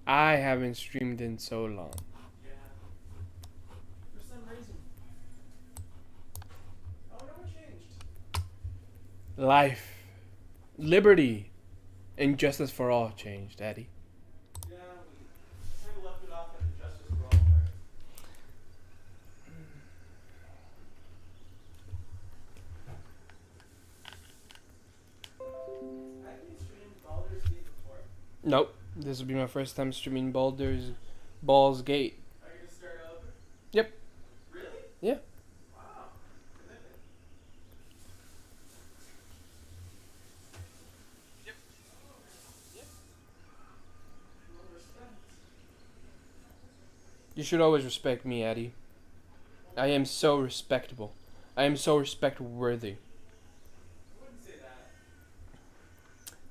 I haven't streamed in so long. Yeah. For some reason. Oh, no, it changed. Life, liberty, and justice for all changed, Daddy. Yeah, we kind of left it off at the Justice for All part. Have you streamed Baldur's Gate before? Nope. This will be my first time streaming Baldur's Ball's Gate. Are you going to start over? Yep. Really? Yeah. Wow. Commitment. Yep. Well, respect. You should always respect me, Eddie. I am so respectable. I am so respect worthy. I wouldn't say that.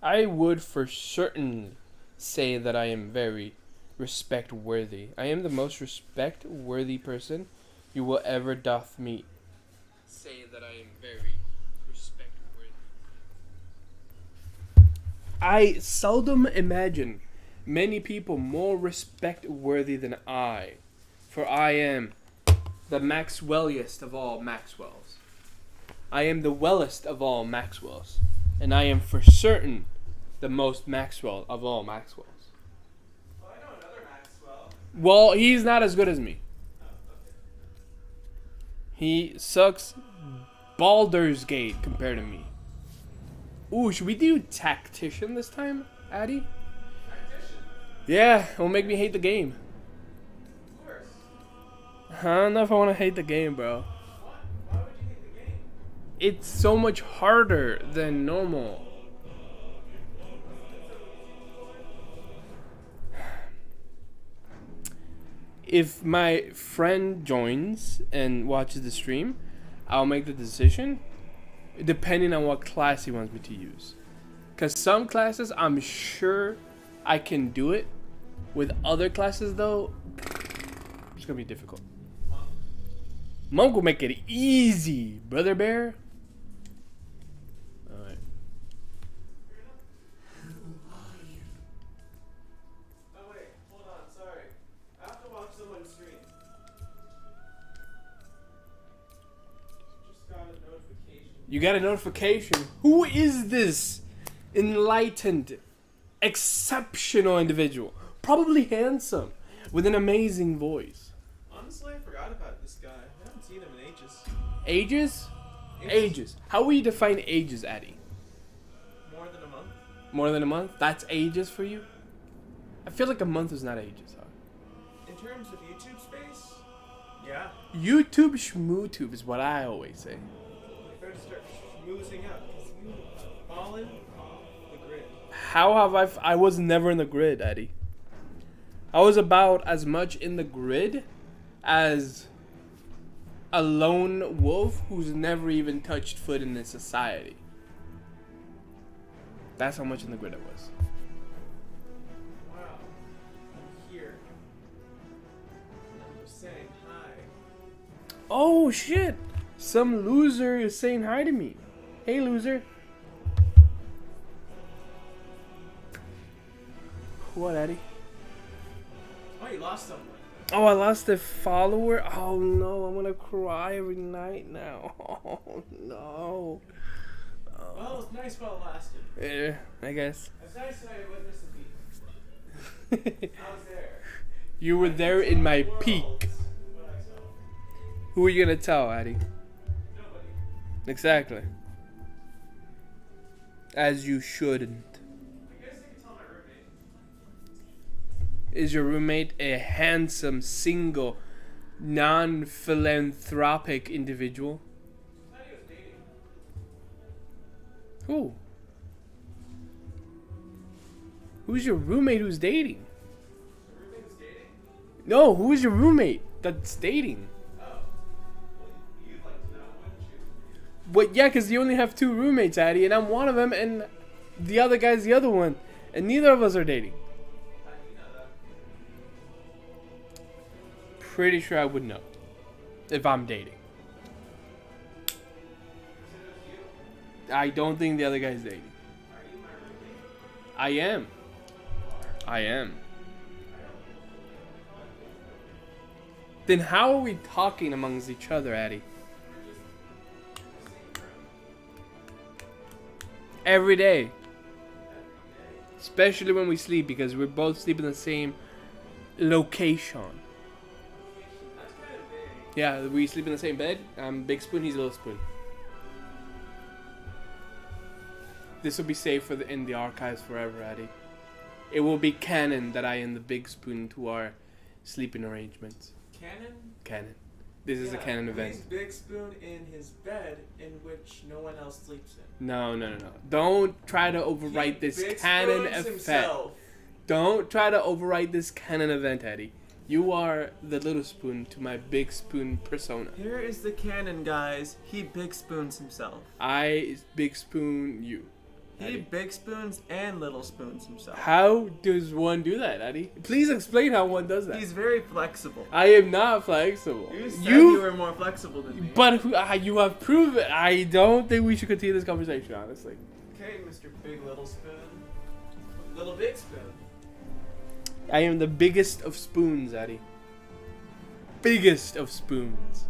I would for certain say that I am very respect worthy. I am the most respect worthy person you will ever doth meet. Say that I am very respect worthy. I seldom imagine many people more respect worthy than I, for I am the Maxwelliest of all Maxwells. I am the wellest of all Maxwells, and I am for certain the most Maxwell of all Maxwells. Well, I know another Maxwell. Well, he's not as good as me. Oh, okay. He sucks Baldur's Gate compared to me. Ooh, should we do Tactician this time, Addy? Tactician. Yeah, it'll make me hate the game. Of course. I don't know if I want to hate the game, bro. Why? Why would you hate the game? It's so much harder than normal. If my friend joins and watches the stream, I'll make the decision depending on what class he wants me to use. Because some classes, I'm sure I can do it. With other classes, though, it's going to be difficult. Monk. Monk will make it easy, Brother Bear. Alright. Oh, wait. Hold on. Sorry. I have to watch someone stream. Just got a notification. You got a notification. Who is this enlightened, exceptional individual? Probably handsome, with an amazing voice. Honestly, I forgot about this guy. I haven't seen him in ages. Ages? Ages. How will you define ages, Addy? More than a month. More than a month? That's ages for you? I feel like a month is not ages, huh? In terms of YouTube space, yeah. YouTube schmootube is what I always say. You better start schmoozing up because you fallen off the grid. How have I was never in the grid, Addy. I was about as much in the grid as a lone wolf who's never even touched foot in this society. That's how much in the grid I was. Wow. I'm here. I'm just saying hi. Oh shit! Some loser is saying hi to me. Hey loser. What, Addy? Oh, you lost someone. Oh, I lost a follower? Oh no, I'm gonna cry every night now. Oh no. Well, it was nice while it lasted. Yeah, I guess. It's nice that I witnessed the peak. I was there. You were there in my World, peak. what I saw. Who are you gonna tell, Addy? Nobody. Exactly. As you shouldn't. I guess I can tell my roommate. Is your roommate a handsome, single, non-philanthropic individual? I thought he was dating. Who? Who's your roommate who's dating? The roommate was dating? No, who is your roommate that's dating? Oh. Well, you'd like to know, wouldn't you? But yeah, because you only have two roommates, Addy, and I'm one of them, and the other guy's the other one, and neither of us are dating. How do you know that? Pretty sure I would know if I'm dating. You said it was you. I don't think the other guy's dating. Are you my roommate? I am. I am. Then how are we talking amongst each other, Addy? Every day. Especially when we sleep, because we both sleep in the same location. That's kind of big. Yeah, we sleep in the same bed. I'm Big Spoon, he's Little Spoon. This will be saved in the archives forever, Addy. It will be canon that I am the Big Spoon to our sleeping arrangements. Cannon? Canon. This is a canon event. He's Big Spoon in his bed in which no one else sleeps in. No. Don't try to overwrite this Big canon Spoons event. himself. Don't try to overwrite this canon event, Eddie. You are the Little Spoon to my Big Spoon persona. Here is the canon, guys. He Big Spoons himself. I Big Spoon you. He Eddie. Big Spoons and Little Spoons himself. How does one do that, Eddie? Please explain how one does that. He's very flexible. I am not flexible. You said you were more flexible than me. But you have proven. I don't think we should continue this conversation, honestly. Okay, Mr. Big Little Spoon. Little Big Spoon. I am the biggest of spoons, Eddie. Biggest of spoons.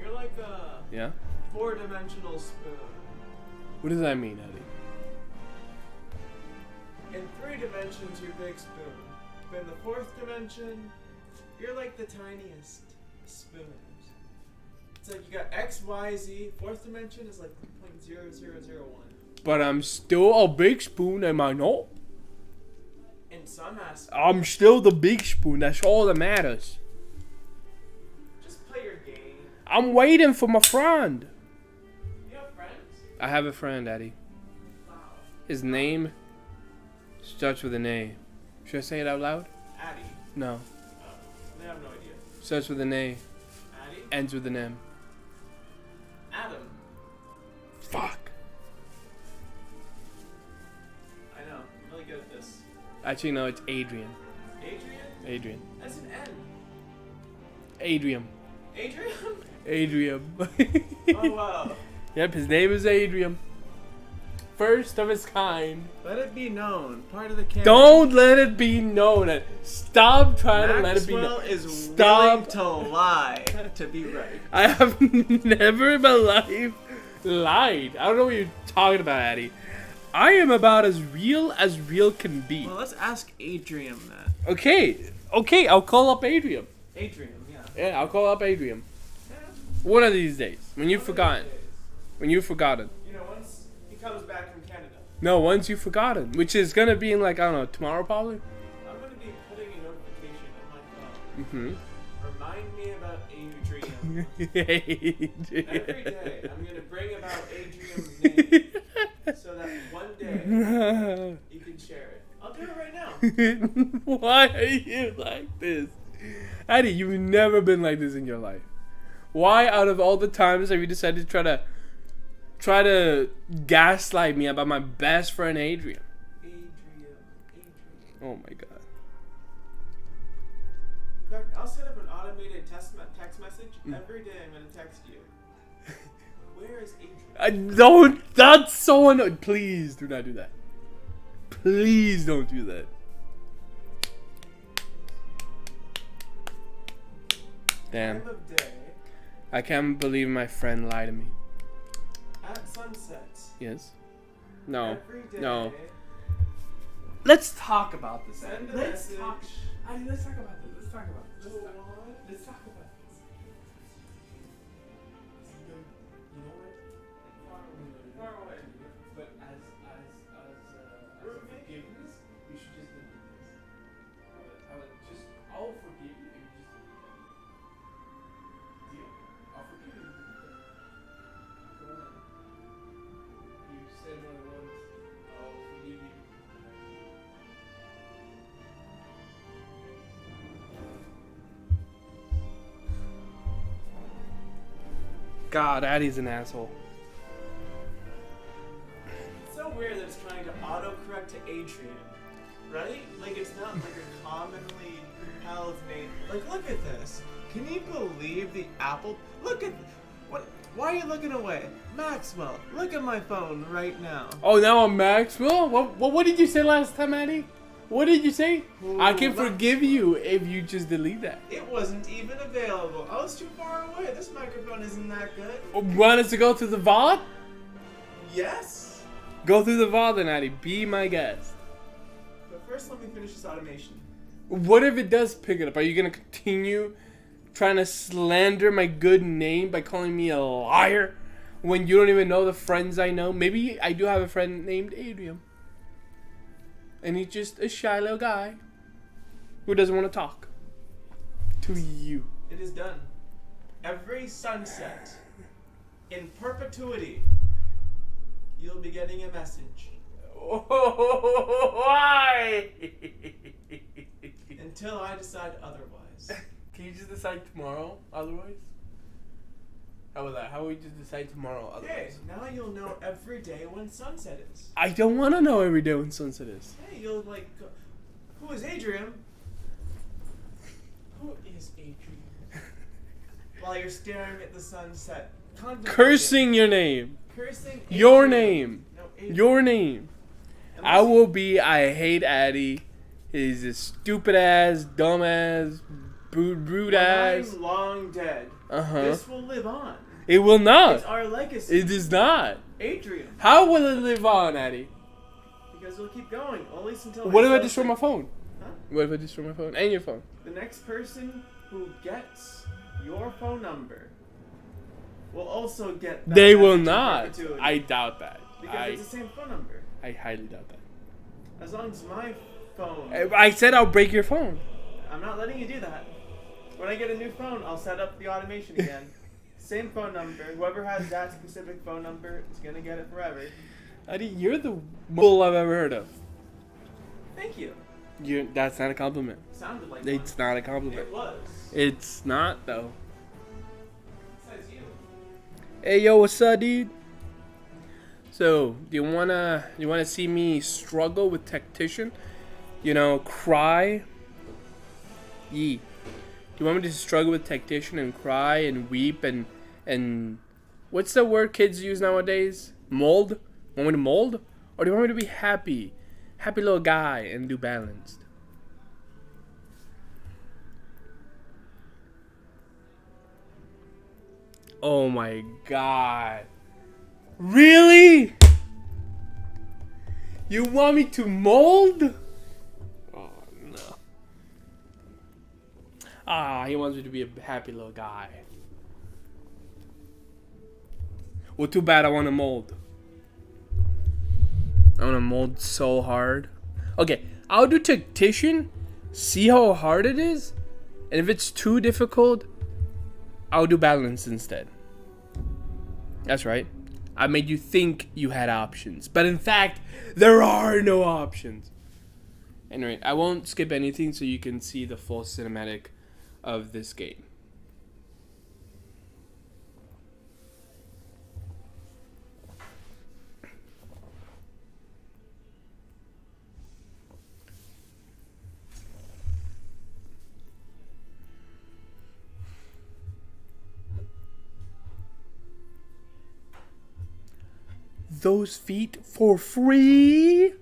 You're like a Yeah? 4-dimensional spoon. What does that mean, Eddie? In 3 dimensions, you're Big Spoon. But in the 4th dimension, you're like the tiniest spoons. It's like you got X, Y, Z. 4th dimension is like 0.0001. But I'm still a big spoon, am I not? In some aspects. I'm still the big spoon, that's all that matters. Just play your game. I'm waiting for my friend. You have friends? I have a friend, Eddie. Wow. His name starts with an A. Should I say it out loud? Addy. No. I have no idea. Starts with an A, Addy? ends with an M. Adam. Fuck. I know. I'm really good at this. Actually, no, it's Adrian. Adrian? Adrian. That's an N. Adrian. Adrian? Adrian. Oh, wow. Yep, his name is Adrian. First of his kind. Let it be known. Part of the canon. Don't let it be known. Stop trying to let it be Maxwell known. is Stop. willing to lie to be right. I have never in my life lied. I don't know what you're talking about, Addy. I am about as real can be. Well, let's ask Adrian that. Okay, I'll call up Adrian. Adrian, yeah. Yeah, I'll call up Adrian. Yeah. One of these days. When you've One of forgotten. these days. When you've forgotten. You know, once he comes back from Canada, No, once you've forgotten. Which is gonna be in like, I don't know, tomorrow probably? I'm going to be putting a notification on my phone. Mm-hmm. Remind me about Adrian. Adrian. Every day, I'm going to bring about Adrian's name so that one day you can share it. I'll do it right now. Why are you like this? Eddie, you've never been like this in your life. Why, out of all the times, have you decided to try to gaslight me about my best friend Adrian? Adrian. Oh my god. In fact, I'll set up an automated text message. Every day I'm going to text you. Where is Adrian? That's so annoying. Please do not do that. Please don't do that. Damn. Time of day, I can't believe my friend lied to me. at sunset. Yes? No. Every day, No. Let's talk about this. Send a Let's message. talk. Let's talk about this. Let's talk about this. Go on. Let's talk about this. You know what? Far away. But as forgiveness, you should just do this. I'll forgive you if you just deal. I'll forgive you. Go on. You said what I want. I'll forgive you. God, Addie's an asshole. It's so weird that it's trying to autocorrect to Adrian, right? Like it's not like a commonly held name. Like look at this. Can you believe the Apple? Look at what? Why are you looking away, Maxwell? Look at my phone right now. Oh, now I'm Maxwell? What did you say last time, Addie? What did you say? Ooh, I can let's- forgive you if you just delete that. It wasn't even available. I was too far away. This microphone isn't that good. Want us to go through the vault? Yes. Go through the vault then, Addy. Be my guest. But first, let me finish this automation. What if it does pick it up? Are you going to continue trying to slander my good name by calling me a liar when you don't even know the friends I know? Maybe I do have a friend named Adrian. And he's just a shy little guy who doesn't want to talk to you. It is done. Every sunset, in perpetuity, you'll be getting a message. Why? Until I decide otherwise. Can you just decide tomorrow otherwise? How about that? How about we just decide tomorrow Okay, otherwise? now you'll know every day when sunset is. I don't want to know every day when sunset is. Hey, you'll like go, who is Adrian? Who is Adrian? While you're staring at the sunset. Cursing your name. Cursing Your Adrian. name. No, Adrian. Your name. I Unless- will be I hate Addy. He's a stupid ass, dumb ass, rude When ass. I'm long dead. Uh-huh. This will live on. It will It's not. our legacy. It is not. Adrian. How will it live on, Addy? Because we'll keep going. Only until What if I say- destroy my phone? Huh? What if I destroy my phone? And your phone? The next person who gets your phone number will also get that They will message in not. perpetuity. I doubt that. Because it's the same phone number. I highly doubt that. As long as my phone... I said I'll break your phone. I'm not letting you do that. When I get a new phone, I'll set up the automation again. Same phone number. Whoever has that specific phone number is going to get it forever. Addy, you're the bull I've ever heard of. Thank you. That's not a compliment. Sounded like It's one. not a compliment. It was. It's not though. Says you. Hey yo, what's up, dude? So, do you wanna see me struggle with tactician? You know, cry. Yee. Do you want me to struggle with tactician and cry and weep and what's the word kids use nowadays? Mold? Want me to mold? Or do you want me to be happy? Happy little guy and do balanced? Oh my god. Really? You want me to mold? Oh no. Ah, he wants me to be a happy little guy. Well, too bad I want to mold. I want to mold so hard. Okay, I'll do tactician, see how hard it is, and if it's too difficult, I'll do balance instead. That's right. I made you think you had options, but in fact, there are no options. Anyway, I won't skip anything so you can see the full cinematic of this game. Those feet for free?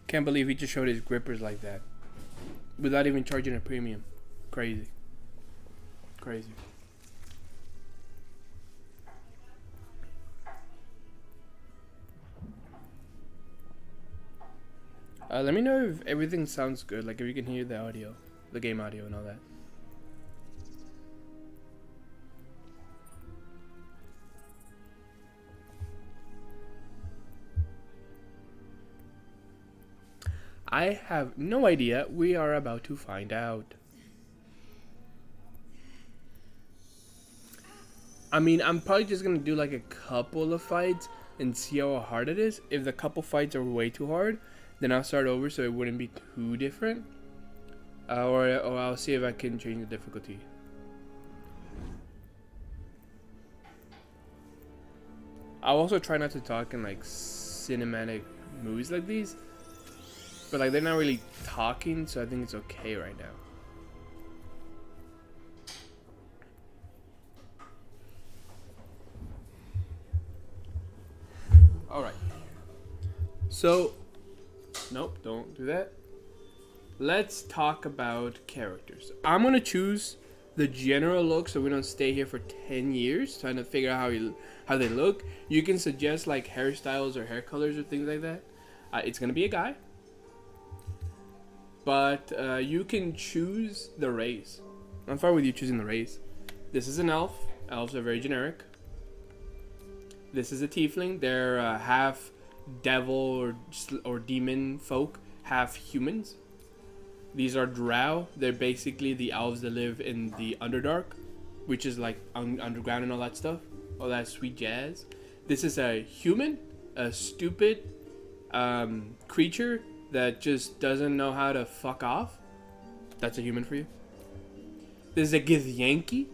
Can't believe he just showed his grippers like that. Without even charging a premium. Crazy. Crazy. Let me know if everything sounds good, like if you can hear the audio, the game audio and all that. I have no idea. We are about to find out. I mean, I'm probably just gonna do like a couple of fights and see how hard it is. If the couple fights are way too hard, then I'll start over so it wouldn't be too different. Or I'll see if I can change the difficulty. I'll also try not to talk in like cinematic movies like these. But like they're not really talking, so I think it's okay right now. So, nope, don't do that. Let's talk about characters. I'm gonna choose the general look so we don't stay here for 10 years trying to figure out how they look. You can suggest like hairstyles or hair colors or things like that. It's gonna be a guy, but you can choose the race. I'm fine with you choosing the race. This is an elf. Elves are very generic. This is a tiefling. They're half devil or demon folk, half humans. These are drow. They're basically the elves that live in the Underdark, which is like underground and all that stuff, all that sweet jazz. This is a human, a stupid creature that just doesn't know how to fuck off. That's a human for you. This is a Githyanki.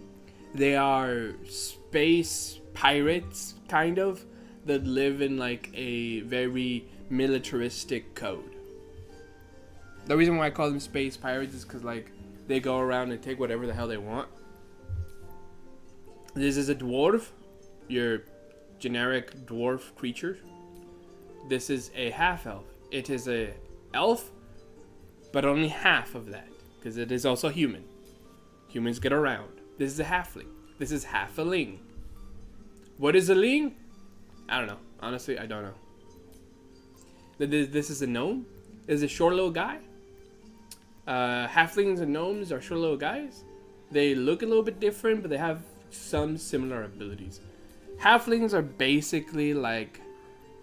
They are space pirates, kind of, that live in like a very militaristic code. The reason why I call them space pirates is because like they go around and take whatever the hell they want. This is a dwarf, your generic dwarf creature. This is a half elf. It is a elf, but only half of that, because it is also human. Humans get around. This is a halfling. This is half a ling. What is a ling? I don't know. Honestly, I don't know. This is a gnome. This is a short little guy. Halflings and gnomes are short little guys. They look a little bit different, but they have some similar abilities. Halflings are basically like,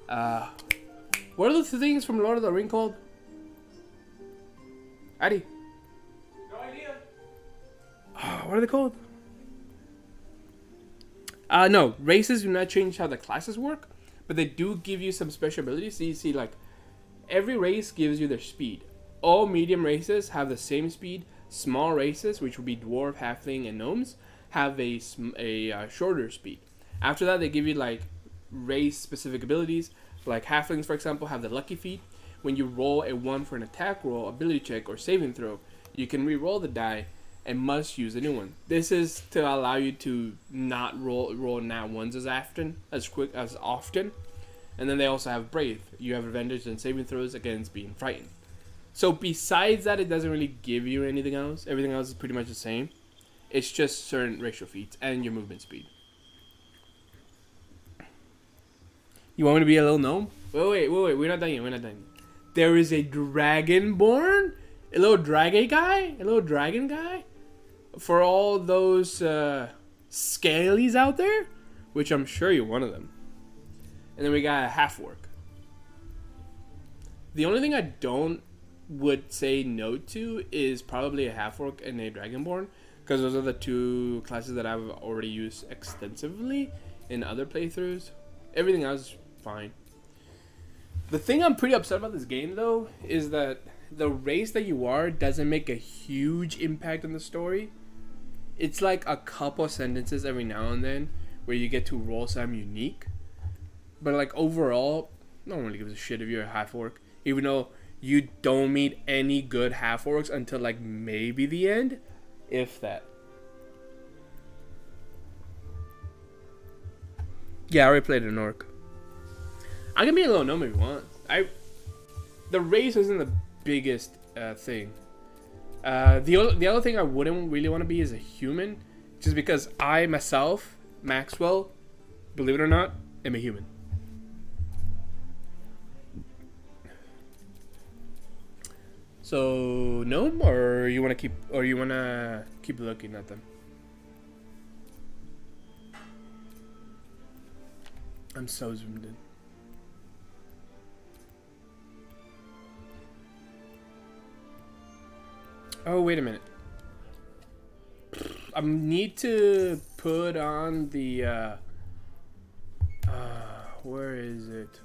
what are those things from Lord of the Rings called? Addy. No idea. What are they called? No, races do not change how the classes work, but they do give you some special abilities. So you see, like, every race gives you their speed. All medium races have the same speed. Small races, which would be dwarf, halfling, and gnomes, have a shorter speed. After that, they give you like race-specific abilities. Like halflings, for example, have the lucky feat. When you roll a 1 for an attack roll, ability check, or saving throw, you can re-roll the die and must use a new one. This is to allow you to not roll nat ones as often. And then they also have brave. You have advantage in saving throws against being frightened. So besides that, it doesn't really give you anything else. Everything else is pretty much the same. It's just certain racial feats and your movement speed. You want me to be a little gnome? Wait. We're not done yet. There is a dragonborn? A little dragon guy? For all those scalies out there? Which I'm sure you're one of them. And then we got a half-orc. The only thing I would say no to is probably a half-orc and a dragonborn, because those are the two classes that I've already used extensively in other playthroughs. Everything else is fine. The thing I'm pretty upset about this game, though, is that the race that you are doesn't make a huge impact on the story. It's like a couple sentences every now and then where you get to roll some unique. But like overall, no one really gives a shit if you're a half-orc, even though you don't meet any good half-orcs until like maybe the end, if that. Yeah, I already played an orc. I can be a little gnome if you want. The race isn't the biggest thing. The other thing I wouldn't really want to be is a human, just because I myself, Maxwell, believe it or not, am a human. So gnome, or you want to keep looking at them? I'm so zoomed in. Oh, wait a minute. I need to put on the where is it?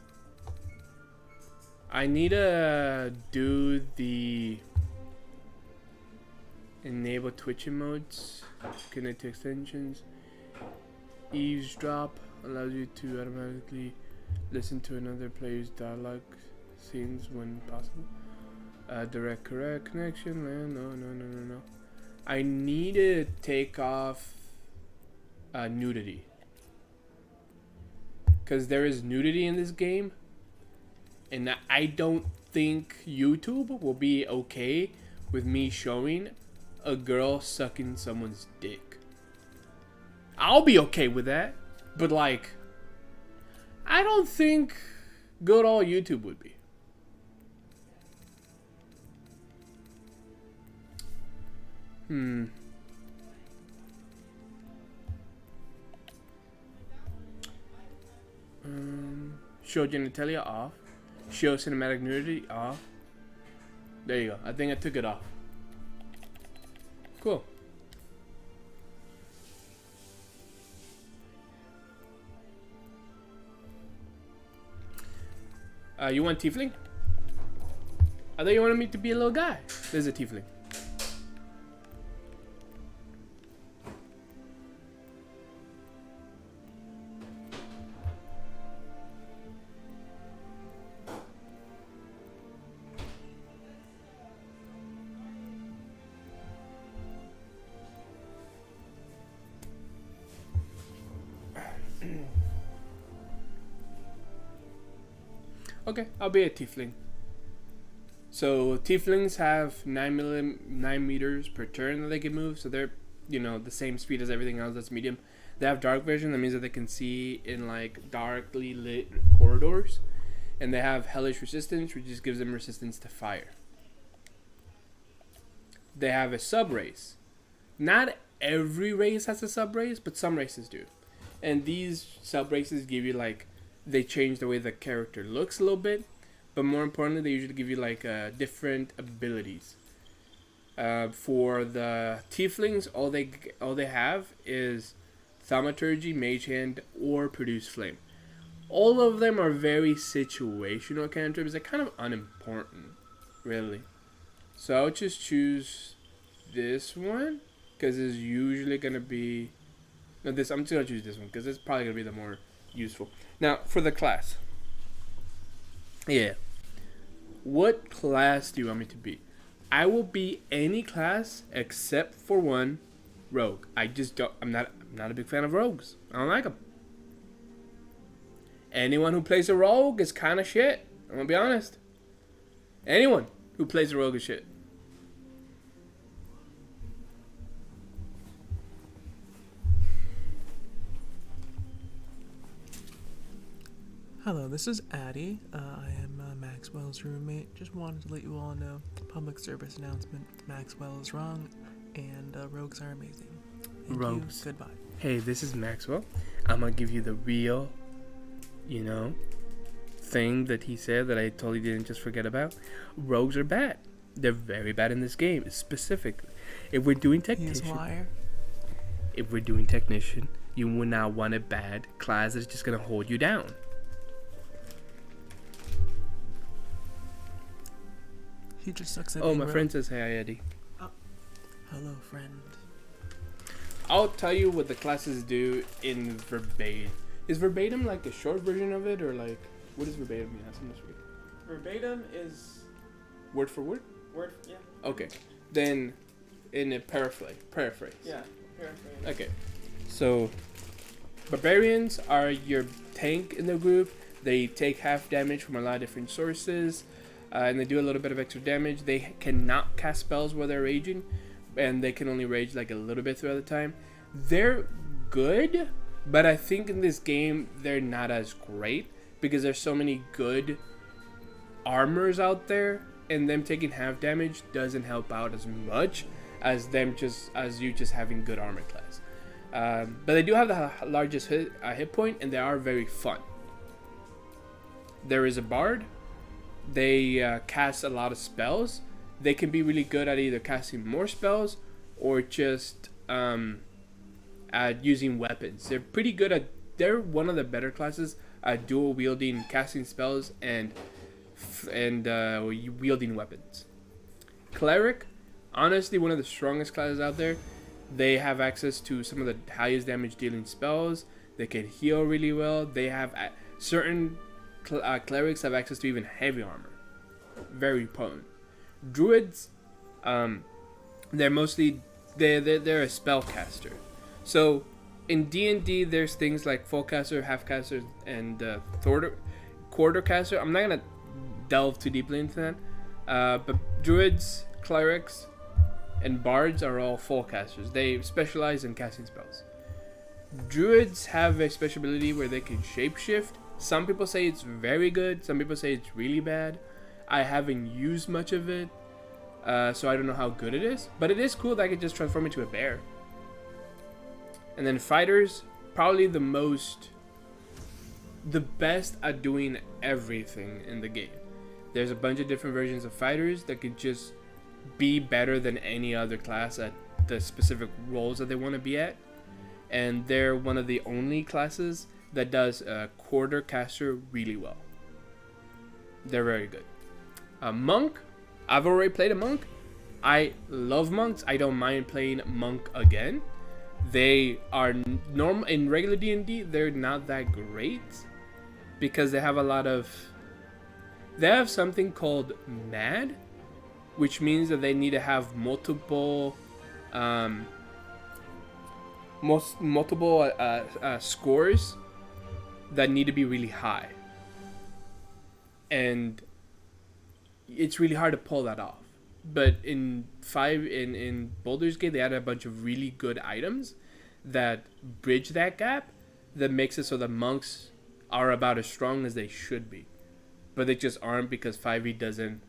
I need to do the enable Twitch emotes, connect to extensions. Eavesdrop allows you to automatically listen to another player's dialogue scenes when possible. Direct correct connection, man. No. I need to take off nudity, because there is nudity in this game, And I don't think YouTube will be okay with me showing a girl sucking someone's dick. I'll be okay with that, but like, I don't think good old YouTube would be. Show genitalia off. Show cinematic nudity off. There you go. I think I took it off. Cool. You want tiefling? I thought you wanted me to be a little guy. There's a tiefling. Okay, I'll be a tiefling. So tieflings have 9 meters per turn that they can move, so they're, you know, the same speed as everything else that's medium. They have dark vision, that means that they can see in like darkly lit corridors. And they have hellish resistance, which just gives them resistance to fire. They have a sub race. Not every race has a sub race, but some races do. And these sub races give you like, they change the way the character looks a little bit, but more importantly, they usually give you like different abilities. For the tieflings, all they have is thaumaturgy, mage hand, or produce flame. All of them are very situational cantrips. They're kind of unimportant, really. So I'll just choose this one because it's usually gonna be. No, this I'm just gonna choose this one because it's probably gonna be the more useful. Now for the class. Yeah. What class do you want me to be? I will be any class except for one, rogue. I just don't. I'm not a big fan of rogues. I don't like them. Anyone who plays a rogue is kind of shit. I'm gonna be honest. Anyone who plays a rogue is shit. Hello, this is Addie. I am Maxwell's roommate. Just wanted to let you all know, public service announcement, Maxwell is wrong, and rogues are amazing. Thank Rogues. you. Goodbye. Hey, this is Maxwell. I'm gonna give you the real, thing that he said that I totally didn't just forget about. Rogues are bad. They're very bad in this game, specifically. If we're doing He's a technician, liar. you would not want a bad class that's just gonna hold you down. He just sucks at Oh, being my rogue. friend says, "Hey, Eddie." Hello, friend. I'll tell you what the classes do in verbatim. Is verbatim like a short version of it, or like what does verbatim mean? That's almost weird. Verbatim is Word for word? word. Yeah. Okay. Then, in a paraphrase. Yeah. Paraphrase. Okay. So, barbarians are your tank in the group. They take half damage from a lot of different sources, and they do a little bit of extra damage. They cannot cast spells while they're raging, and they can only rage like a little bit throughout the time. They're good, but I think in this game they're not as great because there's so many good armors out there, and them taking half damage doesn't help out as much as you just having good armor class. But they do have the largest hit point, and they are very fun. There is a bard. They cast a lot of spells. They can be really good at either casting more spells or just at using weapons. They're pretty good at. They're one of the better classes at dual wielding, casting spells, and wielding weapons. Cleric, honestly, one of the strongest classes out there. They have access to some of the highest damage dealing spells. They can heal really well. They have certain clerics have access to even heavy armor. Very potent. Druids, they're mostly they're a spellcaster. So in D&D, there's things like full caster, half caster, and quarter caster. I'm not gonna delve too deeply into that. But druids, clerics, and bards are all full casters. They specialize in casting spells. Druids have a special ability where they can shapeshift. Some people say it's very good. Some people say it's really bad. I haven't used much of it, so I don't know how good it is. But it is cool that I can just transform into a bear. And then fighters, probably the best at doing everything in the game. There's a bunch of different versions of fighters that could just be better than any other class at the specific roles that they want to be at. And they're one of the only classes that does a quarter caster really well. They're very good. A monk, I've already played a monk. I love monks. I don't mind playing monk again. They are normal in regular D&D. They're not that great because they have they have something called mad, which means that they need to have multiple scores that need to be really high, and it's really hard to pull that off. But in Baldur's Gate, they added a bunch of really good items that bridge that gap, that makes it so that monks are about as strong as they should be, but they just aren't because 5e doesn't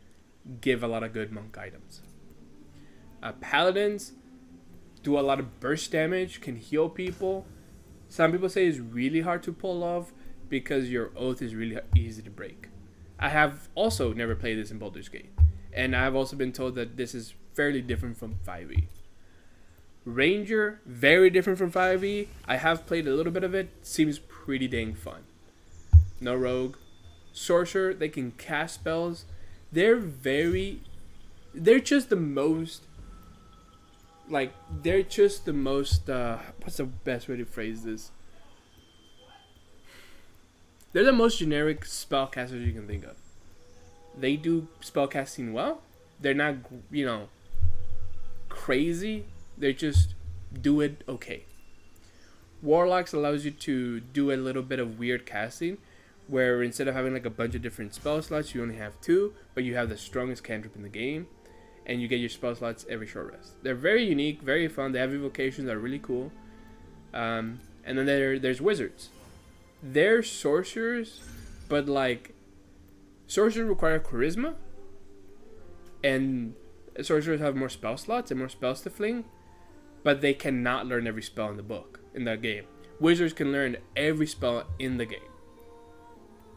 give a lot of good monk items. Paladins do a lot of burst damage, can heal people. Some people say it's really hard to pull off because your oath is really easy to break. I have also never played this in Baldur's Gate, and I've also been told that this is fairly different from 5e. Ranger, very different from 5e. I have played a little bit of it. Seems pretty dang fun. No rogue. Sorcerer, they can cast spells. They're just the most, what's the best way to phrase this? They're the most generic spellcasters you can think of. They do spellcasting well. They're not, crazy. They just do it okay. Warlocks allows you to do a little bit of weird casting, where instead of having like a bunch of different spell slots, you only have 2, but you have the strongest cantrip in the game, and you get your spell slots every short rest. They're very unique, very fun. They have evocations that are really cool. And then there's wizards. They're sorcerers, but sorcerers require charisma, and sorcerers have more spell slots and more spells to fling, but they cannot learn every spell in the game. Wizards can learn every spell in the game.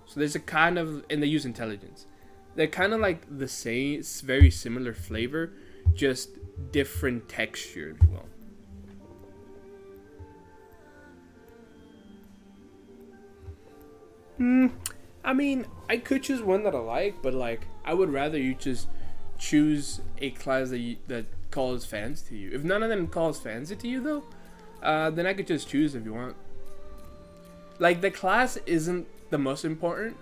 So there's and they use intelligence. They're kind of like the same, it's very similar flavor, just different texture, if you will. I mean, I could choose one that I like, but I would rather you just choose a class that calls fans to you. If none of them calls fans to you, though, then I could just choose if you want. The class isn't the most important,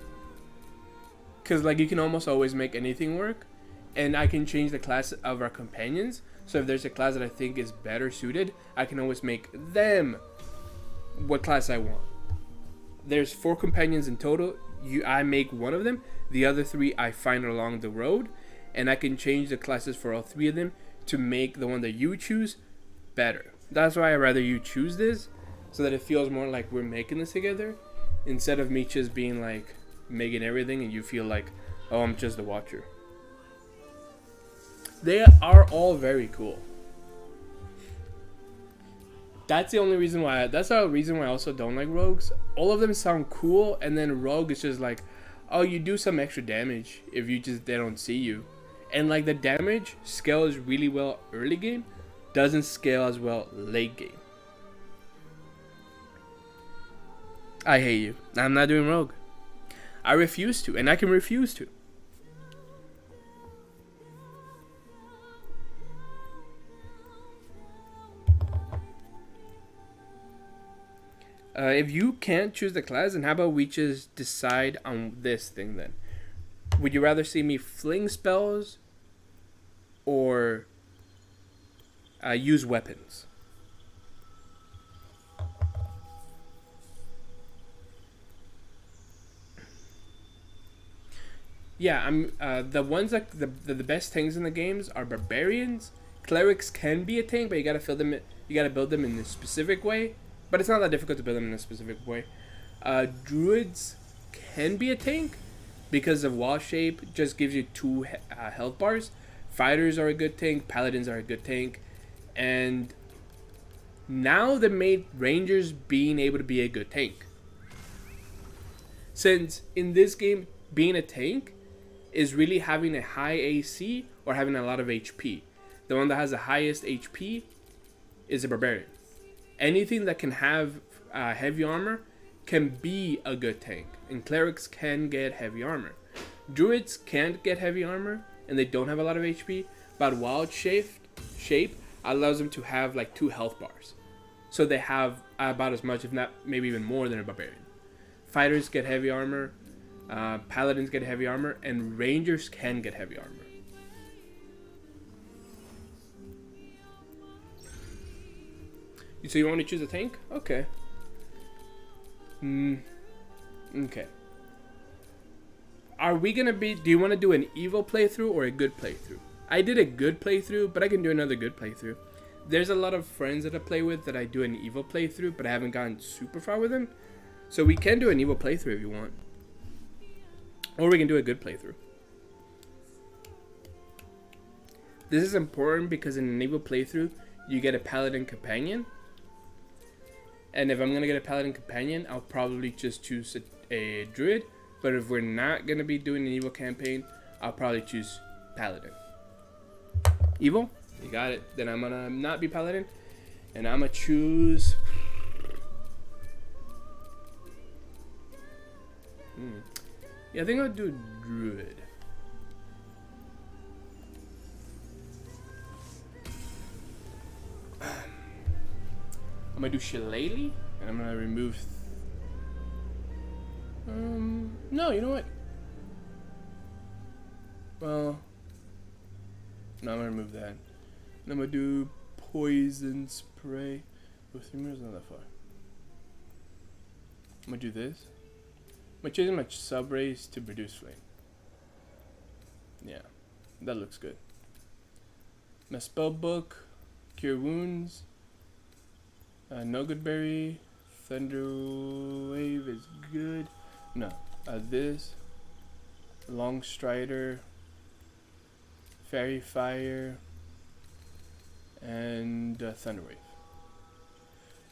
because you can almost always make anything work, and I can change the class of our companions. So if there's a class that I think is better suited, I can always make them what class I want. There's 4 companions in total. I make one of them. The other 3 I find along the road, and I can change the classes for all 3 of them to make the one that you choose better. That's why I'd rather you choose this, so that it feels more like we're making this together, instead of me just being making everything and you feel like, oh, I'm just the watcher. They are all very cool. That's the reason why I also don't like rogues. All of them sound cool, and then rogue is just oh, you do some extra damage if they don't see you. And the damage scales really well early game, doesn't scale as well late game. I hate you. I'm not doing rogue. I refuse to, and I can refuse to. If you can't choose the class, then how about we just decide on this thing then? Would you rather see me fling spells or use weapons? Yeah, I'm the ones that the best tanks in the games are barbarians. Clerics can be a tank, but you gotta you gotta build them in a specific way. But it's not that difficult to build them in a specific way. Druids can be a tank because of wall shape. Just gives you 2 health bars. Fighters are a good tank. Paladins are a good tank, and now they made rangers being able to be a good tank. Since in this game, being a tank is really having a high AC or having a lot of HP. The one that has the highest HP is a barbarian. Anything that can have heavy armor can be a good tank, and clerics can get heavy armor. Druids can't get heavy armor, and they don't have a lot of HP, but wild shape allows them to have like 2 health bars. So they have about as much, if not maybe even more, than a barbarian. Fighters get heavy armor, paladins get heavy armor, and rangers can get heavy armor. So you want to choose a tank? Okay. Okay. Are we gonna be? Do you want to do an evil playthrough or a good playthrough? I did a good playthrough, but I can do another good playthrough. There's a lot of friends that I play with that I do an evil playthrough, but I haven't gotten super far with them. So we can do an evil playthrough if you want. Or we can do a good playthrough. This is important because in an evil playthrough, you get a paladin companion. And if I'm going to get a paladin companion, I'll probably just choose a druid. But if we're not going to be doing an evil campaign, I'll probably choose paladin. Evil? You got it. Then I'm going to not be paladin. And I'm going to choose... Yeah, I think I'll do druid. I'm gonna do Shillelagh, and I'm gonna remove... no, you know what? Well... No, I'm gonna remove that. And I'm gonna do Poison Spray. Oh, 3 meters, not that far. I'm gonna do this. I'm changing my sub rays to Reduce Flame. Yeah, that looks good. My spell book, Cure Wounds, No Good Berry, Thunder Wave is good. No, this, Long Strider, Fairy Fire, and Thunder Wave.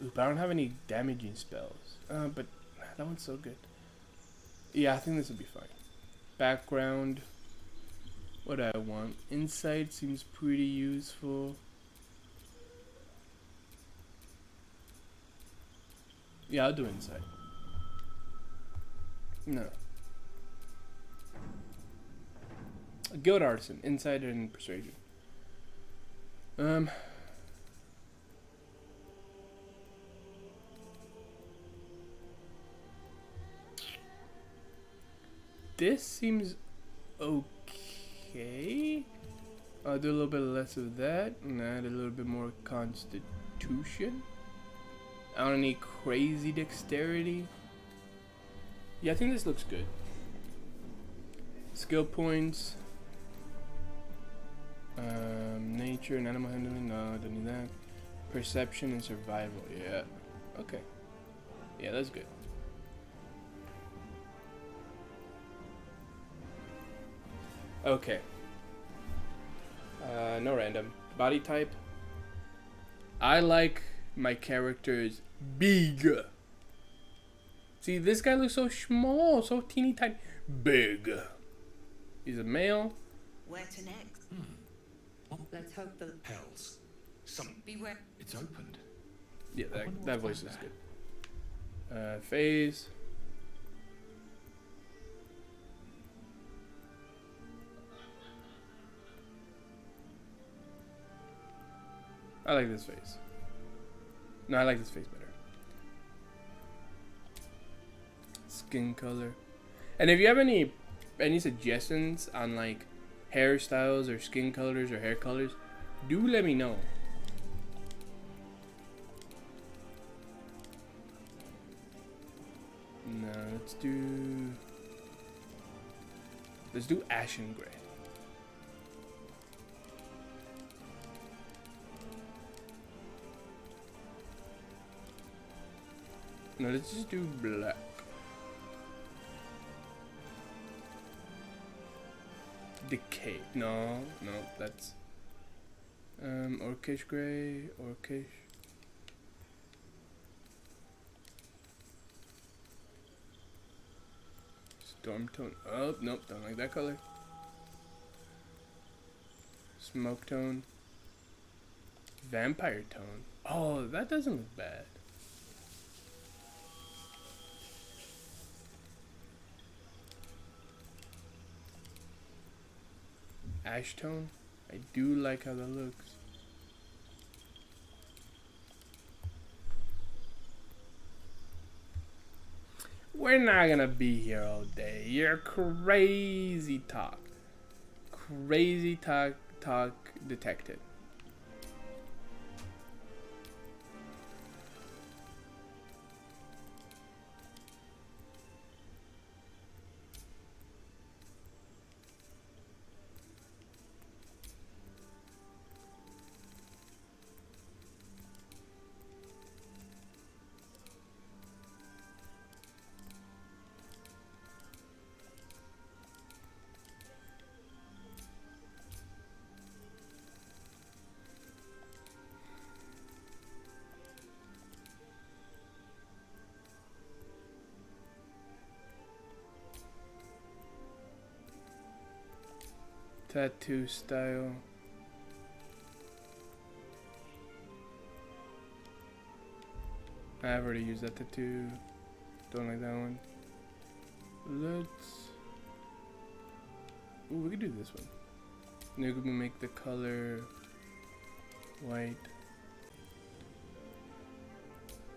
Ooh, but I don't have any damaging spells. But that one's so good. Yeah, I think this will be fine. Background. What do I want? Insight seems pretty useful. Yeah, I'll do insight. No. Guild Artisan. Insight and Persuasion. This seems okay. I'll do a little bit less of that and add a little bit more Constitution. I don't need crazy dexterity. Yeah, I think this looks good. Skill points. Nature and animal handling. No, don't need that. Perception and survival. Yeah. Okay. Yeah, that's good. Okay. No random. Body type. I like my characters big. See, this guy looks so small, so teeny tiny. Big. He's a male. Where to next? Let's hope the Hells. beware. It's opened. Yeah, that voice is good. Phase. I like this face. No, I like this face better. Skin color. And if you have any suggestions on like hairstyles or skin colors or hair colors, do let me know. No, let's do Let's do ashen gray. No, let's just do black. Decay. No, that's orcish gray, orcish. Storm tone. Oh, nope, don't like that color. Smoke tone. Vampire tone. Oh, that doesn't look bad. Ash tone. I do like how that looks. We're not gonna be here all day. You're crazy talk. Crazy talk detected. Tattoo style. I've already used that tattoo. Don't like that one. Let's. Ooh, we could do this one. Maybe we can make the color white.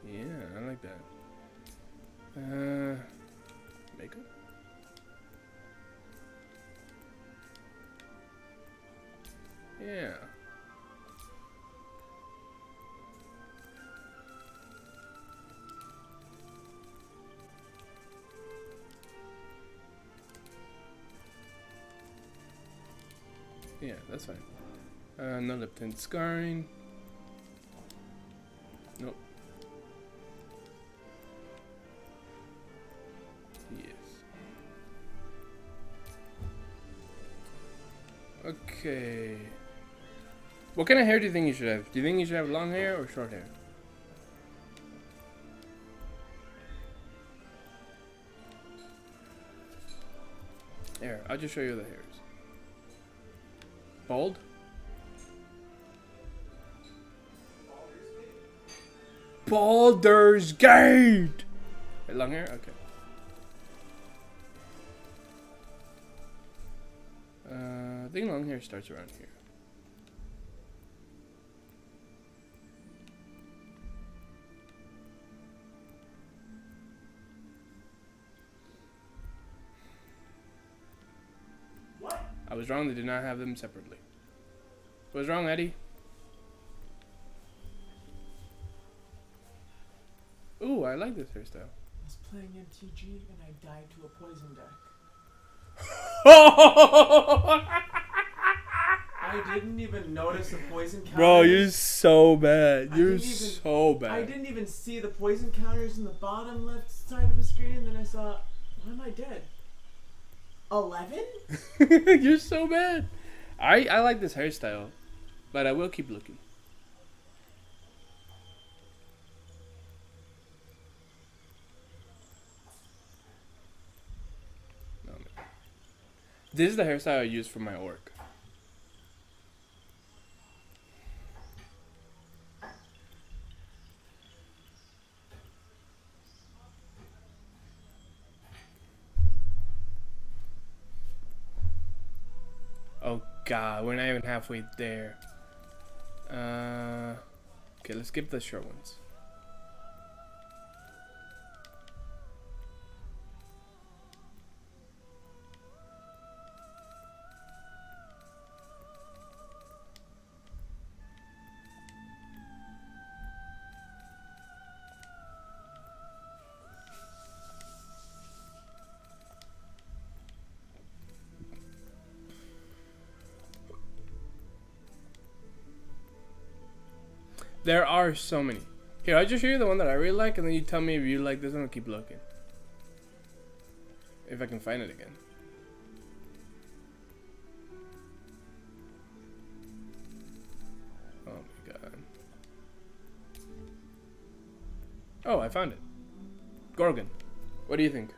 Yeah, I like that. Makeup. Yeah. Yeah, that's fine. No lip tint scarring. Nope. Yes. Okay. What kind of hair do you think you should have? Do you think you should have long hair or short hair? Here, I'll just show you the hairs. Bald? Baldur's Gate! Wait, long hair? Okay. I think long hair starts around here. What? I was wrong, they did not have them separately. What's wrong, Eddie? Ooh, I like this hairstyle. I was playing MTG and I died to a poison deck. I didn't even notice the poison counters. Bro, you're so bad. I You're didn't even- so bad. I didn't even see the poison counters in the bottom left side of the screen, and then I saw, why am I dead? 11? You're so bad. I like this hairstyle, but I will keep looking. No, man. This is the hairstyle I use for my orc. Oh god, we're not even halfway there. Okay, let's skip the short ones. There are so many. Here, I'll just show you the one that I really like, and then you tell me if you like this one. I'll keep looking. If I can find it again. Oh my god. Oh, I found it. Gorgon. What do you think?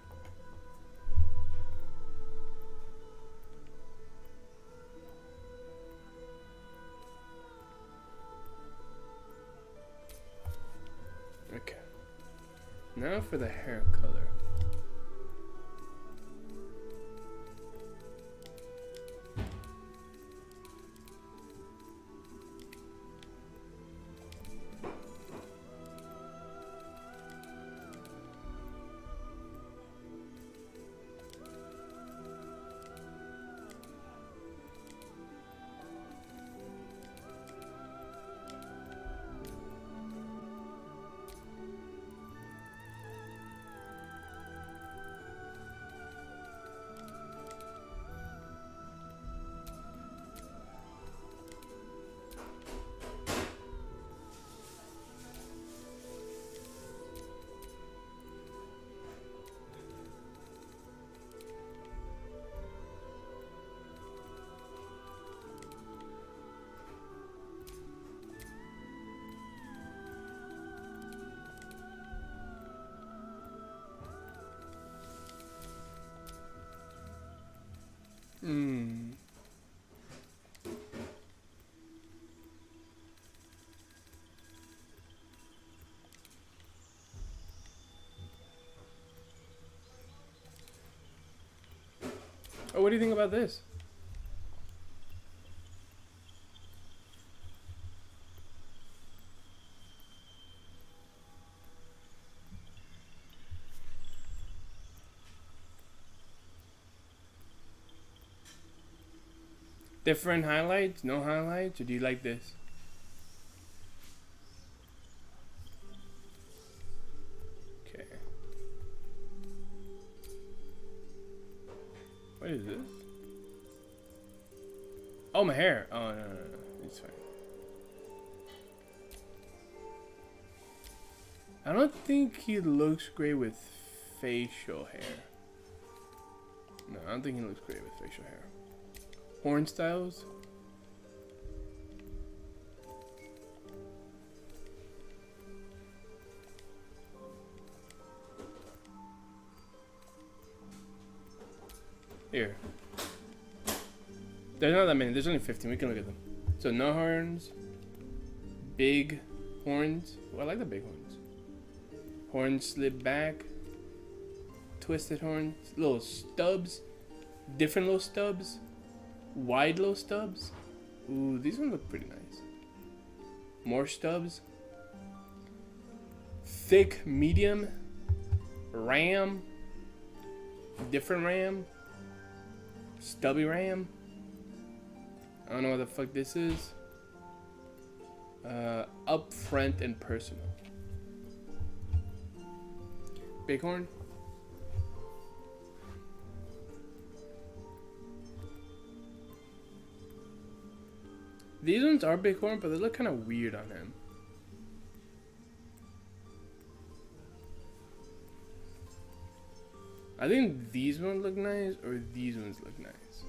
Okay. Now for the hair color. Hmm. Oh, what do you think about this? Different highlights? No highlights? Or do you like this? Okay. What is this? Oh, my hair. Oh, no. It's fine. I don't think he looks great with facial hair. No, I don't think he looks great with facial hair. Horn styles. Here. There's not that many. There's only 15. We can look at them. So no horns. Big horns. Oh, I like the big horns. Horns slip back. Twisted horns. Little stubs. Different little stubs. Wide little stubs. Ooh, these ones look pretty nice. More stubs. Thick, medium. Ram. Different ram. Stubby ram. I don't know what the fuck this is. Up front and personal. Bighorn. These ones are bighorn, but they look kind of weird on him. I think these ones look nice, or these ones look nice.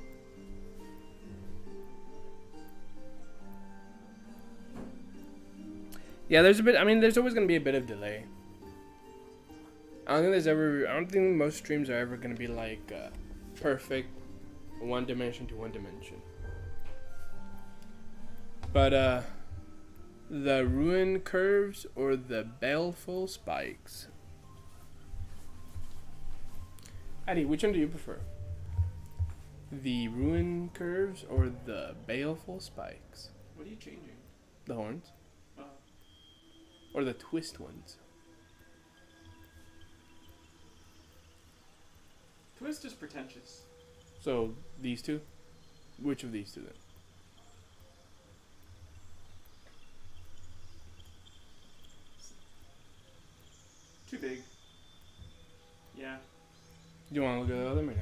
Yeah, there's a bit. I mean, there's always gonna be a bit of delay. I don't think most streams are ever gonna be like perfect, one dimension to one dimension. But the ruin curves or the baleful spikes. Addy, which one do you prefer? The ruin curves or the baleful spikes? What are you changing? The horns. Or the twist ones. Twist is pretentious. So these two? Which of these two then? Too big. Yeah. Do you want to look at the other one?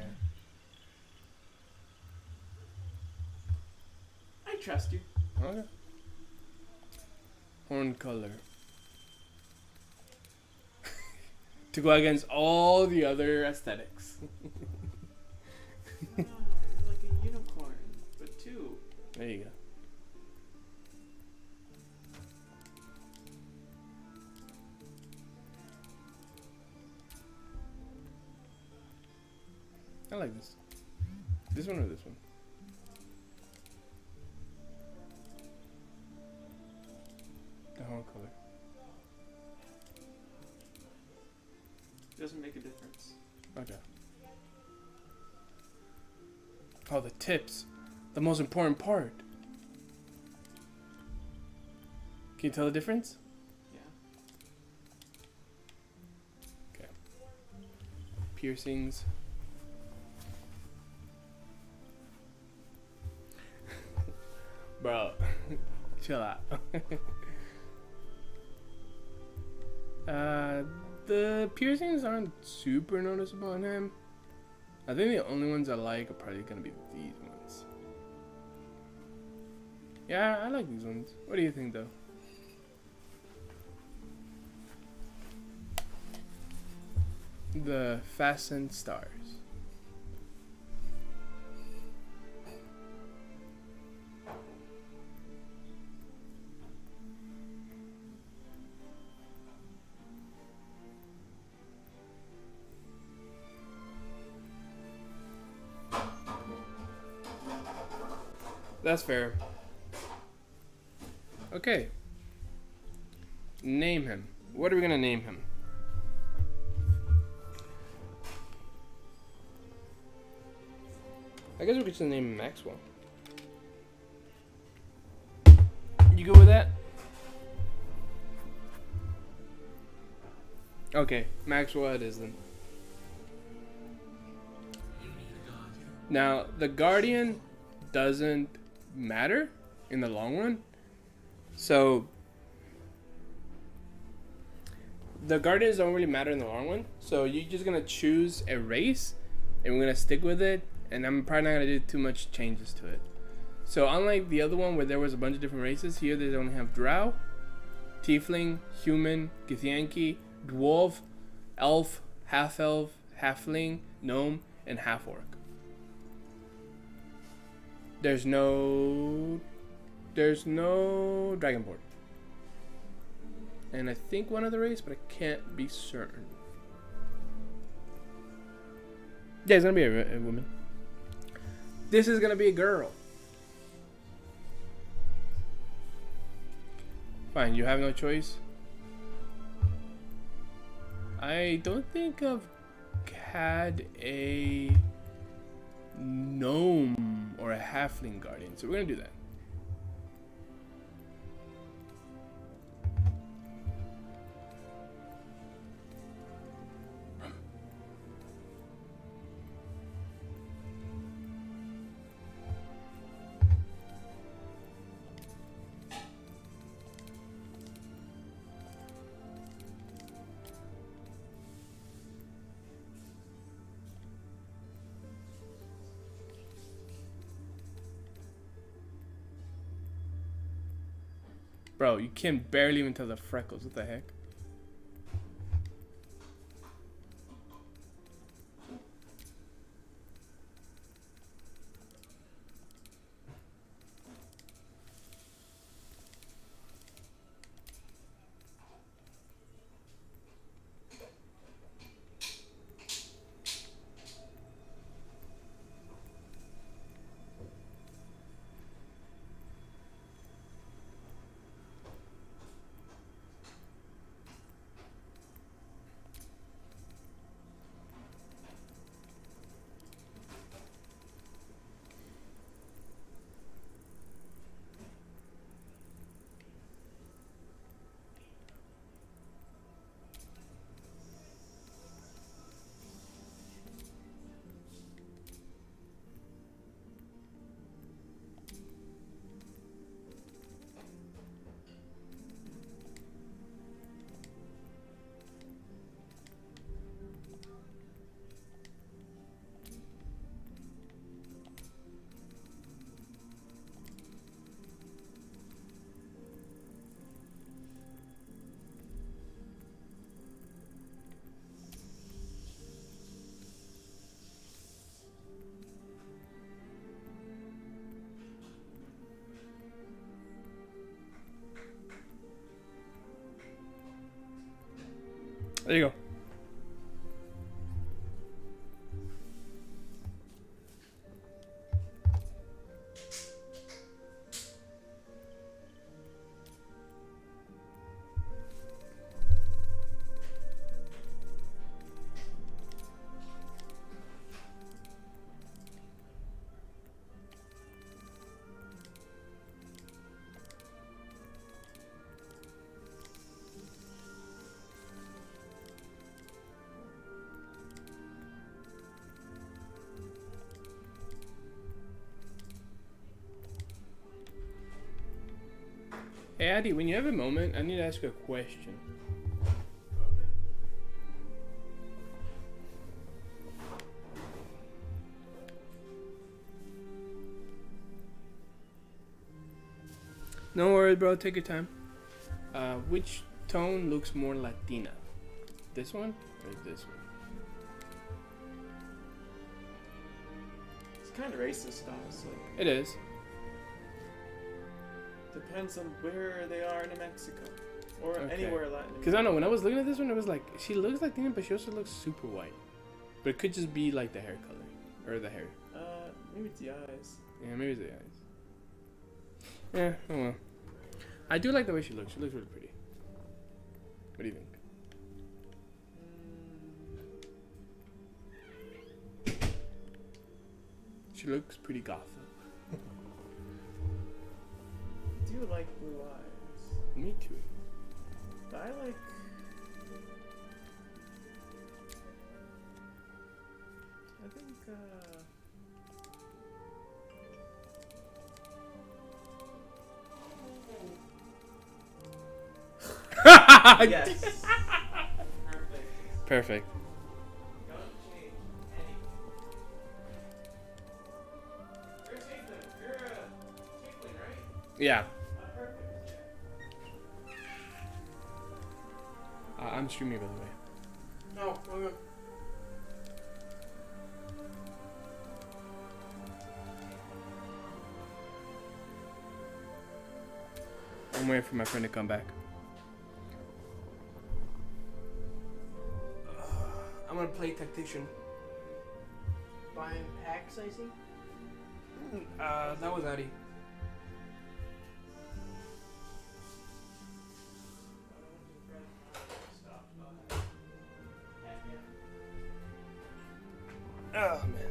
I trust you. Okay. horn color. To go against all the other aesthetics. Oh, you're like a unicorn, but two. There you go. I like this. This one or this one? The horn color. Doesn't make a difference. Okay. Oh, the tips. The most important part. Can you tell the difference? Yeah. Okay. Piercings. Bro, chill out. The piercings aren't super noticeable on him. I think the only ones I like are probably gonna be these ones. Yeah, I like these ones. What do you think, though? The fastened stars. That's fair. Okay. Name him. What are we gonna name him? I guess we could just name him Maxwell. You good with that? Okay, Maxwell it is then. Now, the Guardian doesn't matter in the long run. So, the Guardians don't really matter in the long run. So, you're just going to choose a race, and we're going to stick with it. And I'm probably not going to do too much changes to it. So, unlike the other one where there was a bunch of different races, here they only have Drow, Tiefling, Human, Githyanki, Dwarf, Elf, Half-Elf, Halfling, Gnome, and Half-Orc. There's no Dragonborn. And I think one other race, but I can't be certain. Yeah, it's gonna be a woman. This is gonna be a girl. Fine, you have no choice. I don't think I've had a gnome or a halfling guardian, so we're gonna do that. Bro, you can barely even tell the freckles. What the heck? There you go. Hey, Addy, when you have a moment, I need to ask you a question. No worries, bro. Take your time. Which tone looks more Latina? This one or this one? It's kind of racist, honestly. It is. Depends on where they are in Mexico or Okay. anywhere Latin. Because I don't know, when I was looking at this one, it was like, she looks Latina, but she also looks super white. But it could just be like the hair color. Or the hair. Maybe it's the eyes. Yeah, maybe it's the eyes. Yeah, oh well. I do like the way she looks. She looks really pretty. What do you think? She looks pretty goth. I do like blue eyes. Me too. But I like. I think, yes. Perfect. Perfect. Don't change anything. You're a tiefling. You're a tiefling, right? Yeah. Perfect. I'm streaming, by the way. Oh, okay. I'm waiting for my friend to come back. I'm gonna play Tactician. Buying packs, I see? That was Addy. Oh, man.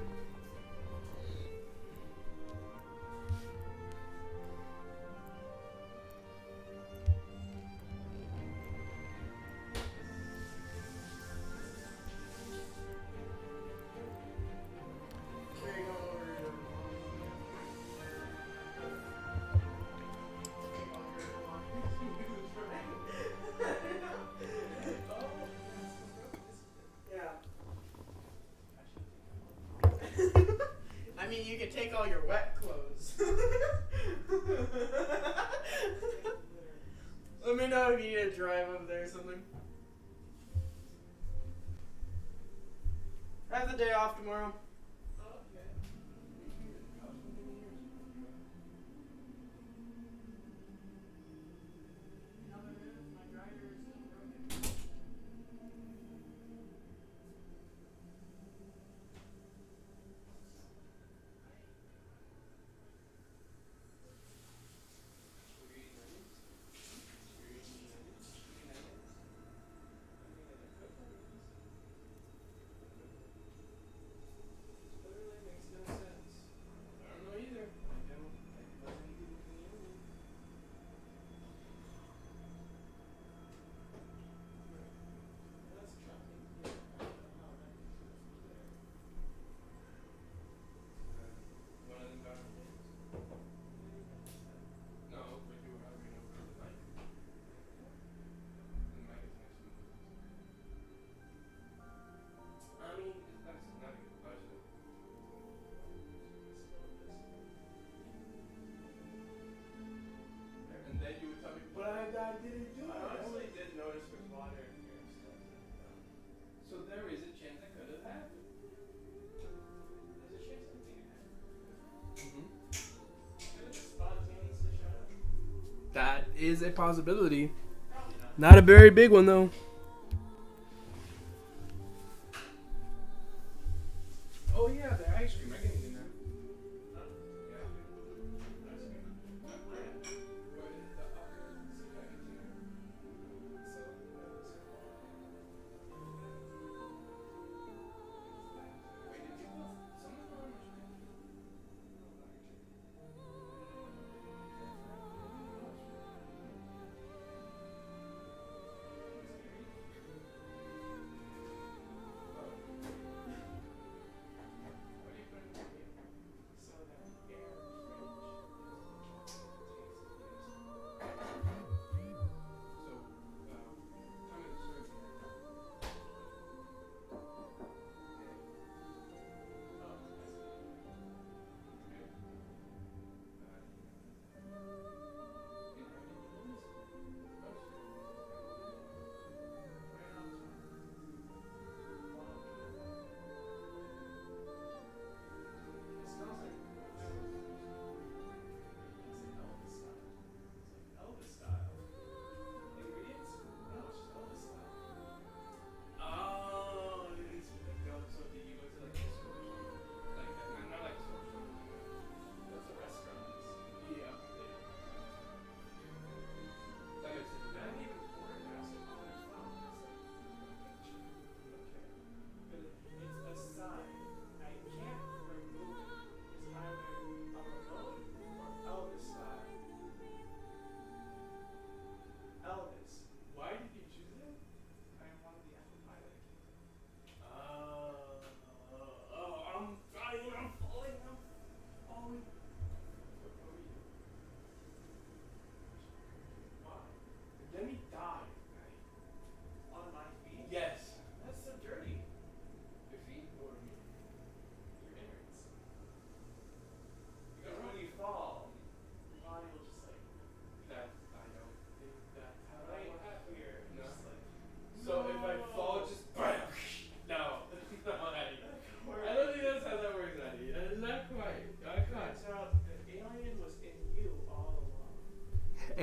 I mean, you can take all your wet clothes. Let me know if you need to drive over there or something. I have the day off tomorrow. I didn't do I it. honestly did notice there's water in here. So there is a chance that could have happened. There's a chance something happened. Mm-hmm. Could have just spontaneously shut up. That is a possibility. Probably not. Not a very big one though.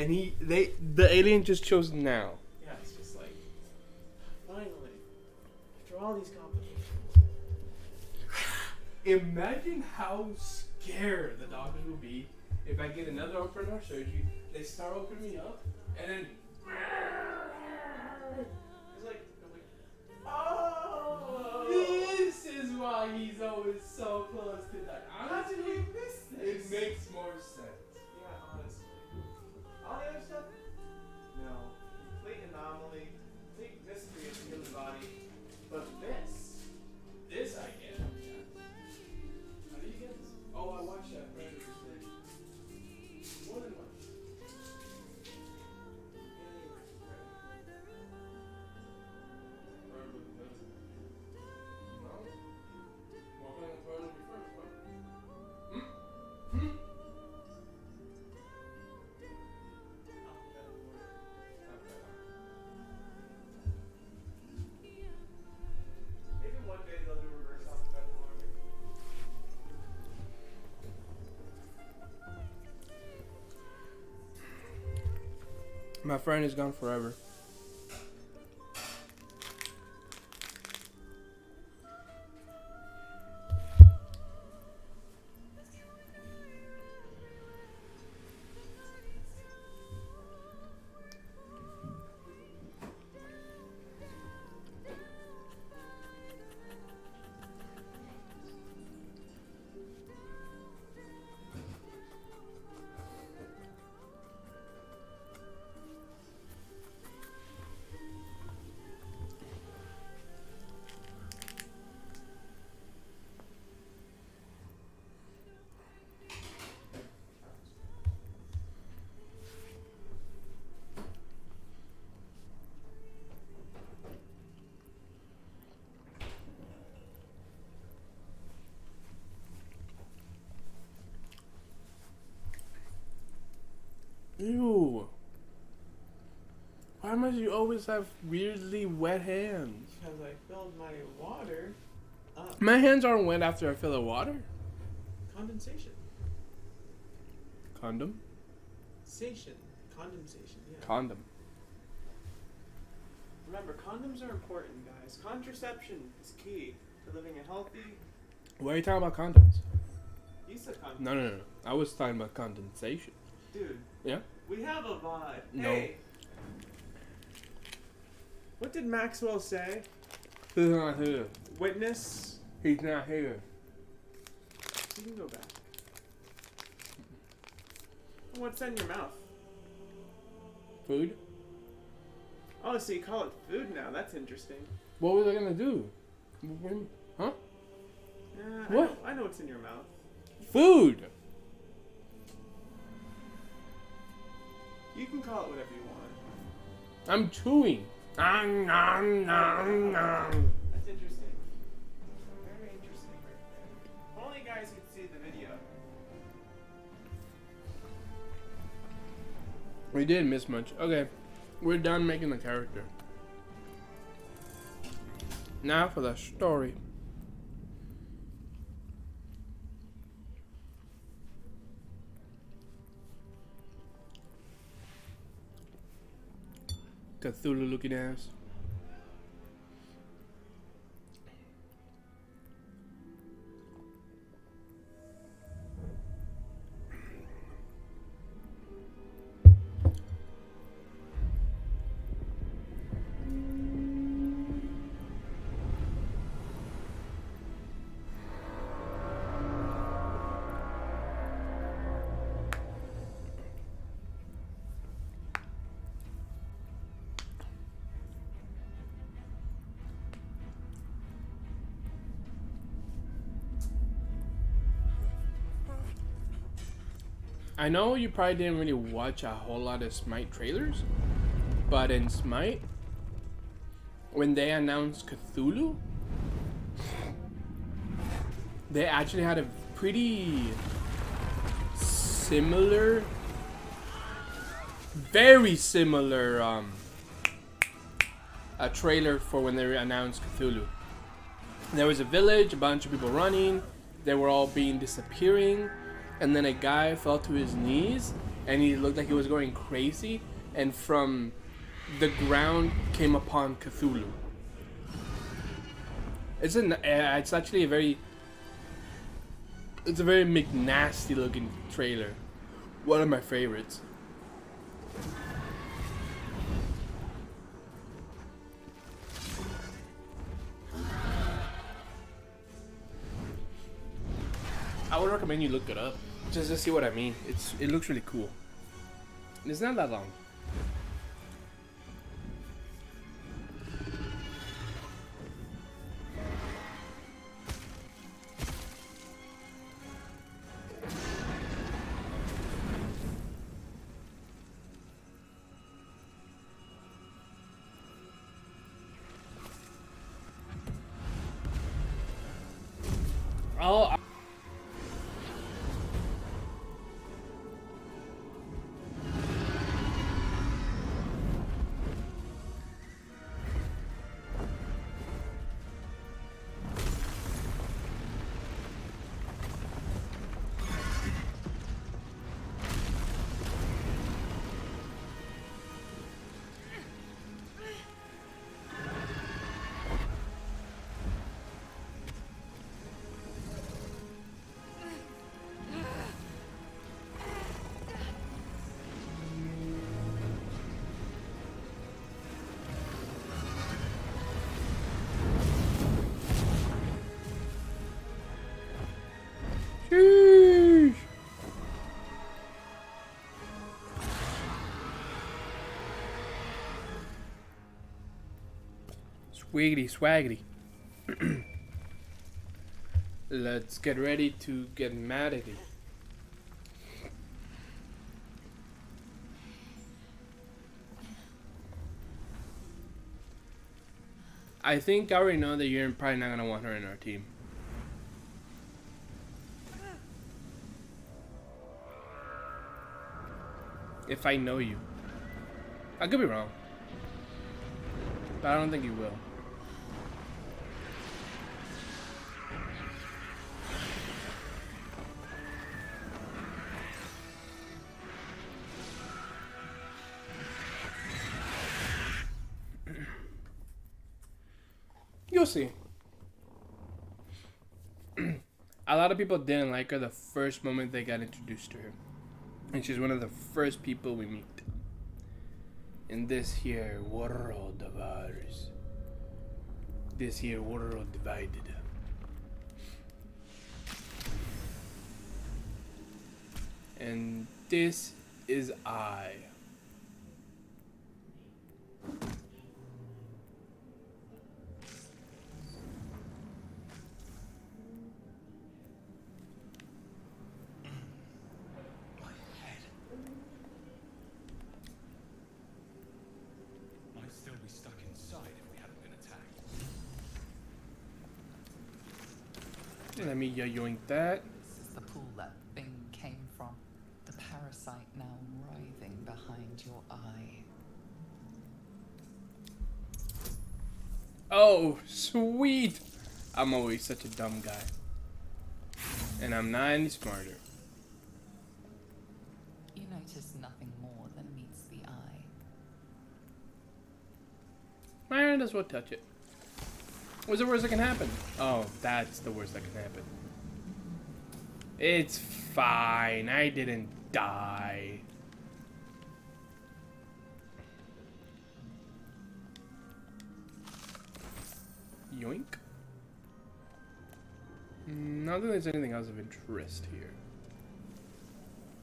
and the alien just chose now. Yeah, it's just like, finally, after all these complications. Imagine how scared the doctors will be if I get another open heart surgery. They start opening me up, and then It's like, I'm like, oh! this is why he's always so close to that. How did we miss this? It makes more sense. Yeah, honestly. All the other stuff? No. Complete anomaly, complete mystery of the human body. But this I get. How do you get this? Oh, I watched that Predator thing. More than once. Maybe one day they'll do reverse alphabetical order. My friend is gone forever. Ew. Why must you always have weirdly wet hands? Because I filled my water up. My hands aren't wet after I fill the water. Condensation. Condom? Condensation, yeah. Condom. Remember, condoms are important, guys. Contraception is key to living a healthy... Why are you talking about condoms? You said condom. No. I was talking about condensation. Dude. Yeah? We have a vibe. No. Hey. What did Maxwell say? He's not here. Witness. He's not here. You can go back. What's in your mouth? Food? Oh, so you call it food now. That's interesting. What was I gonna do? Huh? What? I know what's in your mouth. Food! You can call it whatever you want. I'm chewing. Nom, nom, nom, nom. That's interesting. Very interesting right there. If only guys could see the video. We didn't miss much. Okay, we're done making the character. Now for the story. Cthulhu looking ass. I know you probably didn't really watch a whole lot of Smite trailers, but in Smite, when they announced Cthulhu, they actually had a pretty similar, very similar a trailer for when they announced Cthulhu. There was a village, a bunch of people running, they were all disappearing, and then a guy fell to his knees and he looked like he was going crazy, and from the ground came upon Cthulhu. It's actually a very McNasty looking trailer. One of my favorites. I would recommend you look it up just to see what I mean. It looks really cool. And it's not that long. Oh. Sheesh. Swiggity swaggity. Let's get ready to get mad at it. I think I already know that you're probably not gonna want her in our team. If I know you. I could be wrong. But I don't think you will. You'll see. A lot of people didn't like her the first moment they got introduced to her. And she's one of the first people we meet in this here world of ours. This here world divided. And this is I. Let me yoink that. This is the pool that thing came from. The parasite now writhing behind your eye. Oh, sweet! I'm always such a dumb guy. And I'm not any smarter. You notice nothing more than meets the eye. Might as well touch it. What's the worst that can happen? Oh, that's the worst that can happen. It's fine. I didn't die. Yoink. Not that there's anything else of interest here.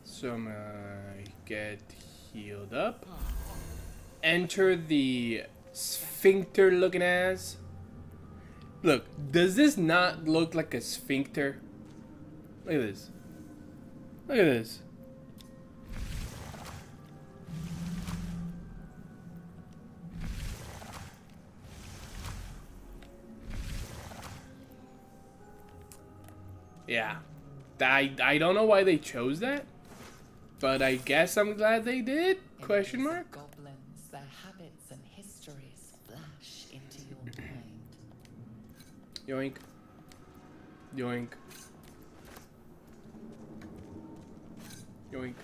So I'm gonna get healed up. Enter the sphincter looking ass. Look, does this not look like a sphincter? Look at this. Look at this. Yeah. I don't know why they chose that, but I guess I'm glad they did. Question mark? Goblins, their habits and histories flash into your mind. Yoink. Yoink. Yoink.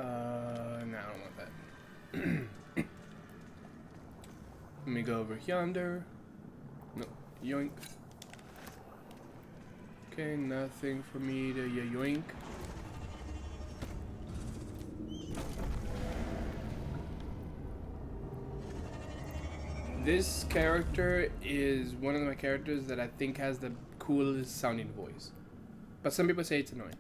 No, I don't want that. Let me go over yonder. No, yoink. Okay, nothing for me to yoink. This character is one of my characters that I think has the coolest sounding voice. But some people say it's annoying.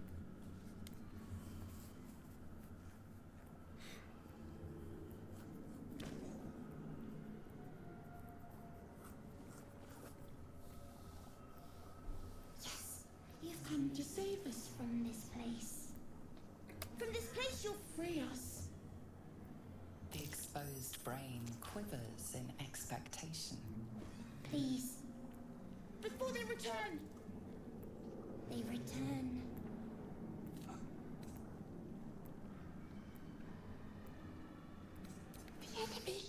Yes, you've come to save us from this place. From this place you'll free us. The exposed brain quivers in expectation. Please. Before they return. They return. The enemy.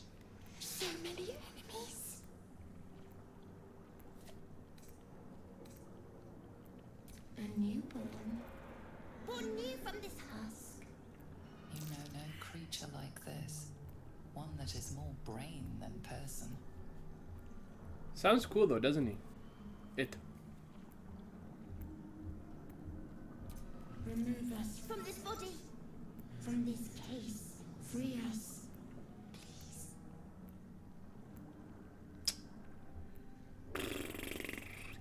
So many enemies. A newborn. Born new from this husk. You know no creature like this. One that is more brain than person. Sounds cool though, doesn't he? It. Remove us from this body. From this case. Free us. Please.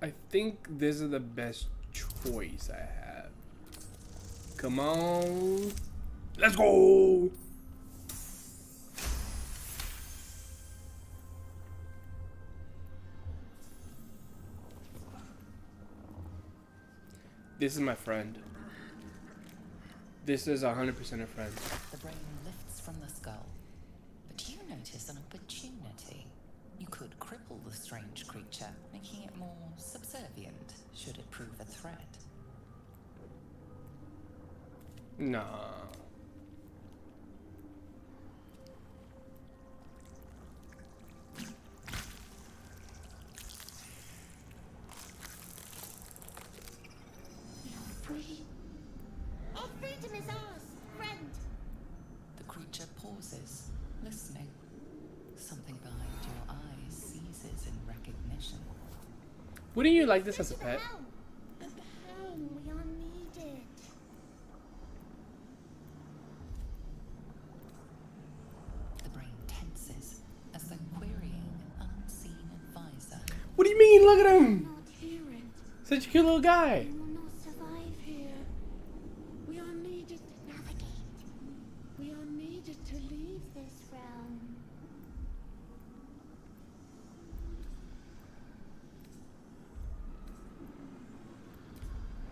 I think this is the best choice I have. Come on. Let's go! This is my friend. This is 100% a friend. The brain lifts from the skull. But you notice an opportunity. You could cripple the strange creature, making it more subservient, should it prove a threat. Nah. We are free. Our freedom is ours, friend. The creature pauses, listening. Something behind your eyes seizes in recognition. Wouldn't you like this as a pet? A helm, we are needed. The brain tenses as though querying an unseen advisor. What do you mean? Look at him! Not hear it. Such a cute little guy. We will not survive here. We are needed to navigate. We are needed to leave this realm.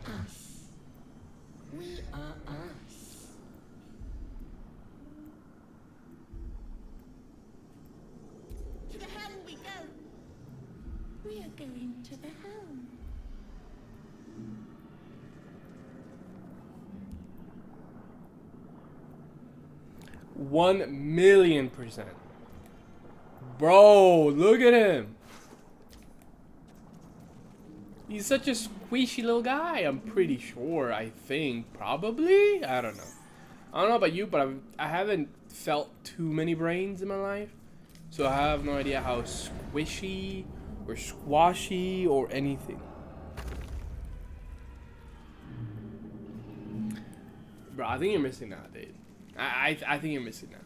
Us. We are us. To the helm we go. We are going to the helm. $1,000,000%. Bro, look at him. He's such a squishy little guy. I'm pretty sure. I think. Probably? I don't know. I don't know about you, but I haven't felt too many brains in my life. So I have no idea how squishy or squashy or anything. Bro, I think you're missing out, dude. I think you're missing out.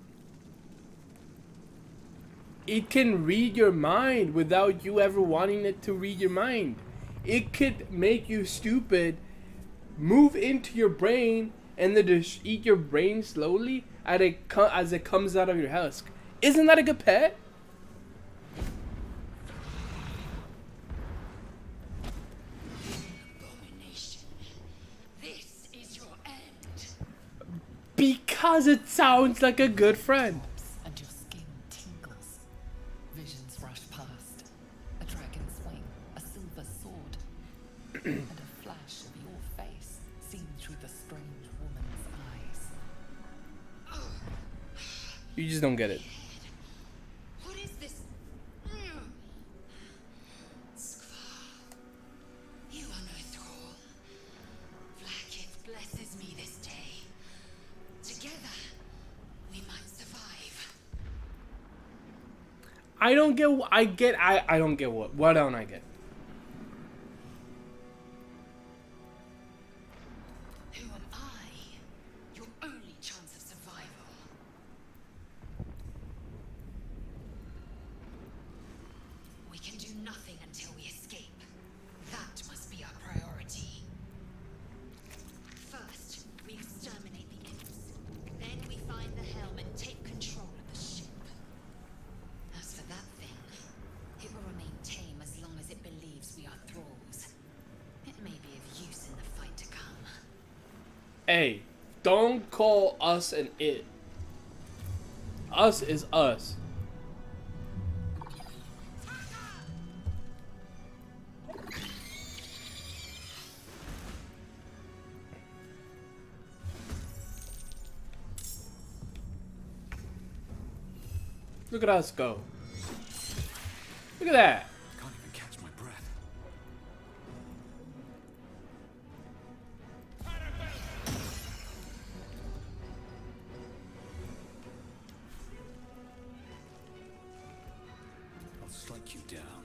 It can read your mind without you ever wanting it to read your mind. It could make you stupid, move into your brain, and then just eat your brain slowly as it comes out of your husk. Isn't that a good pet? Abomination. This is your end. Because it sounds like a good friend. And your skin tingles. Visions rush past. A dragon swing, a silver sword, and a flash of your face seen through the strange woman's eyes. You just don't get it. What is this? Skvar. You are no thrall. Blackith blesses me this day. Together, I don't get. I don't get what. What don't I get? Who am I? Your only chance of survival. We can do nothing until we escape. That must be our priority. First, we exterminate the imps. Then we find the helm and take control of the ship. As for that thing, it will remain tame as long as it believes we are thralls. It may be of use in the fight to come. Hey, don't call us an it. Us is us. Look at us go. Look at that. Can't even catch my breath. I'll strike you down.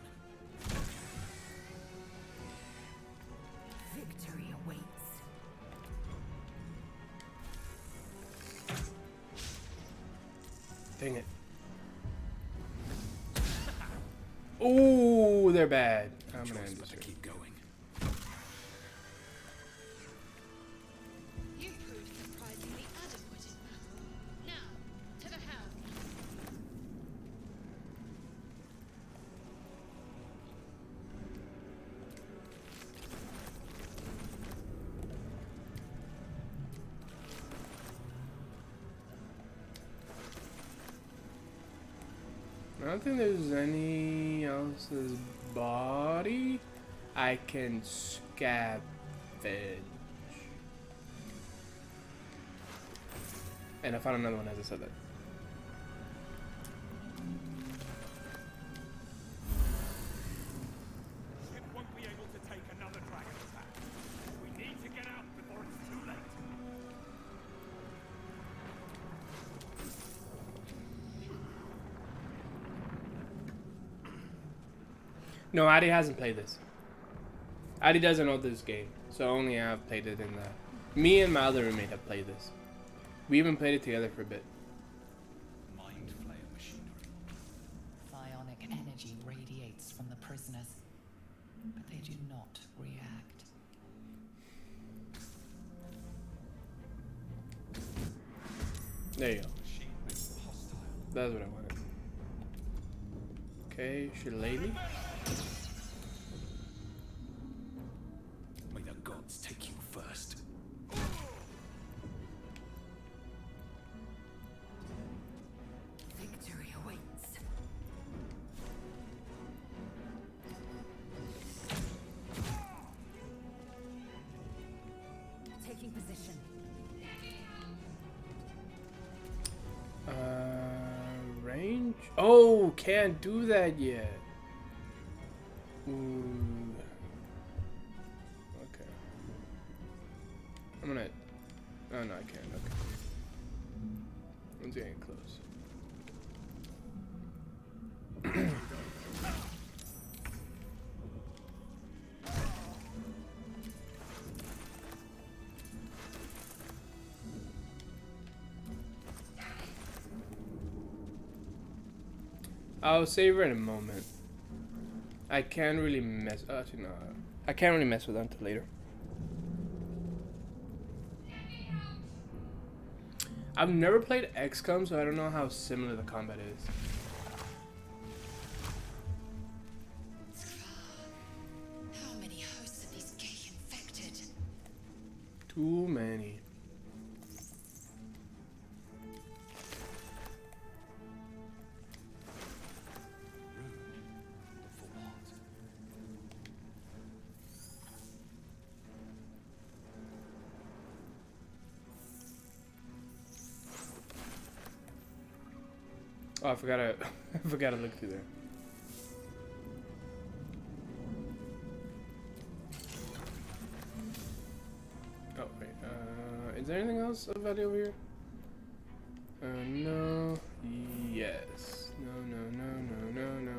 Victory awaits. Dang it. Ooh, they're bad. I'm gonna end this Better here. keep going. You proved surprisingly adequate in battle. Now, to the helm. I don't think there's any else's body I can scavenge. And I found another one as I said that. Ship won't be able to take another dragon attack. We need to get out before it's too late. No, Addy hasn't played this. Addy doesn't know this game, so only I have played it in that. Me and my other roommate have played this. We even played it together for a bit. Mind flayer machinery. Psionic energy radiates from the prisoners, but they do not react. There you go. Machine made hostile. That's what I wanted. Okay, shillelagh. May the gods take you first. Victory awaits. Taking position. Range? Oh, can't do that yet. Ooh. Okay. I'm gonna. Oh no, I can't. Okay. I'm getting close. I'll save her in a moment. I can't really mess. Actually, no. I can't really mess with her until later. I've never played XCOM, so I don't know how similar the combat is. How many hosts of these gay infected? Too many. For what? Oh, I forgot to. I forgot to look through there. Oh wait. Is there anything else of value over here? No. Yes. No.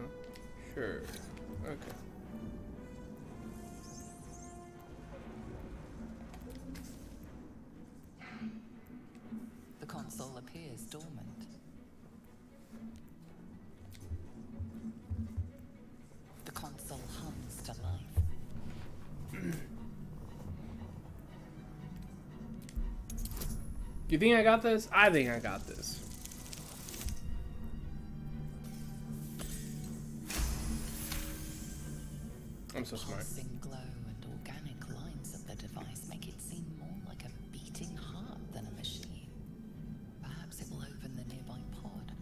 Sure. Okay. The console appears dormant. The console hums to life. You think I got this? I think I got this. I'm so smart. Pulsing glow and organic lines of the device make it seem more like a beating heart than a machine. Perhaps it will open the nearby pod.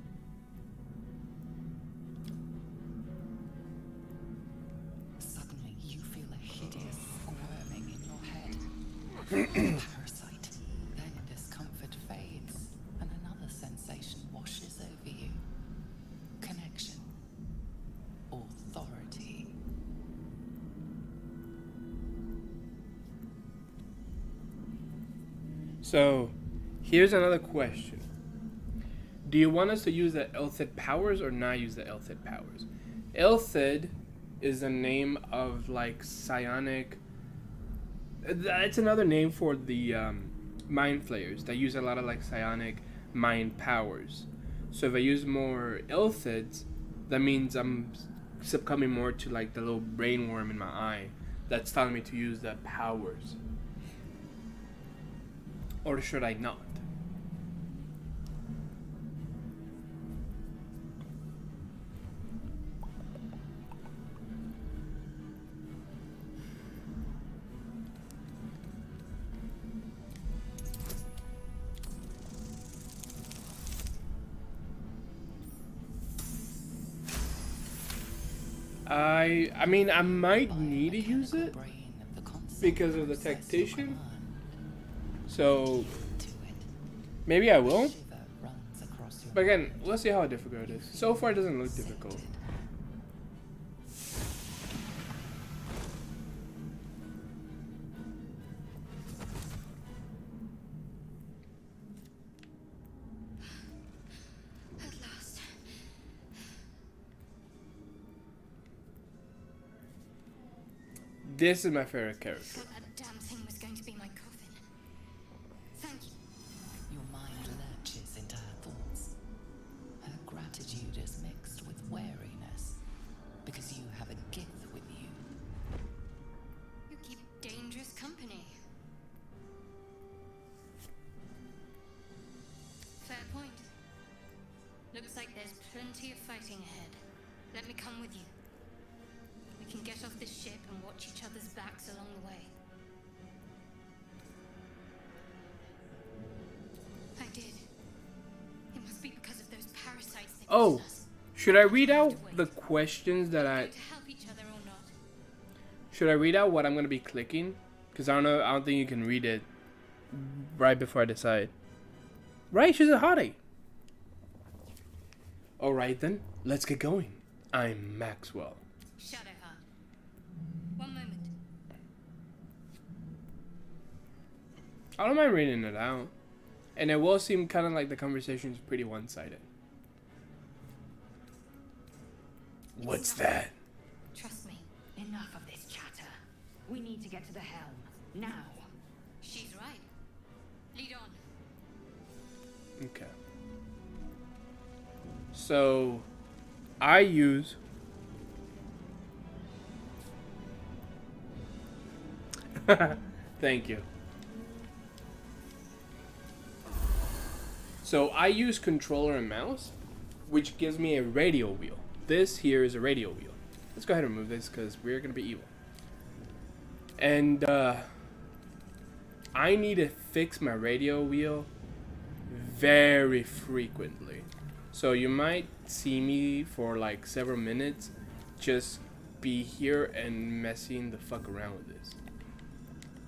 Suddenly, you feel a hideous squirming in your head. Parasite. Then discomfort fades, and another sensation washes over you. Connection. Authority. So, here's another question. Do you want us to use the Elthid powers or not use the Elthid powers? Elthid is the name of like psionic. It's another name for the mind flayers that use a lot of like psionic mind powers. So if I use more Elthids, that means I'm succumbing more to like the little brain worm in my eye that's telling me to use the powers. Or should I not? I mean, I might need to use it because of the tactician. So maybe I will. But again, let's see how difficult it is. So far, it doesn't look difficult. At last. This is my favorite character. Thought that damn thing was going to be my coffin. Thank you. Your mind lurches into her thoughts. Her gratitude is mixed with wariness, because you have a gift with you. You keep dangerous company. Fair point. Looks like there's plenty of fighting ahead. Let me come with you. We can get off this ship and watch each other's backs along the way. I did. It must be because of those parasites that Oh, used us. should I read out the questions that Going to help each other or not? Should I read out what I'm gonna be clicking? Because I don't know. I don't think you can read it right before I decide. Right? She's a hottie. All right then, let's get going. I'm Maxwell. Shadowheart. One moment. I don't mind reading it out, and it will seem kind of like the conversation is pretty one-sided. What's that? Trust me. Enough of this chatter. We need to get to the helm. Now. She's right. Lead on. Okay. So, I use... Thank you. So, I use controller and mouse, which gives me a radio wheel. This here is a radio wheel. Let's go ahead and remove this because we're going to be evil. And, I need to fix my radio wheel very frequently. So you might see me for like several minutes just be here and messing the fuck around with this.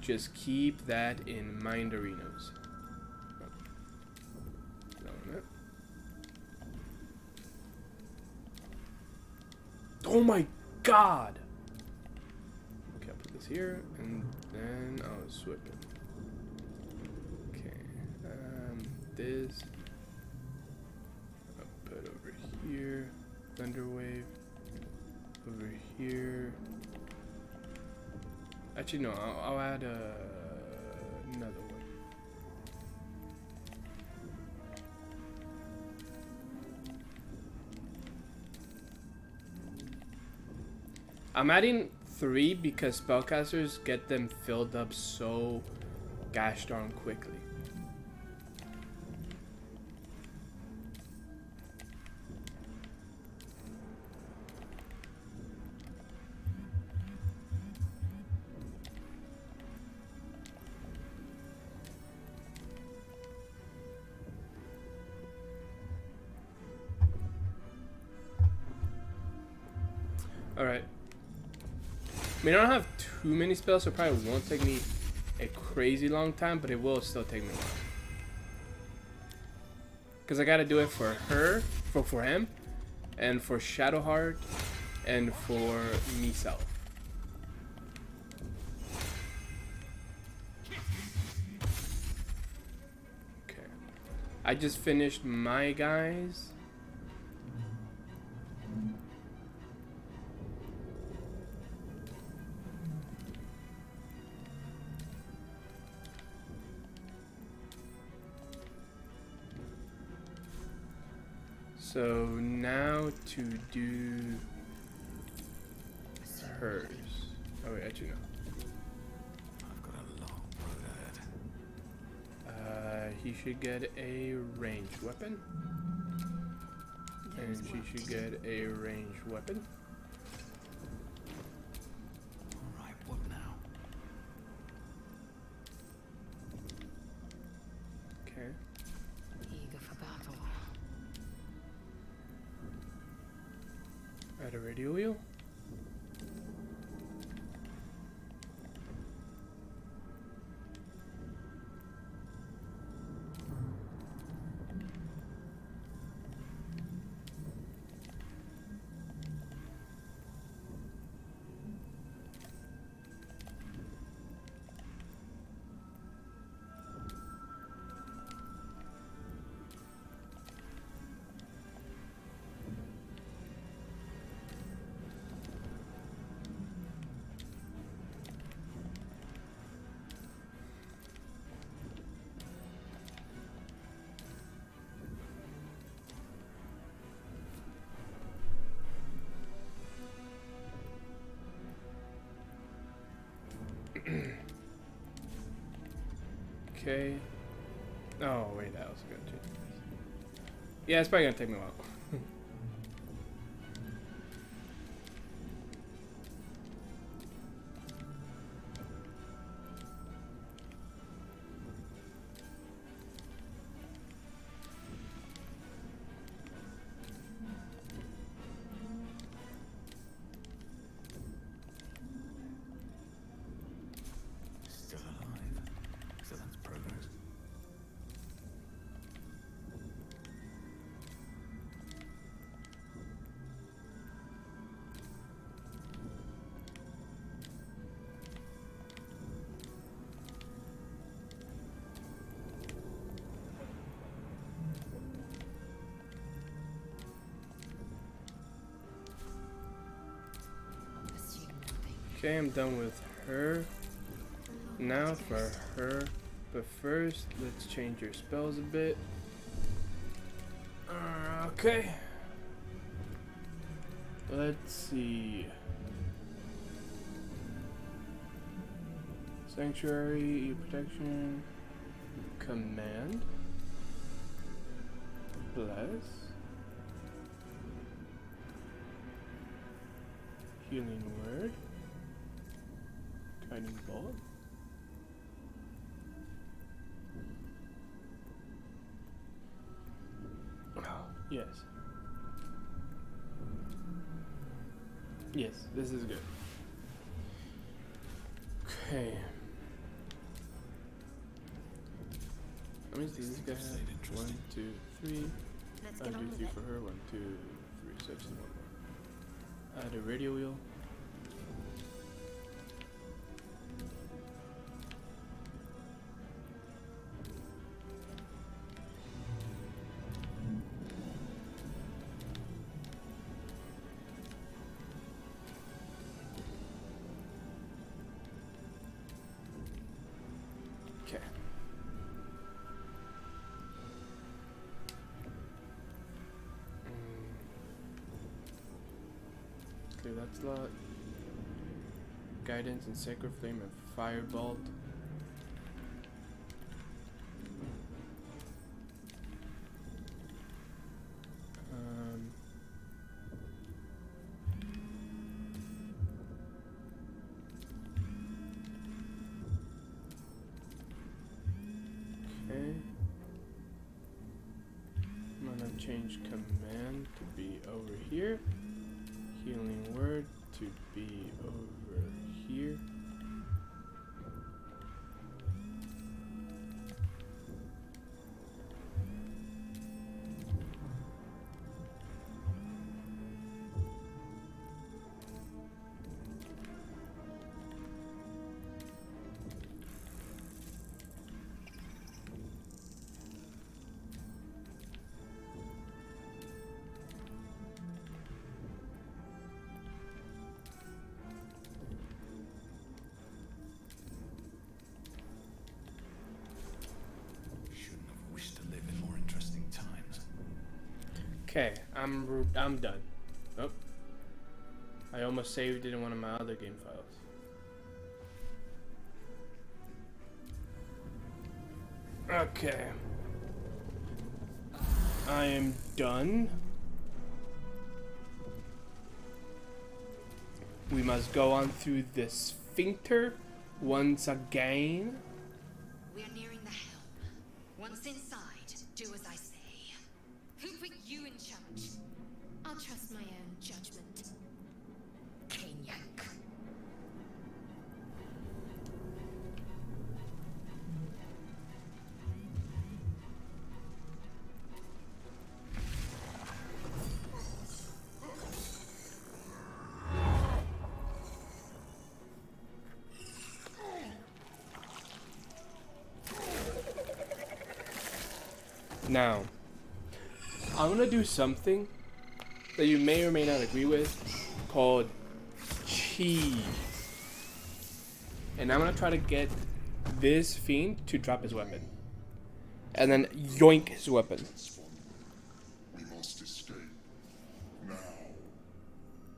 Just keep that in mind, Arinos. Oh my god! Okay, I'll put this here and then I'll swip it. Okay, this I'll put over here. Thunder wave. Over here. Actually, no. I'll add another one. I'm adding 3 because spellcasters get them filled up so gosh darn quickly. Alright. I mean, I don't have too many spells, so it probably won't take me a crazy long time, but it will still take me a while. Because I gotta do it for her, for him, and for Shadowheart, and for myself. Okay. I just finished my guys. So now to do hers. Oh wait, actually no. I've got a long road ahead. He should get a ranged weapon. And she should get a ranged weapon. Alright, what now? Okay. Eager for battle. Add a radio wheel. Okay. Oh wait, that was good too. Yeah, it's probably gonna take me a while. Still alive. So that's progress. Assume nothing. Okay, I'm done with her. Now for her. But first, let's change your spells a bit. Okay. Let's see. Sanctuary, protection, command, bless, healing word, guiding bolt. Yes. Yes, this is good. Okay. How many does this guy have? 1, 2, 3. Let's I'll get do on with 3 it. for her. 1, 2, 3. So just one more. Add a radio wheel. Onslaught, Guidance, and Sacred Flame, and Firebolt. Okay. I'm gonna change command to be over here. Healing word to be over here. Shouldn't have wished to live in more interesting times. Okay, I'm done. Oh, I almost saved it in one of my other game files. Okay, I am done. We must go on through the sphincter once again. We are nearing the helm. Once inside, do as I say. Who put you in charge? I'll trust my own judgment. Kenyak. Now, I'm gonna do something that you may or may not agree with called cheese. And I'm gonna try to get this fiend to drop his weapon. And then yoink his weapon. We must escape. Now.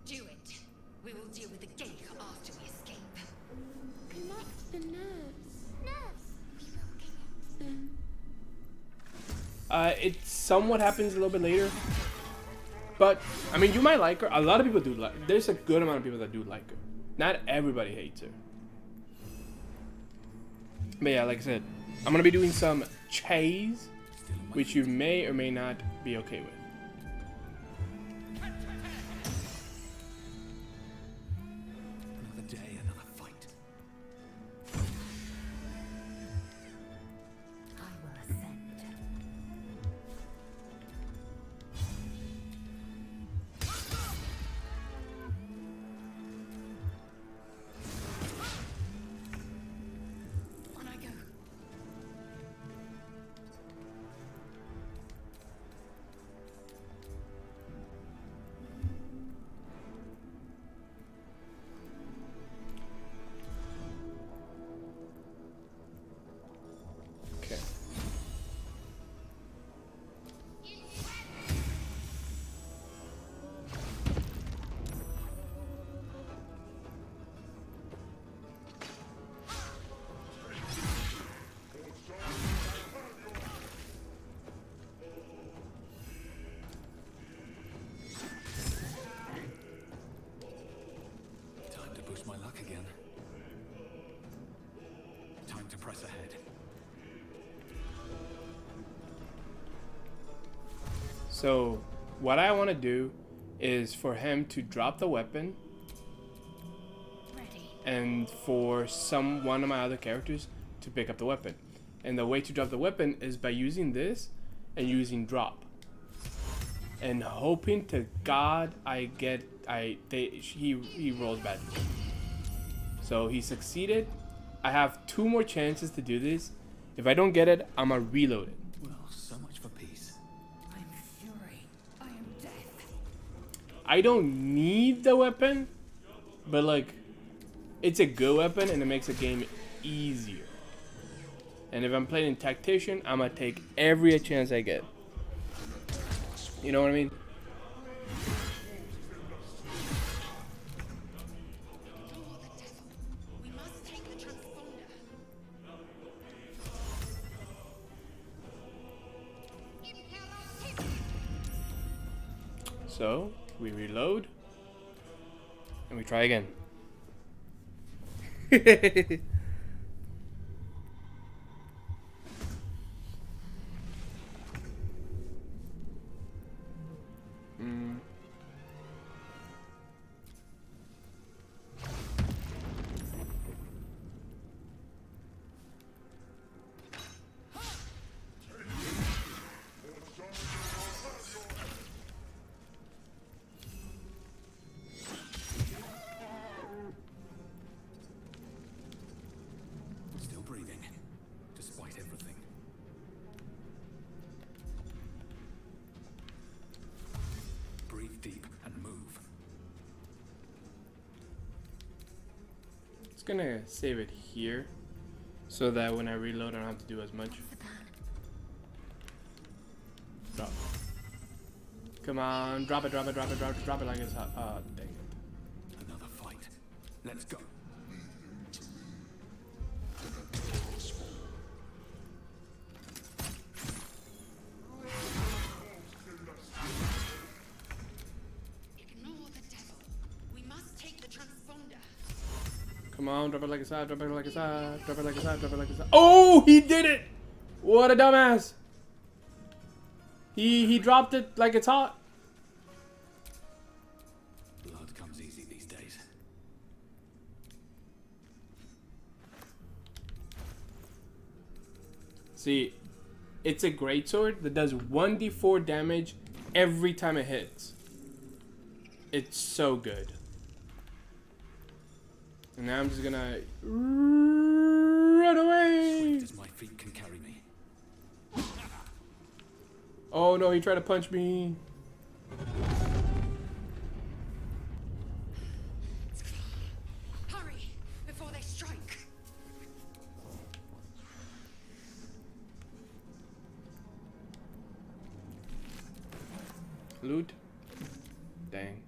Do it. We will deal with the gate after we escape. Connect the nerves. Nerves. We will connect them. It somewhat happens a little bit later. But, I mean, you might like her. A lot of people do like her. There's a good amount of people that do like her. Not everybody hates her. But yeah, like I said, I'm going to be doing some chase, which you may or may not be okay with. Another day, another fight. I will ascend. On I go. Okay. Time to boost my luck again. Time to press ahead. So, what I want to do is for him to drop the weapon, Ready. and for one of my other characters to pick up the weapon. And the way to drop the weapon is by using this and using drop. And hoping to God he rolls badly. So he succeeded. I have 2 more chances to do this. If I don't get it, I'm gonna reload it. Well, so much for peace. I am fury. I am death. I don't need the weapon, but like, it's a good weapon and it makes the game easier. And if I'm playing tactician, I'm gonna take every chance I get. You know what I mean? So we reload and we try again. Mm. Still breathing, despite everything. Breathe deep and move. It's gonna save it here so that when I reload I don't have to do as much. Drop. Come on, drop it, drop it, drop it, drop it, drop it like it's hot. Oh, dang it. Another fight. Let's go. Ignore the devil. We must take the transponder. Come on, drop it like it's hot, drop it like it's hot, drop it like it's hot, drop it like it's hot. Oh, he did it! What a dumbass! He dropped it like it's hot. Blood comes easy these days. See, it's a greatsword that does 1d4 damage every time it hits. It's so good. And now I'm just gonna run away. Swift as my feet can carry me. Oh no, he tried to punch me. Hurry before they strike. Loot. Dang.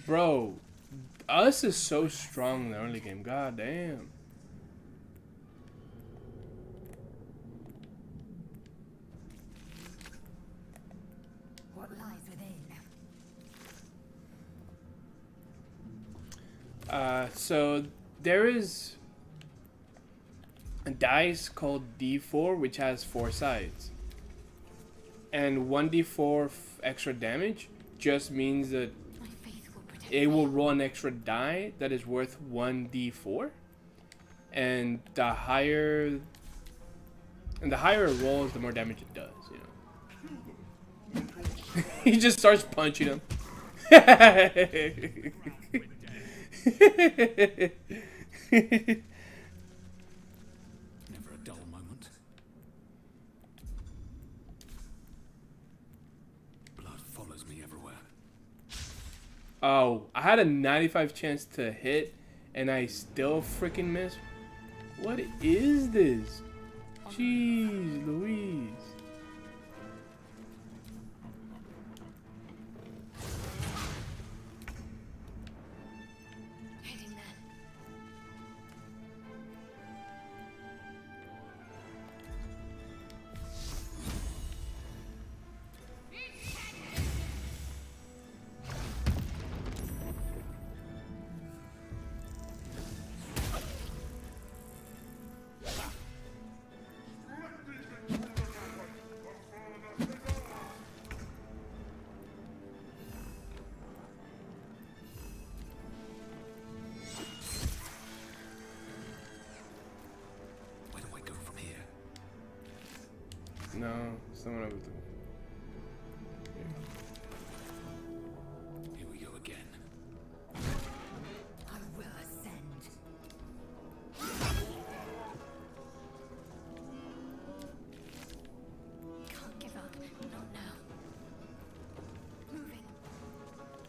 Bro, us is so strong in the early game. God damn. What lies within? So there is a dice called D4 which has 4 sides. And 1d4 extra damage just means that My faith will protect it will roll an extra die that is worth 1d4, and the higher it rolls, the more damage it does. You know. He just starts punching him. Never a dull moment. Blood follows me everywhere. Oh, I had a 95 chance to hit, and I still freaking missed. What is this? Jeez Louise. heading there. Where do I go from here? No, someone over there. Here we go again. I will ascend. Can't give up. Not now. Moving.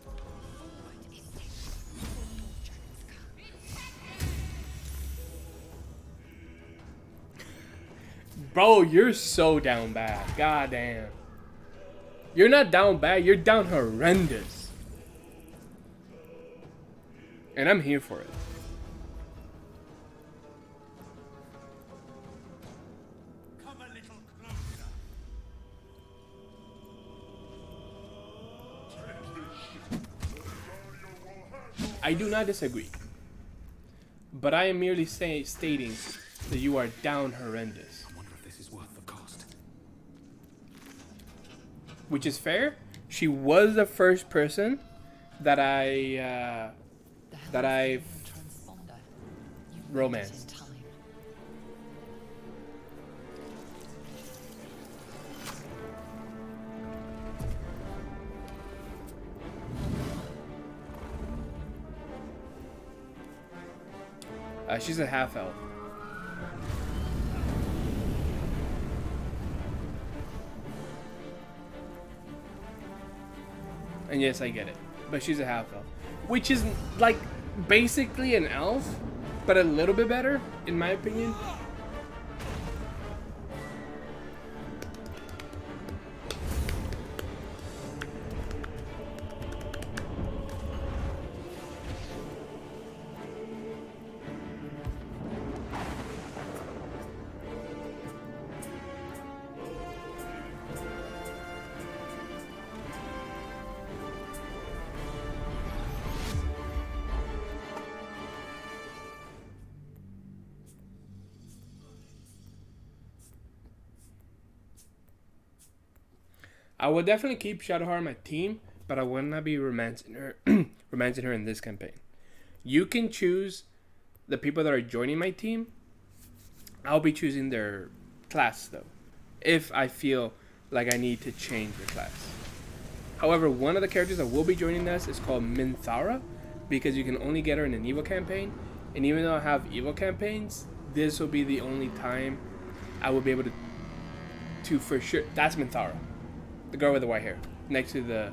Forward is safe. Before more dragons come. Bro, you're so down bad. God damn. You're not down bad, you're down horrendous. And I'm here for it. Come a little closer. I do not disagree. But I am merely stating that you are down horrendous. I wonder if this is worth the cost. Which is fair. She was the first person that I romanced. She's a half elf. And yes, I get it. But she's a half elf. Which is like basically an elf, but a little bit better, in my opinion. I will definitely keep Shadowheart on my team, but I will not be romancing her, romancing her in this campaign. You can choose the people that are joining my team. I'll be choosing their class though, if I feel like I need to change their class. However, one of the characters that will be joining us is called Minthara, because you can only get her in an evil campaign. And even though I have evil campaigns, this will be the only time I will be able to for sure. That's Minthara. The girl with the white hair, next to the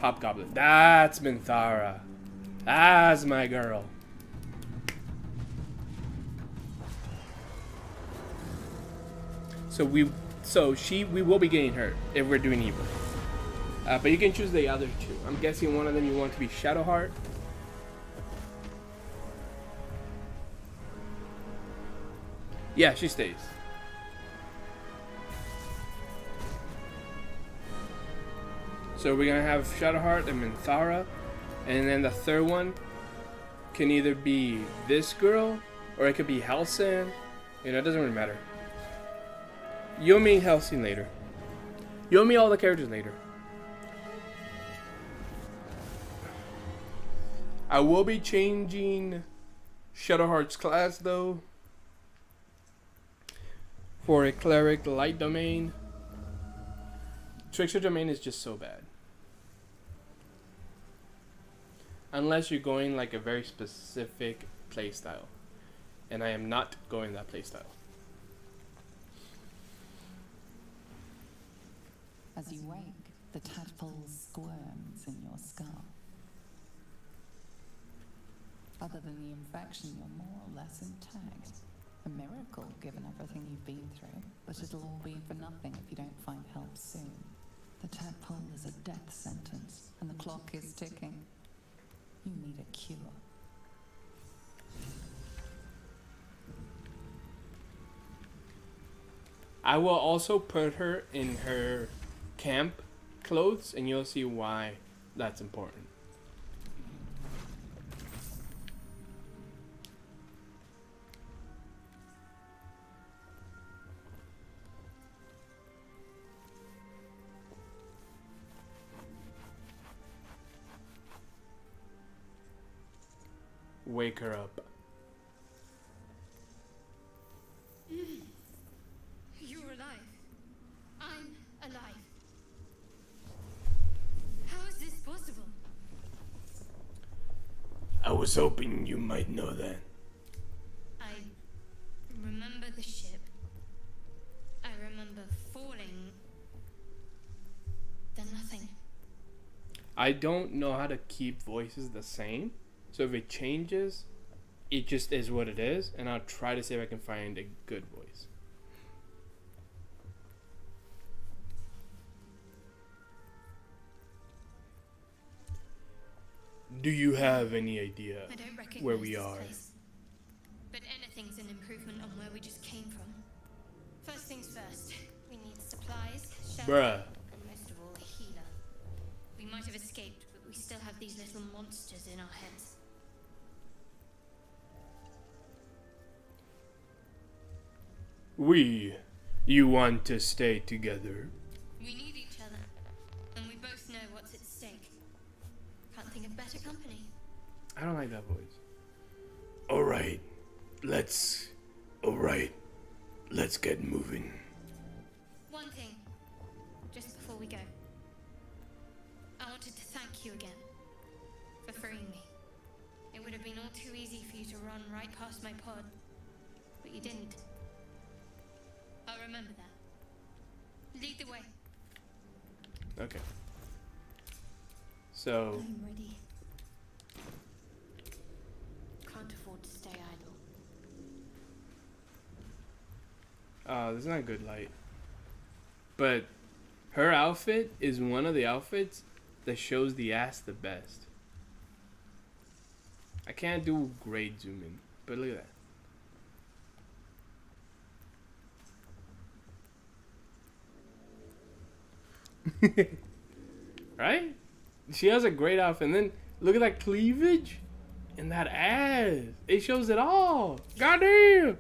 hobgoblin. That's Minthara. That's my girl. So we will be getting her if we're doing evil. But you can choose the other two. I'm guessing one of them you want to be Shadowheart. Yeah, she stays. So we're gonna have Shadowheart and Minthara, and then the third one can either be this girl or it could be Halcyon. You know, it doesn't really matter. You'll meet Halcyon later. You'll meet all the characters later. I will be changing Shadowheart's class though for a cleric light domain. Trickster domain is just so bad. Unless you're going like a very specific playstyle. And I am not going that playstyle. As you wake, the tadpole squirms in your skull. Other than the infection, you're more or less intact. A miracle, given everything you've been through, but it'll all be for nothing if you don't find help soon. The tadpole is a death sentence, and the clock is ticking. You need a cure. I will also put her in her camp clothes, and you'll see why that's important. Wake her up. You're alive. I'm alive. How is this possible? I was hoping you might know that. I remember the ship. I remember falling. Then nothing. I don't know how to keep voices the same. So if it changes, it just is what it is. And I'll try to see if I can find a good voice. Do you have any idea I don't recognize where we this are? place. But anything's an improvement on where we just came from. First things first, we need supplies, shelter, Bruh. and most of all, a healer. We might have escaped, but we still have these little monsters in our heads. You want to stay together? We need each other, and we both know what's at stake. Can't think of better company. I don't like that voice. Alright, let's get moving. One thing, just before we go. I wanted to thank you again for freeing me. It would have been all too easy for you to run right past my pod, but you didn't. I'll remember that. Lead the way. Okay. So, I'm ready. Can't afford to stay idle. this is not good light. But her outfit is one of the outfits that shows the ass the best. I can't do great zoom in, but look at that. Right? She has a great outfit. And then look at that cleavage and that ass. It shows it all. Goddamn.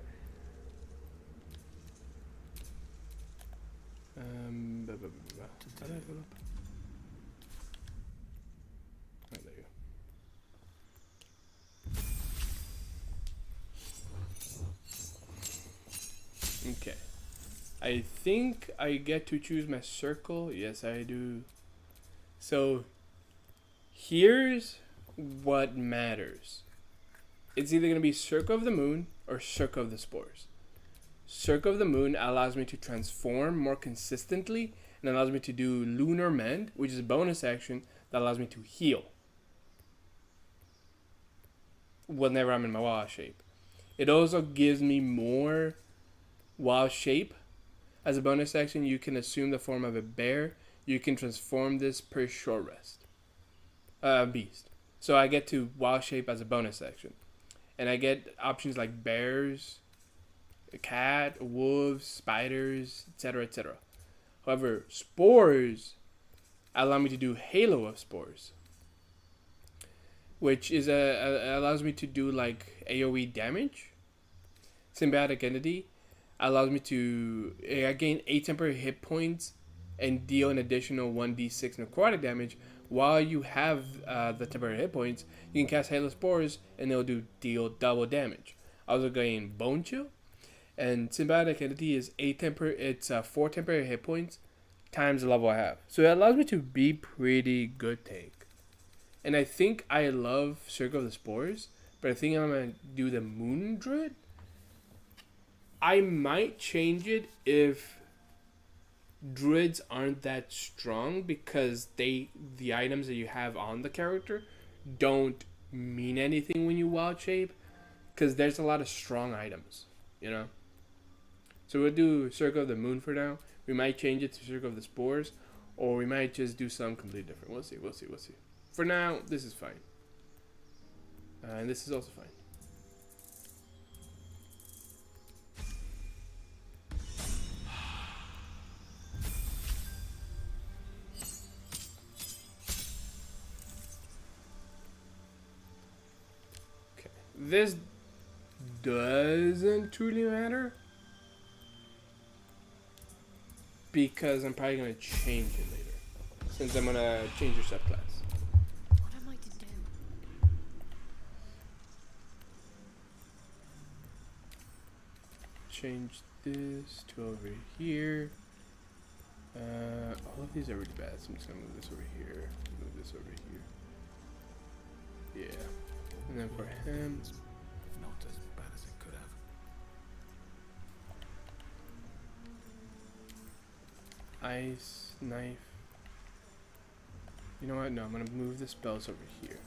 How do I go up? Oh, there you go. Okay. I think I get to choose my circle. Yes, I do. So, here's what matters. It's either going to be Circle of the Moon or Circle of the Spores. Circle of the Moon allows me to transform more consistently and allows me to do Lunar Mend, which is a bonus action that allows me to heal whenever I'm in my wild shape. It also gives me more wild shape. As a bonus action, you can assume the form of a bear. You can transform this per short rest. Beast. So I get to wild shape as a bonus action. And I get options like bears, a cat, wolves, spiders, etc., etc. However, spores allow me to do Halo of Spores, which is allows me to do like AoE damage. Symbiotic Entity allows me to I gain 8 temporary hit points and deal an additional 1d6 necrotic damage. While you have the temporary hit points, you can cast Halo Spores and they'll deal double damage. I also gain Bone Chill. And Symbiotic Entity is 4 temporary hit points times the level I have. So it allows me to be pretty good tank. And I think I love Circle of the Spores, but I think I'm going to do the Moon Druid. I might change it if Druids aren't that strong because the items that you have on the character don't mean anything when you wild shape, because there's a lot of strong items, you know? So we'll do Circle of the Moon for now. We might change it to Circle of the Spores, or we might just do something completely different. We'll see. For now, this is fine. And this is also fine. Okay. This doesn't truly matter, because I'm probably going to change it later, since I'm going to change your subclass. What am I to do? Change this to over here. All of these are really bad, so I'm just going to move this over here, move this over here. Yeah. And then for him, Not as bad as it could have. ice, knife. You know what? No, I'm going to move the spells over here.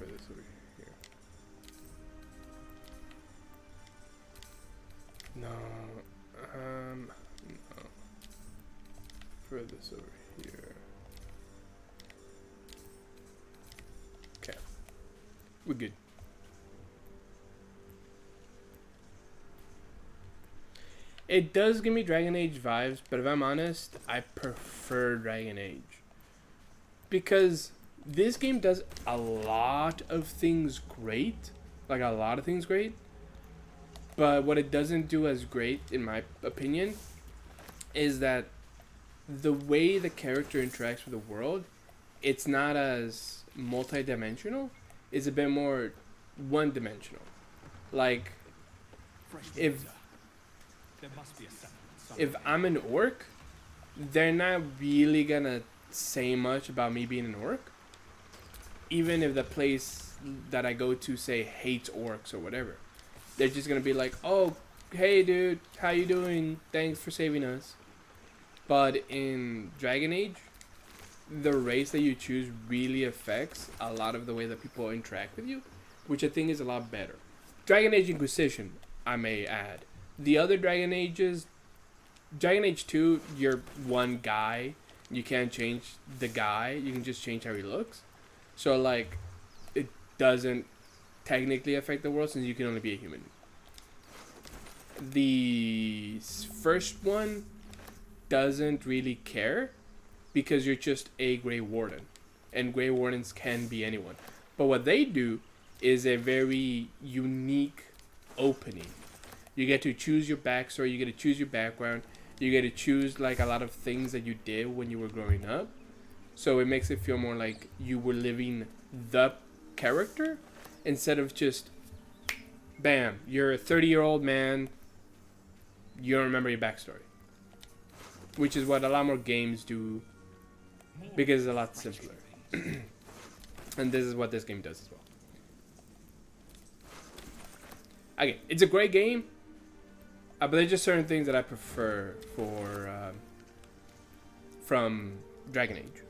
for this over here. No. No. For this over here. Okay. We're good. It does give me Dragon Age vibes, but if I'm honest, I prefer Dragon Age. Because this game does a lot of things great. Like, a lot of things great. But what it doesn't do as great, in my opinion, is that the way the character interacts with the world, it's not as multi-dimensional. It's a bit more one-dimensional. Like, if I'm an orc, they're not really gonna say much about me being an orc. Even if the place that I go to, say, hates orcs or whatever. They're just gonna be like, oh, hey dude, how you doing? Thanks for saving us. But in Dragon Age, the race that you choose really affects a lot of the way that people interact with you, which I think is a lot better. Dragon Age Inquisition, I may add. The other Dragon Ages, Dragon Age 2, you're one guy. You can't change the guy. You can just change how he looks. So, like, it doesn't technically affect the world since you can only be a human. The first one doesn't really care because you're just a Grey Warden. And Grey Wardens can be anyone. But what they do is a very unique opening. You get to choose your backstory, you get to choose your background, you get to choose like a lot of things that you did when you were growing up. So it makes it feel more like you were living the character instead of just, bam, you're a 30-year-old man, you don't remember your backstory. Which is what a lot more games do because it's a lot simpler. And this is what this game does as well. Okay, it's a great game. But there's just certain things that I prefer from Dragon Age.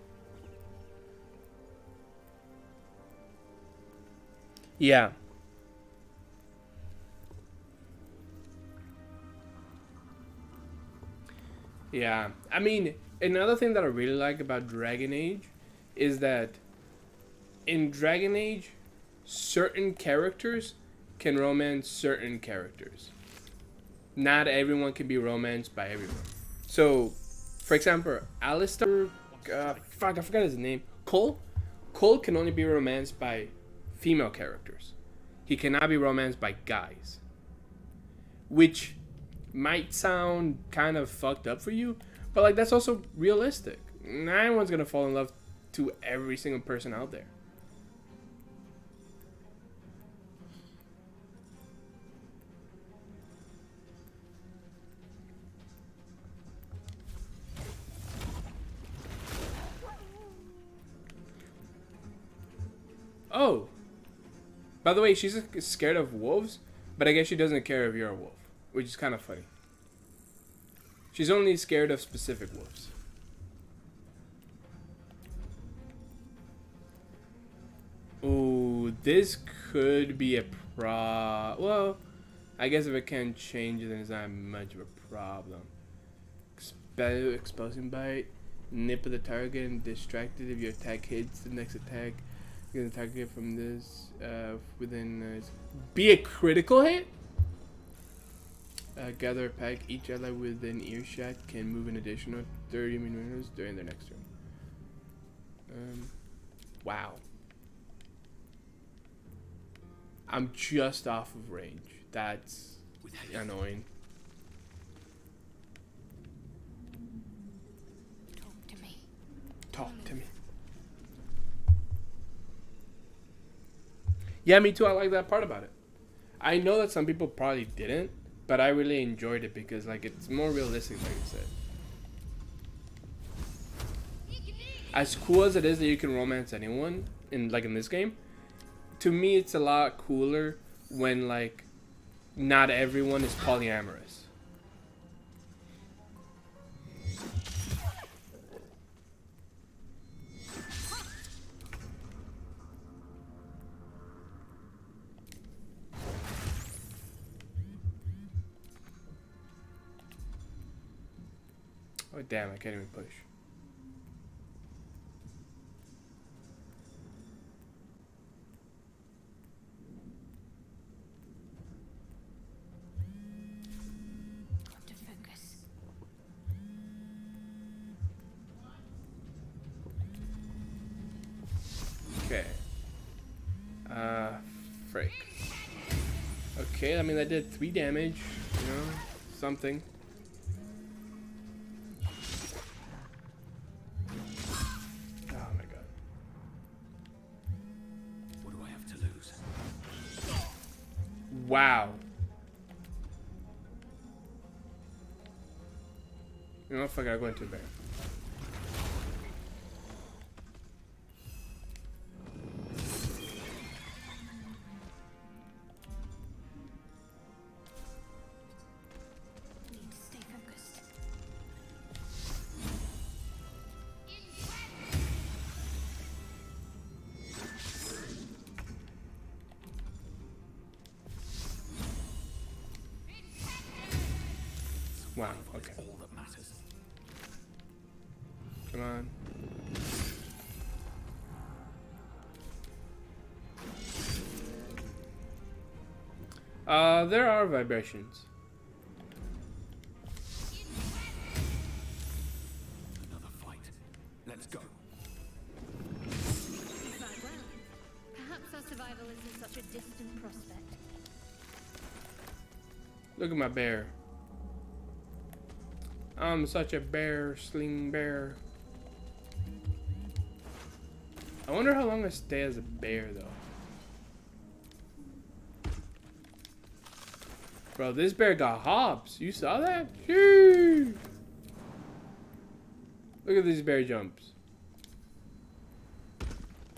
Yeah. Yeah. I mean, another thing that I really like about Dragon Age is that in Dragon Age, certain characters can romance certain characters. Not everyone can be romanced by everyone. So, for example, Alistair, I forgot his name. Cole can only be romanced by female characters. He cannot be romanced by guys. Which might sound kind of fucked up for you, but like that's also realistic. Not everyone's gonna fall in love to every single person out there. Oh, by the way, she's scared of wolves, but I guess she doesn't care if you're a wolf, which is kind of funny. She's only scared of specific wolves. Ooh, this could be a well, I guess if it can change, then it's not much of a problem. Exposing bite, nip of the target, and distracted if your attack hits the next attack. You're gonna target from this within be a critical hit. Gather a pack. Each ally within earshot can move an additional 30 minutes during their next turn. Wow. I'm just off of range. That's annoying. Talk to me. Talk to me. Yeah, me too. I like that part about it. I know that some people probably didn't, but I really enjoyed it because like it's more realistic, like I said. As cool as it is that you can romance anyone in this game, to me it's a lot cooler when like not everyone is polyamorous. Oh damn, I can't even push. To focus. Okay. Frick. Okay, I mean that did 3 damage, you know, something. Oh my god. What do I have to lose? Wow. You know what, fuck it, I'll go into a bear. Need to stay focused. Wow, okay. All that matters. Come on. There are vibrations. Another fight. Let's go. Quite well. Perhaps our survival isn't such a distant prospect. Look at my bear. I'm such a bear, sling bear. I wonder how long I stay as a bear, though. Bro, this bear got hops. You saw that? Sheesh. Look at these bear jumps.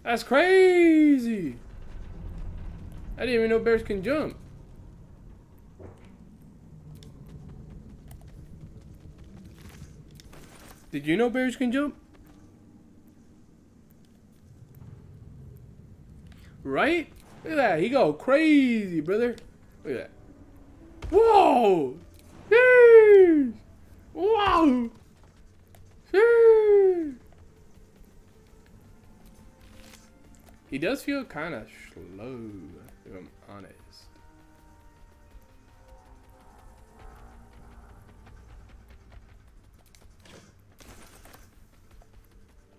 That's crazy. I didn't even know bears can jump. Did you know bears can jump? Right? Look at that. He go crazy, brother. Look at that. Whoa! Jeez! Wow! Jeez! He does feel kind of slow, if I'm honest.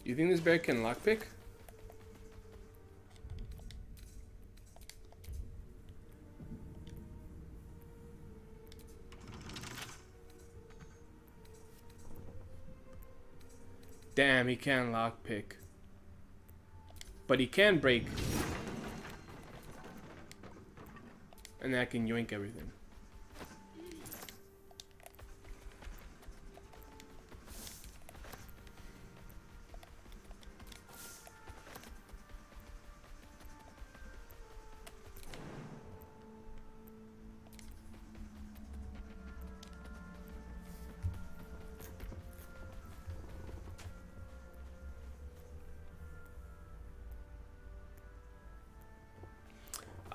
You think this bear can lockpick? Damn, he can lockpick. But he can break. And that can yoink everything.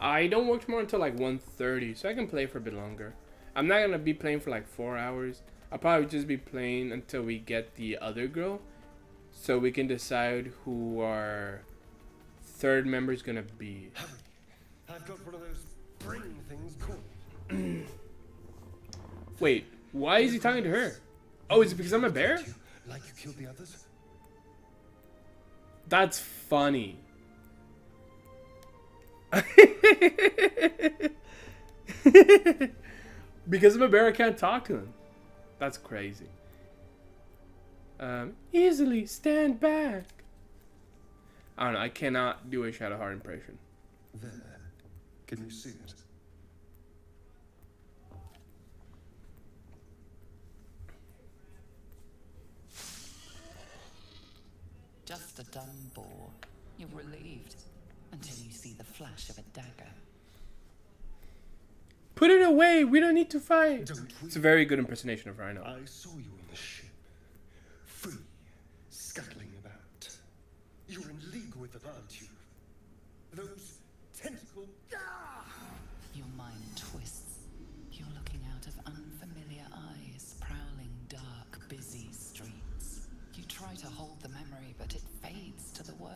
I don't work tomorrow until like 1:30, so I can play for a bit longer. I'm not gonna be playing for like 4 hours. I'll probably just be playing until we get the other girl, so we can decide who our third member is gonna be. I've got one of those brain things called. Wait, why is he talking to her? Oh, is it because I'm a bear? Like you killed the others? That's funny. Because I'm a bear, I can't talk to him. That's crazy. Easily stand back. I don't know. I cannot do a Shadowheart impression. There. Can you see it? Just a dumb bore. You're relieved until you see the flash of a dagger. Put it away. We don't need to fight. Don't we? It's a very good impersonation of Rhino. I saw you on the ship. Free. Scuttling about. You're in league with them, aren't you? Those tentacle. Your mind twists. You're looking out of unfamiliar eyes, prowling dark, busy streets. try to hold the memory, but it fades to the worm.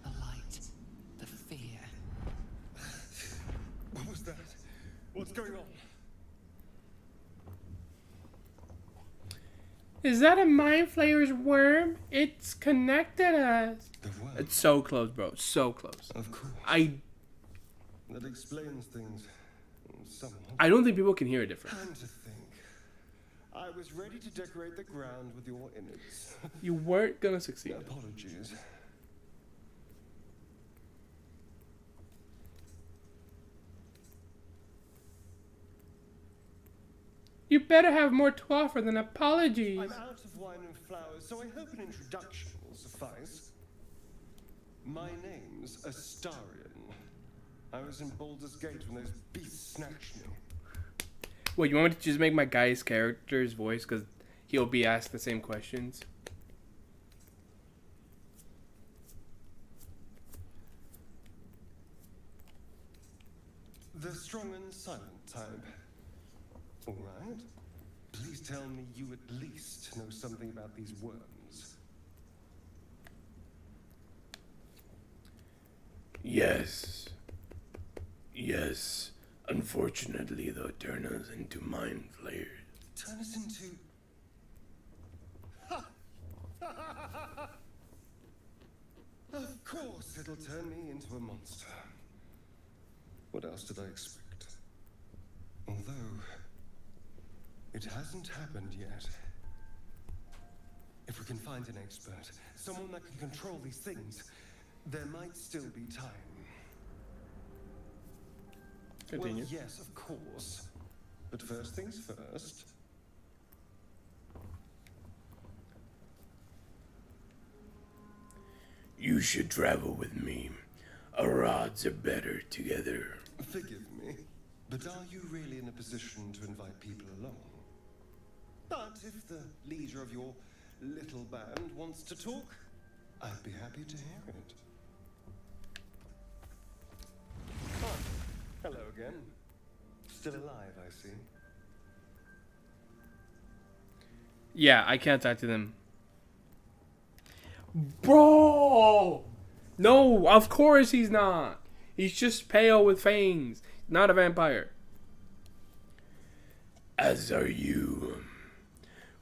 The light, the fear. What was that? What's going on? Is that a Mind Flayer's worm? It's connected us. The worm? It's so close, bro. So close. Of course. That explains things somewhat. I don't think people can hear it different. Time to think. I was ready to decorate the ground with your innards. You weren't gonna succeed. Apologies. You better have more to offer than apologies. I'm out of wine and flowers, so I hope an introduction will suffice. My name's Astarion. I was in Baldur's Gate when those beasts snatched me. Wait, you want me to just make my guy's character's voice? Because he'll be asked the same questions. The strong and silent type. All right. Please tell me you at least know something about these worms. Yes. Yes. Unfortunately, they'll turn us into Mind Flayers. Turn us into... Of course it'll turn me into a monster. What else did I expect? Although, it hasn't happened yet. If we can find an expert, someone that can control these things, there might still be time. Continue. Well, yes, of course. But first things first. You should travel with me. Our odds are better together. Forgive me, but are you really in a position to invite people along? But if the leader of your little band wants to talk, I'd be happy to hear it. Oh, hello again. Still alive, I see. Yeah, I can't talk to them. Bro! No, of course he's not. He's just pale with fangs. Not a vampire. As are you.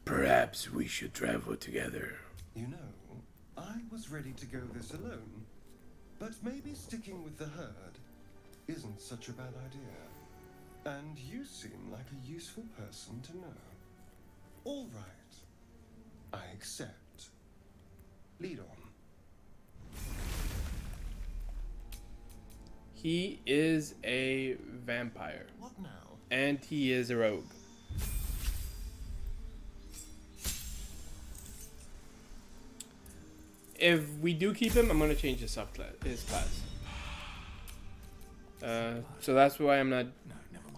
Perhaps we should travel together. You know, I was ready to go this alone. But maybe sticking with the herd isn't such a bad idea. And you seem like a useful person to know. All right. I accept. Lead on. He is a vampire. What now? And he is a rogue. If we do keep him, I'm gonna change his subclass, his class. So that's why I'm not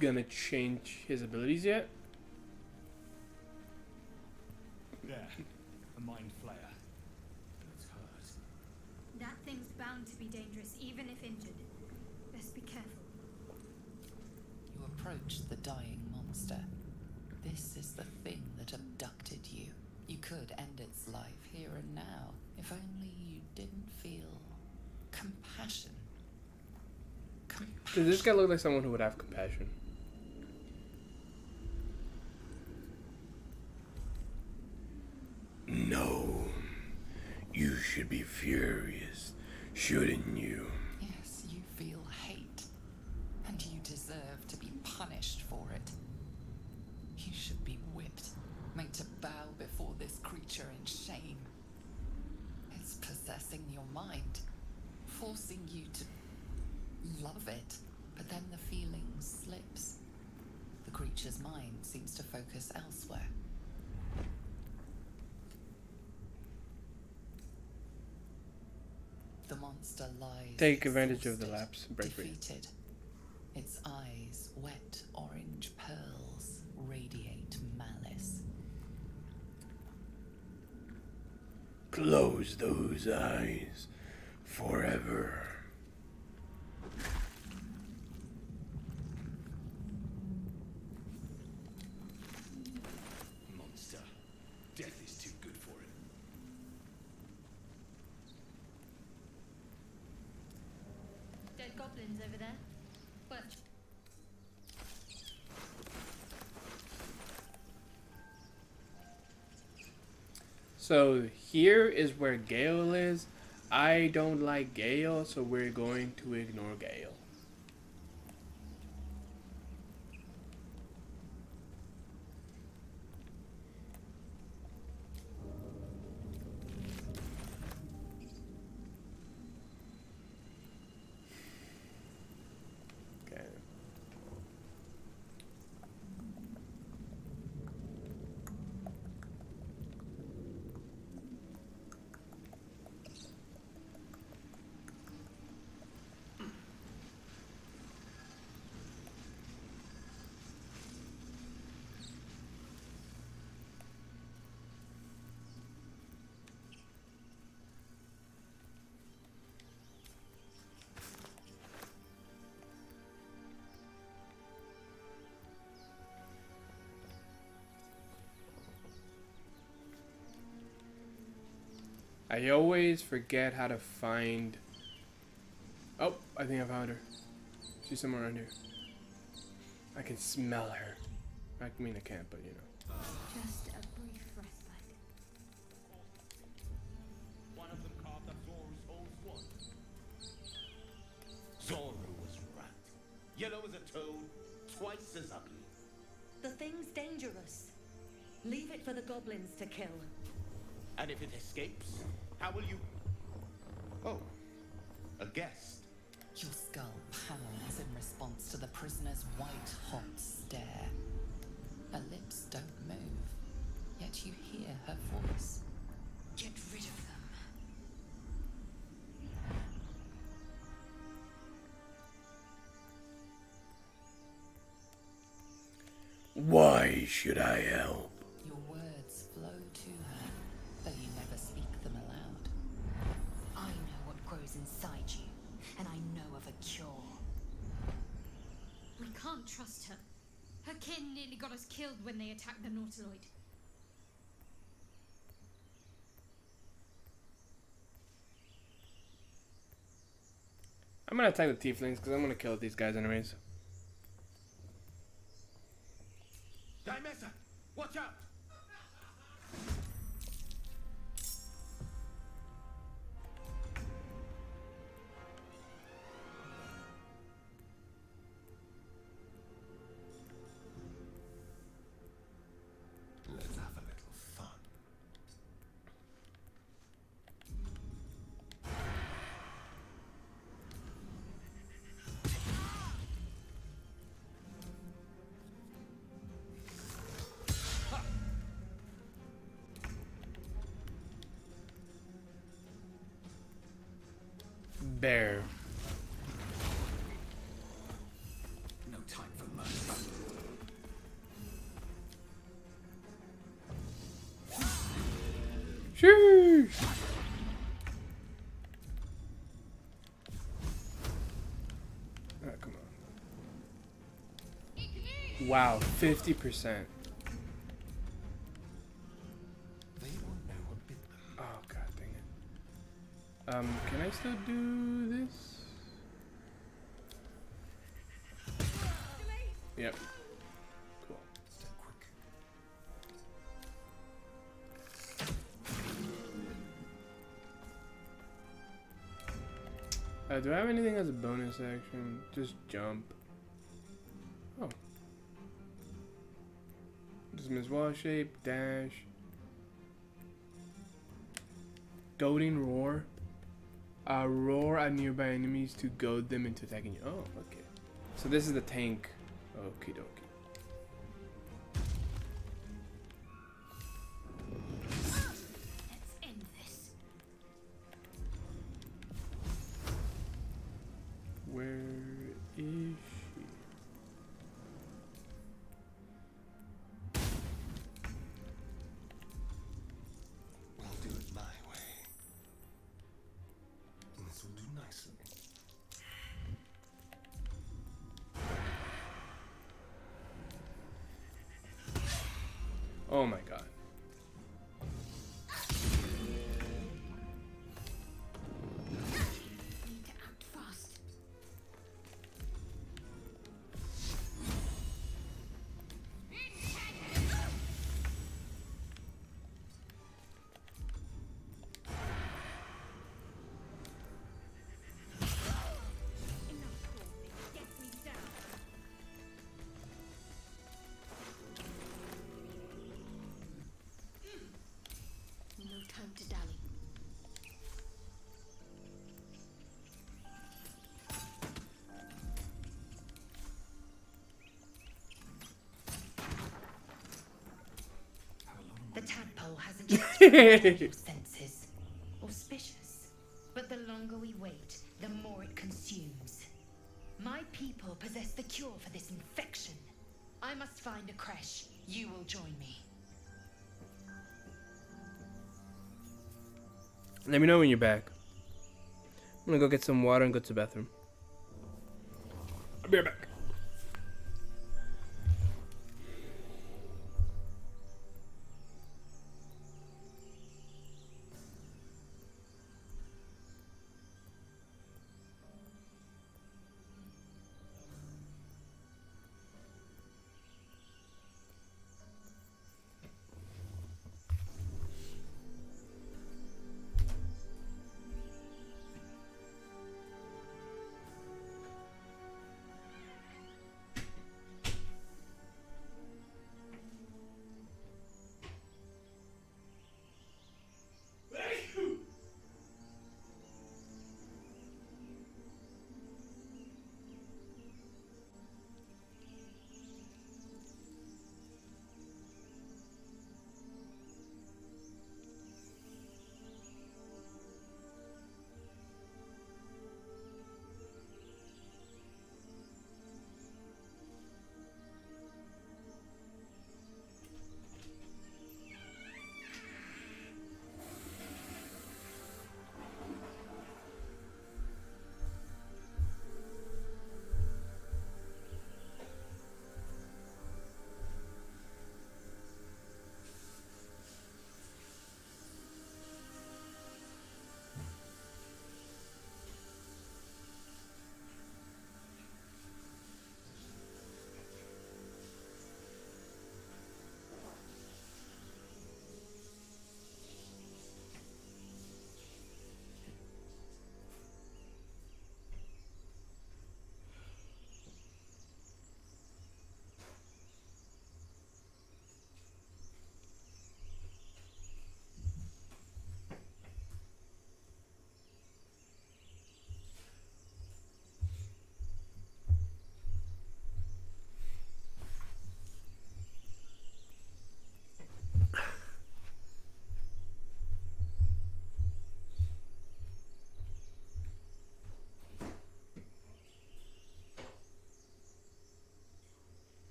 gonna change his abilities yet. There. A Mind Flayer. It's hers. That thing's bound to be dangerous, even if injured. Best be careful. You approach the dying monster. This is the thing that abducted you. You could end its life here and now, if only you didn't feel compassion. Does this guy look like someone who would have compassion? No. You should be furious, shouldn't you? Yes, you feel hate, and you deserve to be punished for it. You should be whipped, made to bow before this creature in shame. It's possessing your mind, forcing you to love it, but then the feeling slips. The creature's mind seems to focus elsewhere. The monster lies. Take advantage of the exhausted, lapse. Break free. defeated. Its eyes, wet orange pearls, radiate malice. Close those eyes forever. Monster. Death is too good for it. dead goblins over there. Worth. So here is where Gale is. I don't like Gale, so we're going to ignore Gale. Okay. I always forget how to find... Oh, I think I found her. She's somewhere around here. I can smell her. I mean, I can't, but you know. Just a brief respite. One of them carved up Zoru's old swan. Zoru was rat. Yellow as a toad, twice as ugly. The thing's dangerous. Leave it for the goblins to kill. And if it escapes, how will you... Oh, a guest. Your skull pounds in response to the prisoner's white-hot stare. Her lips don't move, yet you hear her voice. Get rid of them. Why should I help? Your words flow to her, though you never speak them aloud. I know what grows inside you, and I know of a cure. We can't trust her. Her kin nearly got us killed when they attacked the Nautiloid. I'm gonna attack the tieflings because I'm gonna kill these guys anyways. Dimesa, watch out! Let's have a little fun. Bear. No time for mercy. Sheesh. Ah, come on. Wow, 50%. They will know a bit. Oh god dang it. Can I still do this? Yep. Cool. Stay quick. Do I have anything as a bonus action? Just jump. Oh. Dismiss wall shape, dash. Goading roar. Roar at nearby enemies to goad them into attacking you. Oh, okay. So this is the tank. Okie dokie. Let's end this. Where is she? We'll do it my way. And this will do nicely. Oh my god. Need to act fast. your senses. Auspicious. But the longer we wait, the more it consumes. My people possess the cure for this infection. I must find a creche. You will join me. Let me know when you're back. I'm gonna go get some water and go to the bathroom. I'll be right back.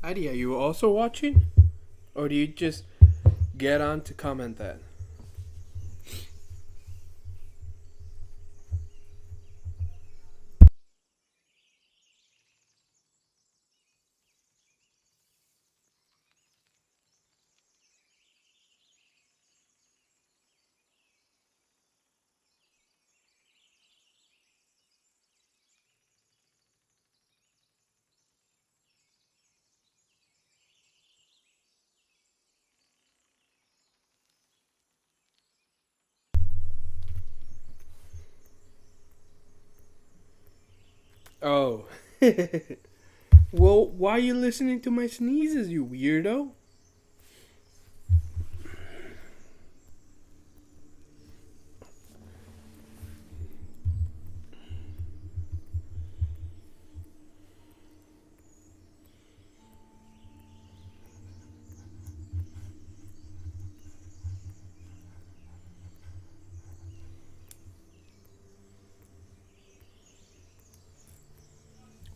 Adi, are you also watching? Or do you just get on to comment that? Oh. Well, why are you listening to my sneezes, you weirdo?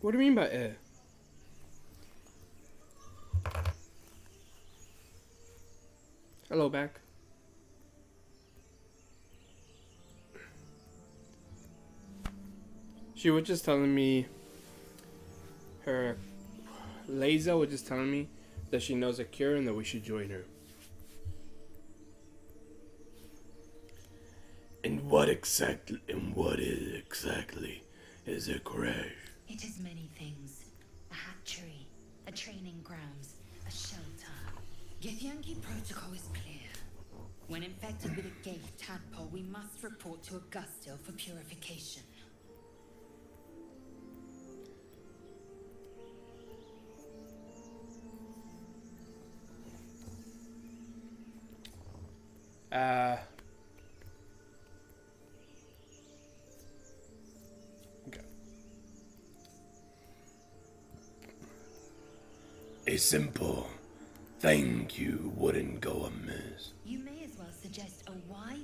What do you mean by eh? Hello, back. She was just telling me, her Liza was just telling me that she knows a cure and that we should join her. And what exactly is a crash? It is many things. A hatchery, a training grounds, a shelter. Githyanki protocol is clear. When infected with a gate tadpole, we must report to Augustil for purification. A simple thank you wouldn't go amiss. You may as well suggest a wyvern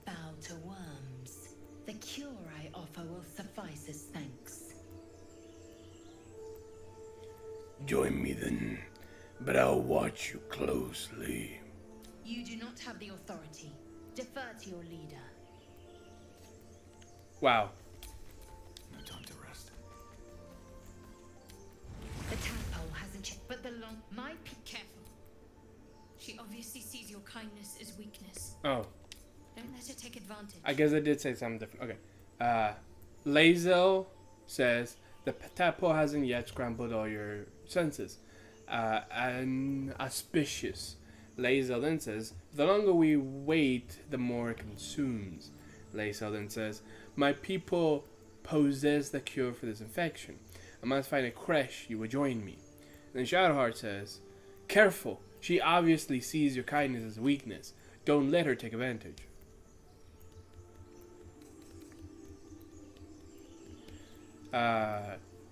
bow to worms. The cure I offer will suffice as thanks. Join me then, but I'll watch you closely. You do not have the authority. Defer to your leader. Wow. No time to rest. The tadpole hasn't checked, but the long... Careful. She obviously sees your kindness as weakness. Oh, Don't let her take advantage. I guess I did say something different. Okay. Lazel says, the tadpole hasn't yet scrambled all your senses. And auspicious. Lazel then says, the longer we wait, the more it consumes. Lazel then says, my people possess the cure for this infection. I must find a creche, you will join me. Then Shadowheart says, careful, she obviously sees your kindness as a weakness. Don't let her take advantage.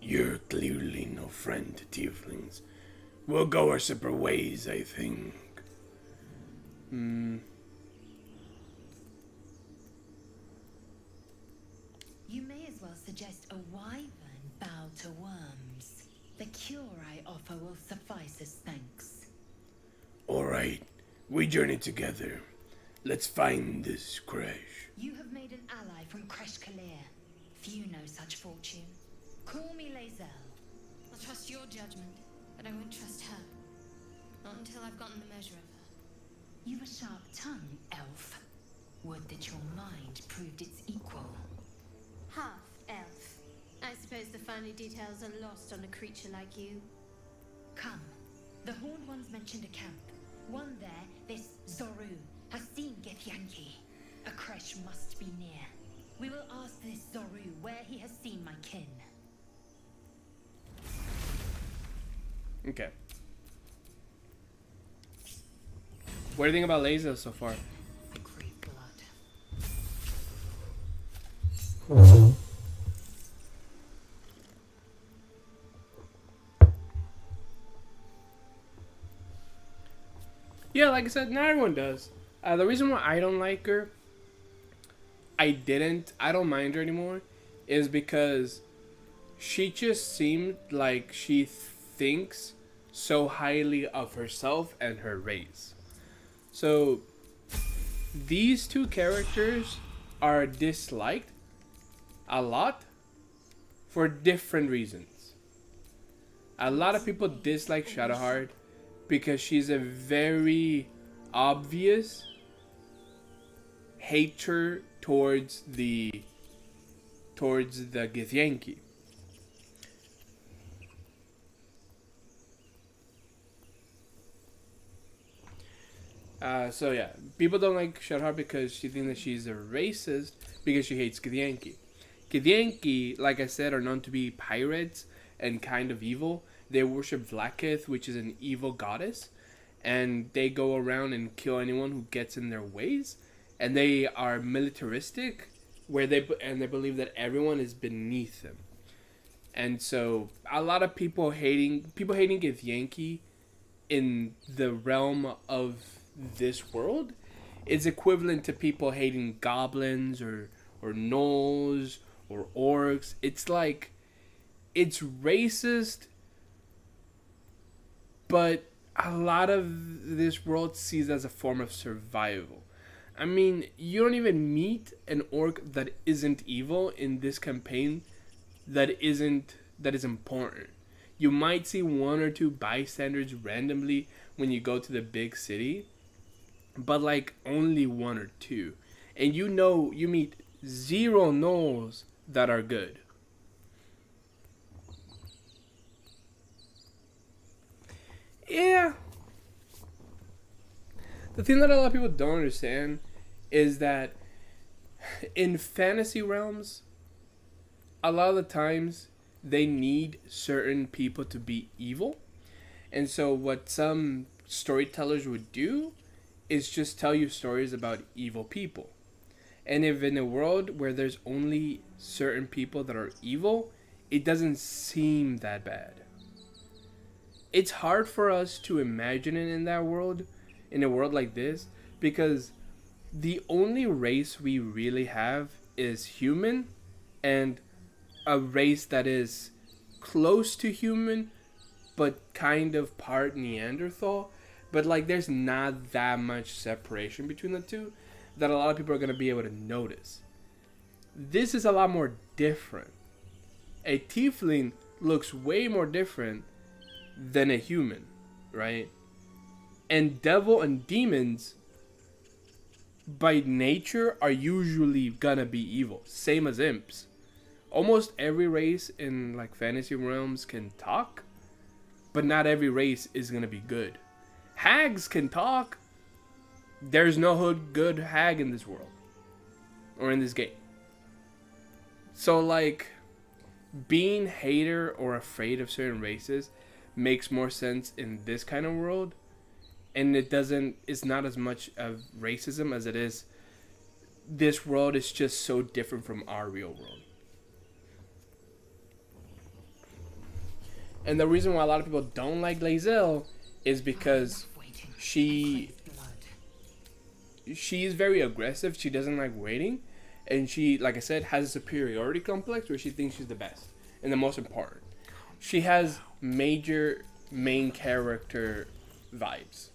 You're clearly no friend to tieflings. We'll go our separate ways, I think. You may as well suggest a wyvern bow to worms. The cure I offer will suffice as thanks. Alright, we journey together. Let's find this creche. You have made an ally from Kresh Kalir. Few know such fortune. Call me Lazel. I'll trust your judgment, but I won't trust her. Not until I've gotten the measure of her. You've a sharp tongue, elf. Would that your mind proved its equal. Half elf. I suppose the finer details are lost on a creature like you. Come. The Horned Ones mentioned a camp. One there, this Zoru, has seen Githyanki. A creche must be near. We will ask this Zoru where he has seen my kin. Okay. What do you think about Lazel so far? I crave blood. Yeah, like I said, not everyone does. The reason why I don't like her, I don't mind her anymore, is because she just seemed like she thinks so highly of herself and her race. So, these two characters are disliked a lot for different reasons. A lot of people dislike Shadowheart because she's a very obvious hater towards the Githyanki. So yeah, people don't like Shadowheart because she thinks that she's a racist because she hates Githyanki. Githyanki, like I said, are known to be pirates and kind of evil. They worship Vlakith, which is an evil goddess, and they go around and kill anyone who gets in their ways. And they are militaristic, where they believe that everyone is beneath them. And so a lot of people hating Githyanki in the realm of this world is equivalent to people hating goblins or gnolls or orcs. It's like, it's racist, but a lot of this world sees it as a form of survival. I mean, you don't even meet an orc that isn't evil in this campaign that is important. You might see one or two bystanders randomly when you go to the big city, but like only one or two. And you meet 0 gnolls that are good. Yeah. The thing that a lot of people don't understand is that in fantasy realms, a lot of the times they need certain people to be evil. And so what some storytellers would do is just tell you stories about evil people. And if in a world where there's only certain people that are evil, it doesn't seem that bad. it's hard for us to imagine it in that world, in a world like this, because the only race we really have is human, and a race that is close to human but kind of part Neanderthal. But like there's not that much separation between the two that a lot of people are going to be able to notice. This is a lot more different. A tiefling looks way more different than a human, right? And devil and demons by nature are usually gonna be evil, same as imps. Almost every race in like fantasy realms can talk, but not every race is gonna be good. Hags can talk. There's no good hag in this world or in this game. So like being hater or afraid of certain races makes more sense in this kind of world, and it's not as much of racism as it is this world is just so different from our real world. And the reason why a lot of people don't like Lae'zel is because she's very aggressive. She doesn't like waiting, and she, like I said, has a superiority complex where she thinks she's the best and the most important. She has major main character vibes.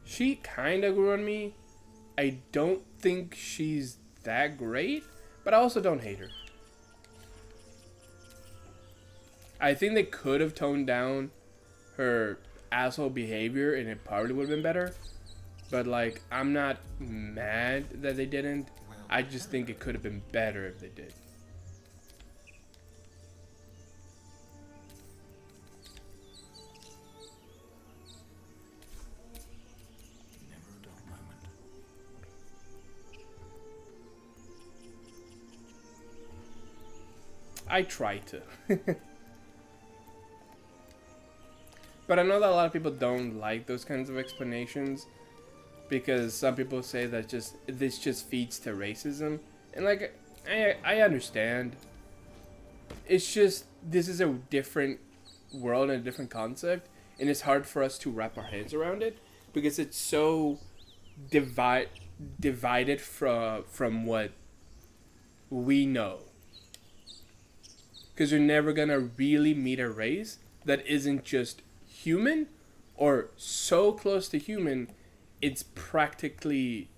She kind of grew on me. I don't think she's that great, but I also don't hate her. I think they could have toned down her asshole behavior and it probably would have been better. But like, I'm not mad that they didn't. I just think it could have been better if they did. Never a dull moment. I try to. But I know that a lot of people don't like those kinds of explanations, because some people say that this just feeds to racism, and like I understand. It's just this is a different world and a different concept, and it's hard for us to wrap our heads around it because it's so divided from what we know. Because you're never gonna really meet a race that isn't just human or so close to human it's practically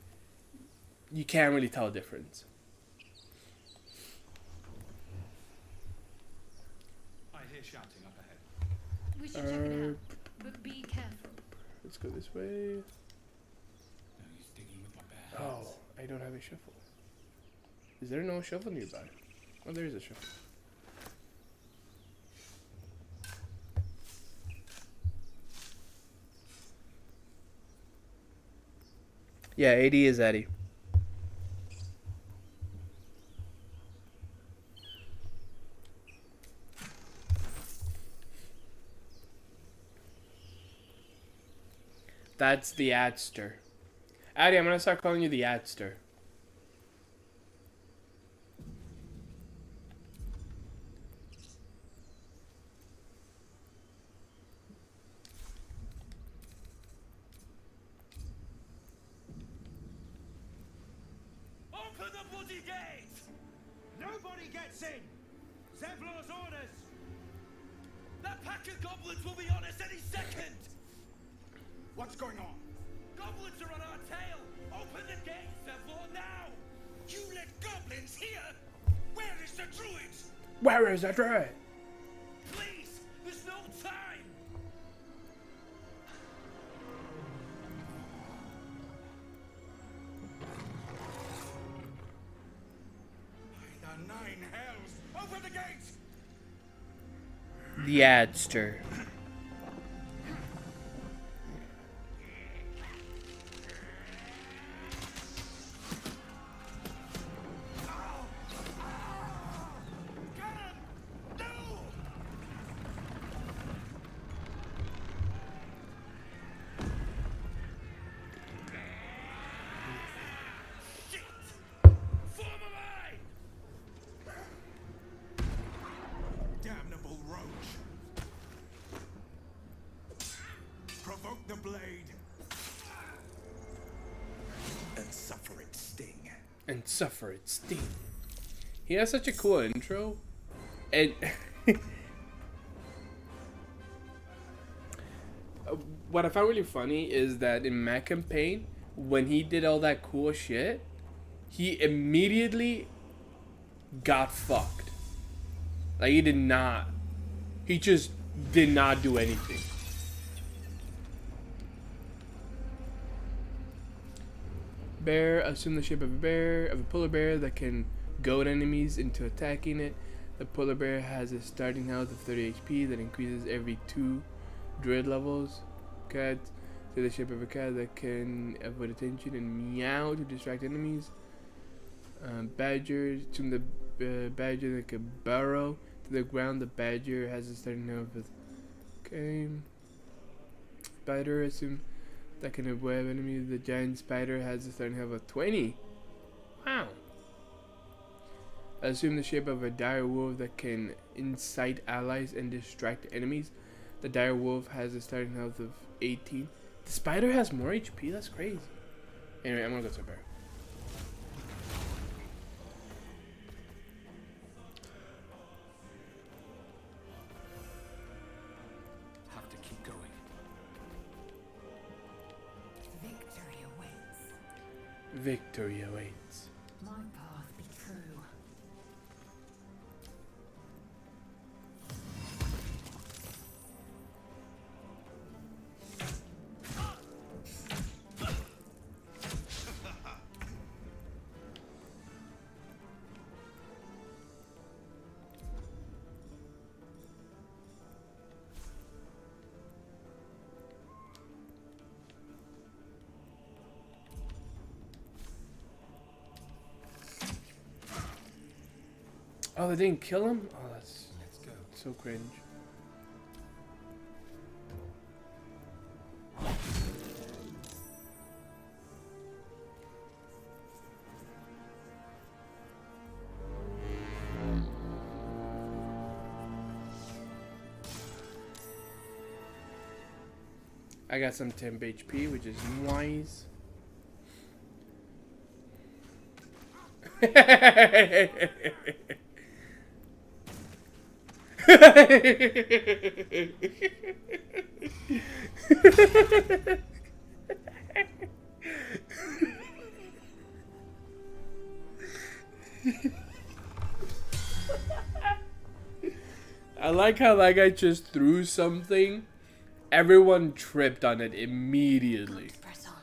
you can't really tell a difference. I hear shouting up ahead. We should check it out, but be careful. Let's go this way. No use digging with my bare hands. Oh, I don't have a shuffle. Is there no shuffle nearby? Oh, there is a shuffle. Yeah, AD is Addy. That's the Adster. Addy, I'm gonna start calling you the Adster. Open the bloody gate! Nobody gets in! Zevlor's orders! That pack of goblins will be on us any second! What's going on? Goblins are on our tail! Open the gate, Zevlor, now! You let goblins here? Where is the druid? Where is the druid? Please! There's no time! By the nine hells! Open the gate! The Adster. Shit! Form 'em and suffer its sting. He has such a cool intro. And what I found really funny is that in Mac Campaign, when he did all that cool shit, he immediately got fucked. Like, he did not. He just did not do anything. Bear, assume the shape of a polar bear that can goad enemies into attacking it. The polar bear has a starting health of 30 HP that increases every 2 druid levels. Cat, to the shape of a cat that can avoid attention and meow to distract enemies. Badger, assume the badger that can burrow to the ground. The badger has a starting health of... Okay. Spider, assume that can avoid enemies. The giant spider has a starting health of 20. Wow. Assume the shape of a dire wolf that can incite allies and distract enemies. The dire wolf has a starting health of 18. The spider has more HP? That's crazy. Anyway, I'm gonna go to a bear. Have to keep going. Victory awaits. Victory awaits. My path be true. Oh, they didn't kill him? Oh, that's Let's go. so cringe. I got some temp HP, which is nice. I like how that guy just threw something. Everyone tripped on it immediately. Press on.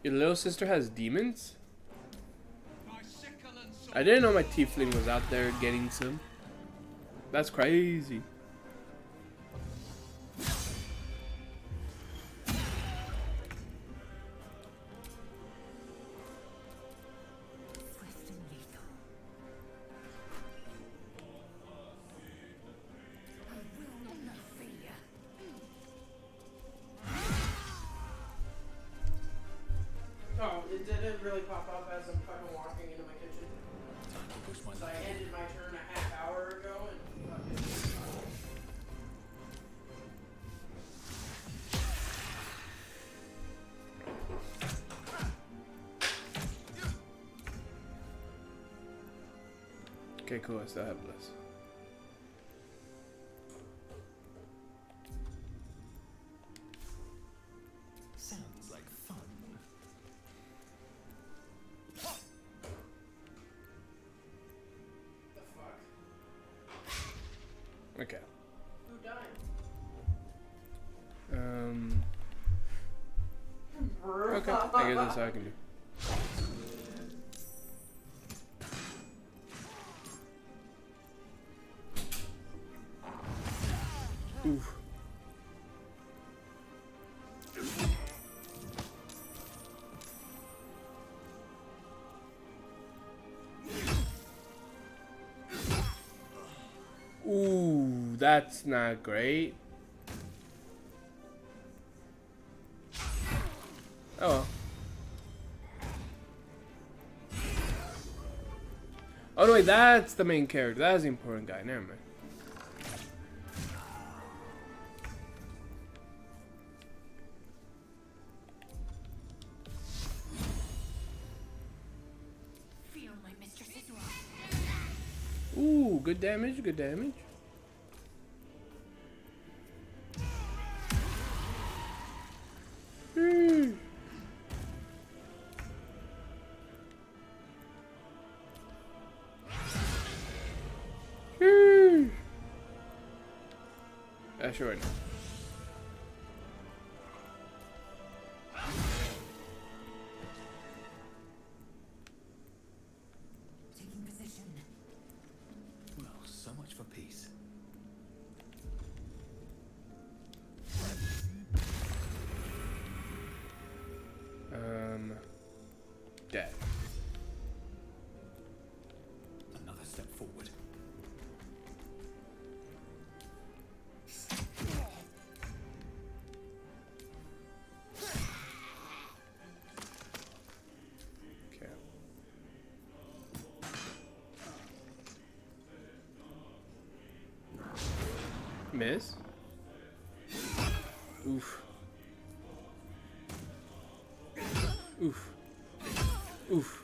Your little sister has demons? My sickle and sword. I didn't know my tiefling was out there getting some. That's crazy. Swift and lethal. I will not fear. Oh, it didn't really pop up as I'm fucking walking into my kitchen. Time to push my So I luck. ended my turn a half hour ago and fucking... Okay, cool. I still have this. Sounds like fun. The fuck? Okay. Who died? Okay. I guess that's all I can do. Oof. Ooh, that's not great. Oh well. Oh no, wait, that's the main character. That's the important guy. Never mind. Feel my mistress's wrath. Ooh, good damage, good damage. Hmm. Sure. Taking position. Well, so much for peace. Dead. Another step forward. Okay. Miss. Oof. Oof. Oof.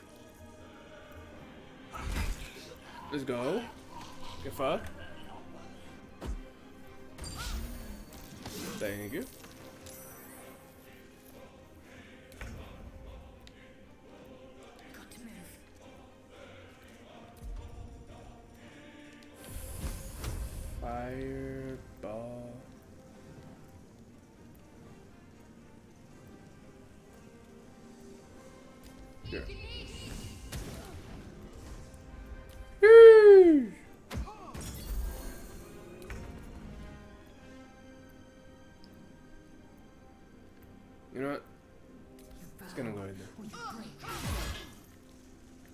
Let's go. Get fucked. Thank you. Got to move. Fireball. Here. You know what? It's gonna go in there.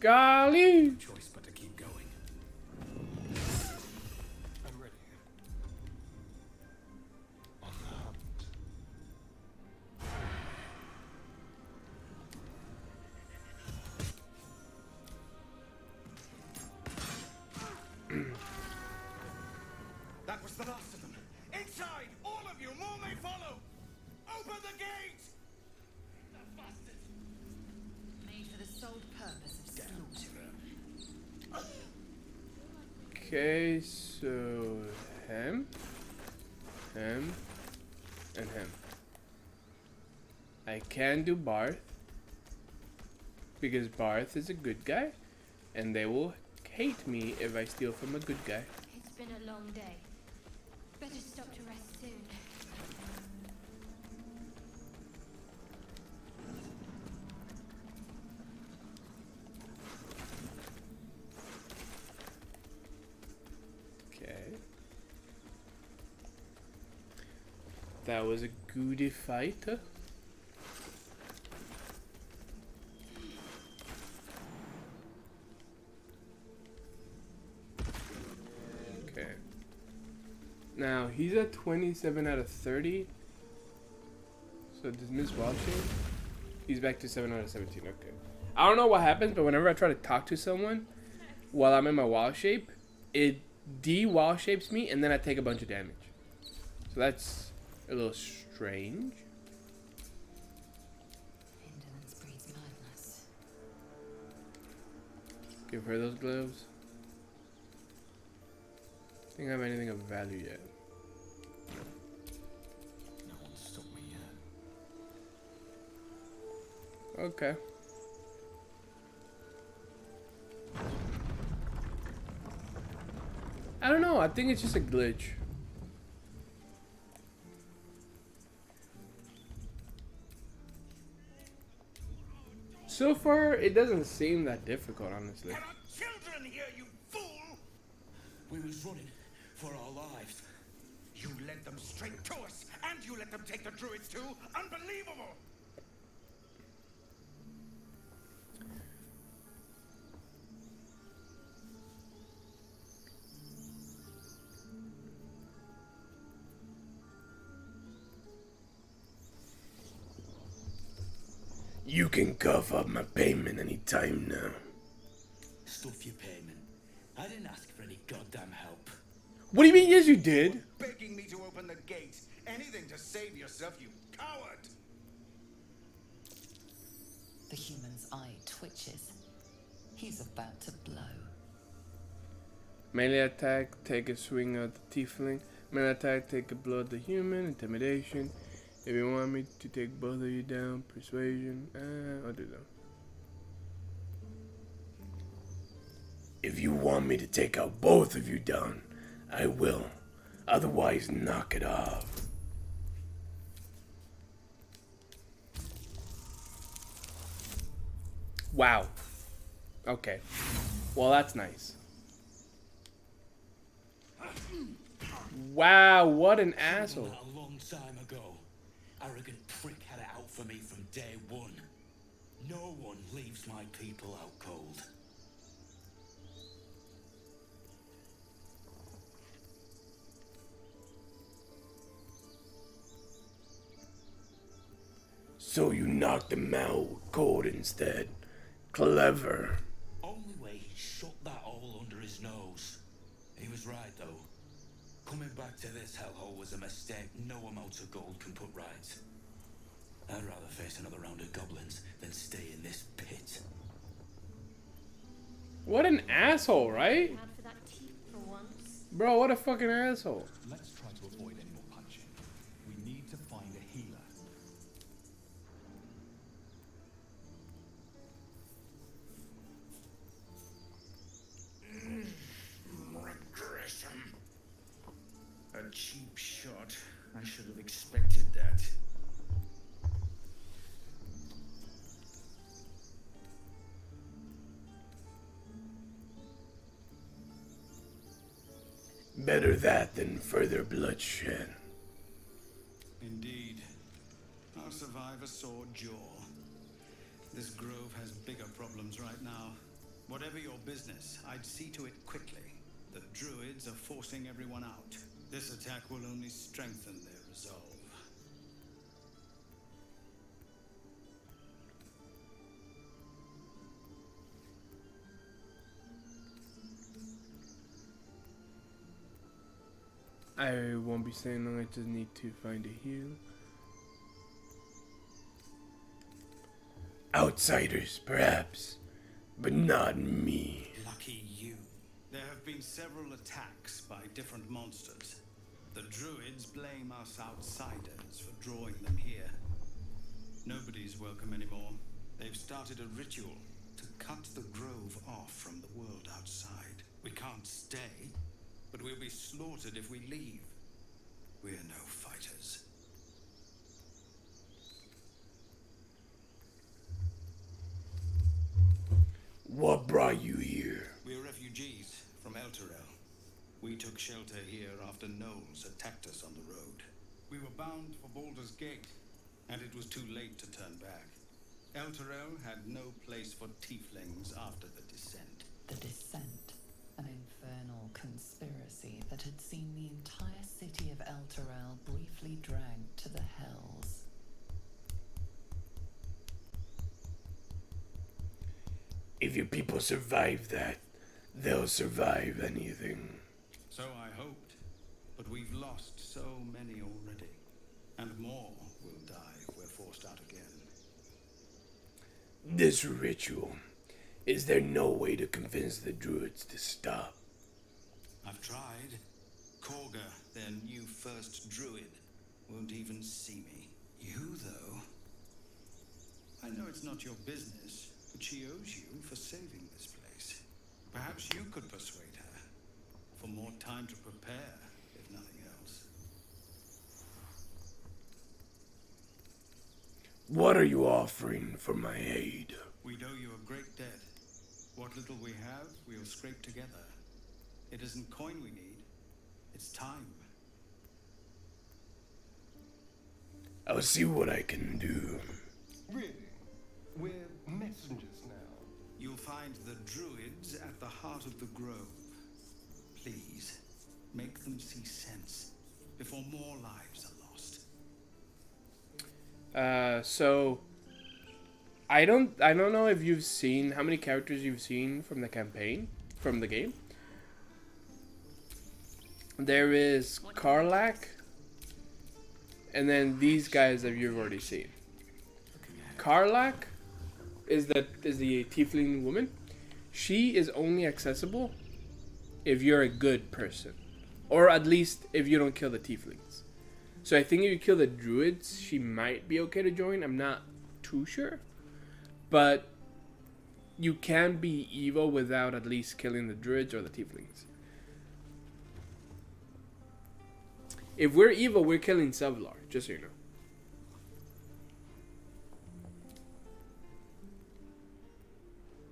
Golly! Choice but to keep going. I'm ready. On the hunt. That was the last of them. Inside! All of you! More may follow! Open the gate! The bastards! Made for the sole purpose of slaughter. Okay, so him, and him. I can do Barth because Barth is a good guy, and they will hate me if I steal from a good guy. It's been a long day. Better stop to rest soon. Okay. That was a goody fight. Okay. Now, he's at 27 out of 30. So does Miss Wild Shape? He's back to 7 out of 17. Okay. I don't know what happens, but whenever I try to talk to someone while I'm in my wild shape, it de-wild shapes me, and then I take a bunch of damage. So that's a little strange. Indolence breeds madness. Give her those gloves. I think I have anything of value yet. No one stopped me yet. Okay. I don't know. I think it's just a glitch. So far, it doesn't seem that difficult, honestly. There are children here, you fool! We was running for our lives. You led them straight to us, and you let them take the druids too? Unbelievable! You can cough up my payment any time now. Stuff your payment. I didn't ask for any goddamn help. What do you mean, yes you did? Begging me to open the gate. Anything to save yourself, you coward! The human's eye twitches. He's about to blow. Melee attack, take a swing at the tiefling. Melee attack, take a blow at the human. Intimidation. If you want me to take both of you down, persuasion. I'll do that. If you want me to take out both of you down, I will. Otherwise, knock it off. Wow. Okay. Well, that's nice. Wow, what an asshole. A long time ago. Arrogant prick had it out for me from day one. No one leaves my people out cold. So you knocked him out cold instead. Clever. Only way he shut that hole under his nose. He was right though. Coming back to this hellhole was a mistake no amount of gold can put right. I'd rather face another round of goblins than stay in this pit. What an asshole, right? Out for that teeth for once. Bro, what a fucking asshole. Let's try to avoid any more punching. We need to find a healer. Regression. A cheap shot. I should have expected that. Better that than further bloodshed. Indeed. Our survivor saw jaw. This grove has bigger problems right now. Whatever your business, I'd see to it quickly. The druids are forcing everyone out. This attack will only strengthen their resolve. I won't be staying long, I just need to find a heal. Outsiders, perhaps, but not me. Lucky you. There have been several attacks by different monsters. The druids blame us outsiders for drawing them here. Nobody's welcome anymore. They've started a ritual to cut the grove off from the world outside. We can't stay, but we'll be slaughtered if we leave. We're no fighters. What brought you here? We're refugees from Elturel. We took shelter here after gnolls attacked us on the road. We were bound for Baldur's Gate, and it was too late to turn back. Elturel had no place for tieflings after the descent. The Descent, an infernal conspiracy that had seen the entire city of Elturel briefly dragged to the hells. If your people survive that, they'll survive anything. So I hoped, but we've lost so many already. And more will die if we're forced out again. This ritual, is there no way to convince the druids to stop? I've tried. Korga, their new first druid, won't even see me. You, though? I know it's not your business, but she owes you for saving this place. Perhaps you could persuade her. For more time to prepare, if nothing else. What are you offering for my aid? We'd owe you a great debt. What little we have, we'll scrape together. It isn't coin we need, it's time. I'll see what I can do. Really? We're messengers now. You'll find the druids at the heart of the grove. Please, make them see sense before more lives are lost. So I don't know if you've seen how many characters you've seen from the campaign, from the game. There is Karlak, and then these guys that you've already seen. Karlak is the tiefling woman. She is only accessible if you're a good person, or at least if you don't kill the tieflings. So I think if you kill the druids, she might be okay to join. I'm not too sure, but you can be evil without at least killing the druids or the tieflings. If we're evil, we're killing Sevlar, just so you know.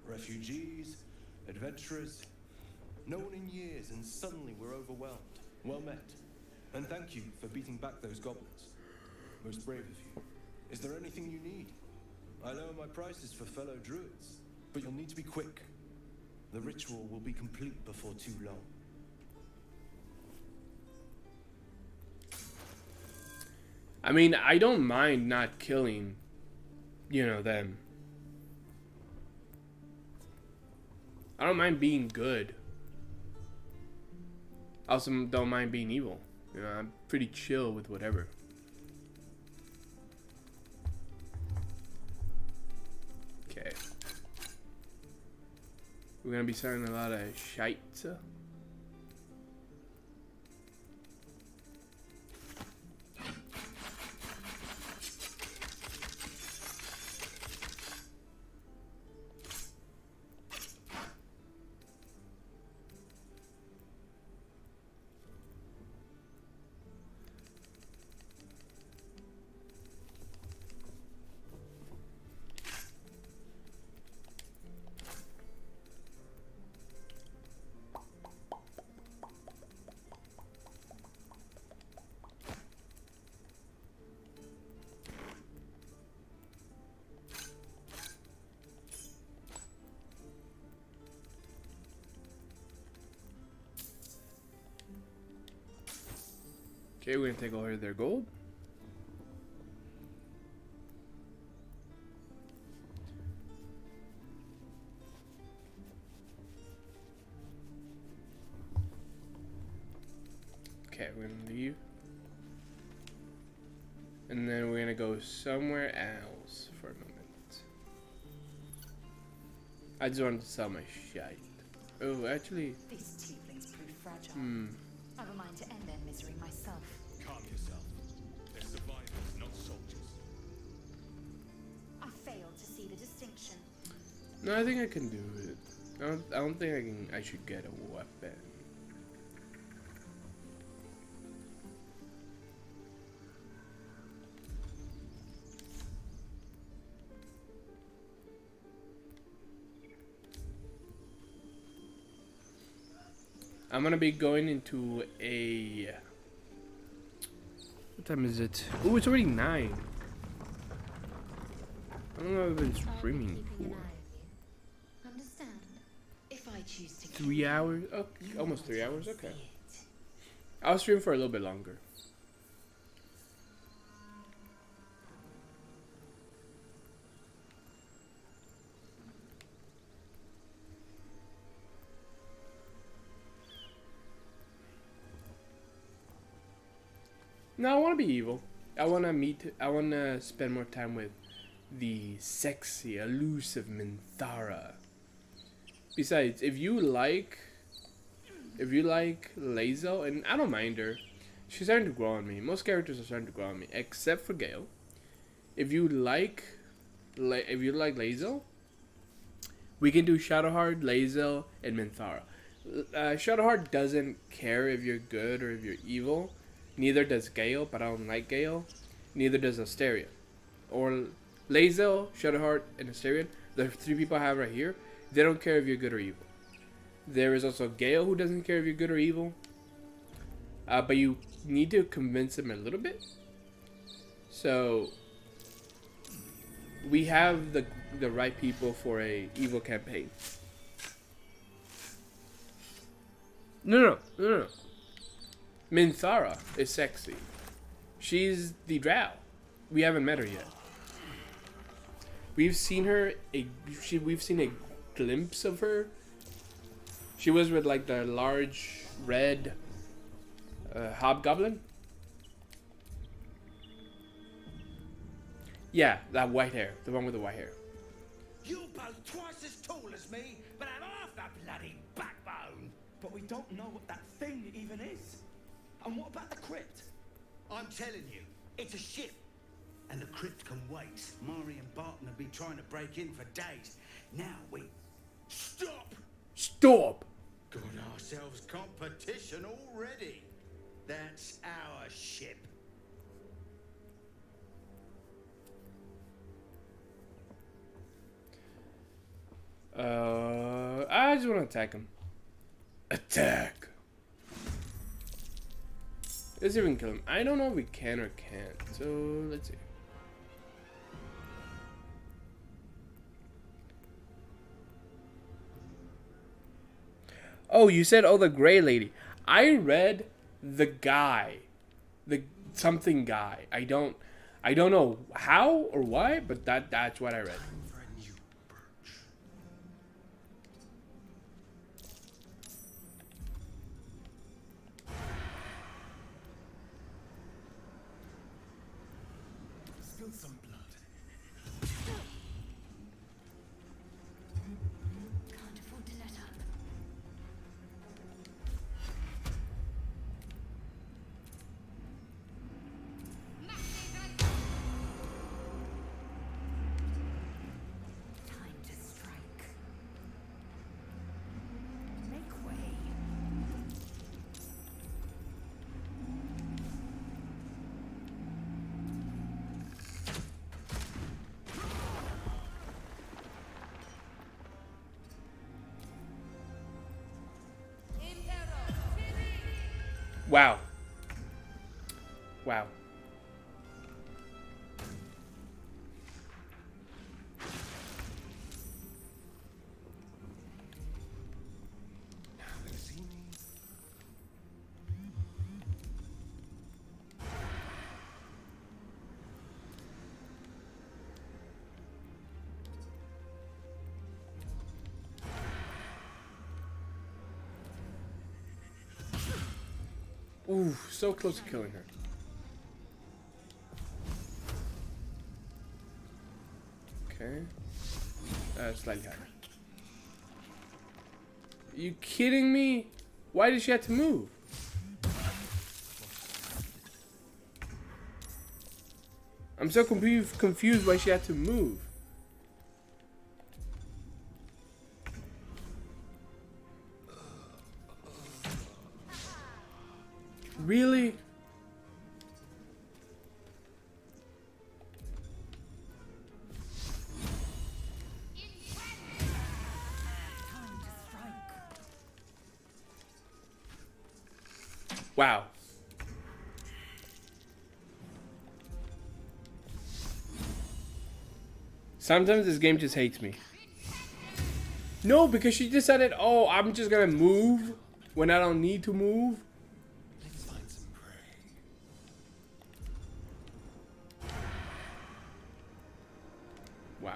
Refugees, adventurers, no one in years, and suddenly we're overwhelmed. Well met. And thank you for beating back those goblins. Most brave of you. Is there anything you need? I lower my prices for fellow druids, but you'll need to be quick. The ritual will be complete before too long. I mean, I don't mind not killing, them. I don't mind being good. I also don't mind being evil. I'm pretty chill with whatever. Okay. We're gonna be selling a lot of shite. Okay, we're gonna take all of their gold. Okay, we're gonna leave. And then we're gonna go somewhere else for a moment. I just wanted to sell my shite. Oh, actually. These tieflings prove fragile. I have a mind to end their misery myself. Calm yourself. They're survivors, not soldiers. I failed to see the distinction. No, I think I can do it. I don't think I should get a weapon. I'm gonna be going into a... What time is it? Oh, it's already 9. I don't know if I've been streaming for. Understand? If I choose to 3 hours? Oh, almost 3 hours, okay. I'll stream for a little bit longer. No, I want to be evil. I want to spend more time with the sexy, elusive Minthara. Besides, if you like Lae'zel, and I don't mind her, she's starting to grow on me. Most characters are starting to grow on me, except for Gale. If you like Lae'zel, we can do Shadowheart, Lae'zel, and Minthara. Shadowheart doesn't care if you're good or if you're evil. Neither does Gale, but I don't like Gale. Neither does Asterion. Or Lae'zel, Shadowheart, and Asterion, the 3 people I have right here, they don't care if you're good or evil. There is also Gale, who doesn't care if you're good or evil. But you need to convince him a little bit. So, we have the right people for a evil campaign. No. Minthara is sexy. She's the drow. We haven't met her yet. We've seen her we've seen a glimpse of her. She was with like the large red hobgoblin. Yeah, that white hair, the one with the white hair. You're both twice as tall as me, but have half the bloody backbone. But we don't know what that thing even is. And what about the crypt? I'm telling you, it's a ship. And the crypt can wait. Mari and Barton have been trying to break in for days. Now we... Stop! Stop! Got ourselves competition already. That's our ship. I just want to attack him. Attack! Let's see if we can kill him. I don't know if we can or can't, so let's see. Oh, you said, oh, the gray lady. I read the guy. The something guy. I don't know how or why, but that's what I read. Spill some blood. Can't afford to let up. Time to strike. Make way. Wow. Wow. Now they see me. Ooh, so close to killing her. Okay. Slightly higher. Are you kidding me? Why did she have to move? I'm so confused why she had to move. Really? Wow. Sometimes this game just hates me. No, because she decided, oh, I'm just gonna move when I don't need to move. Let's find some prey. Wow.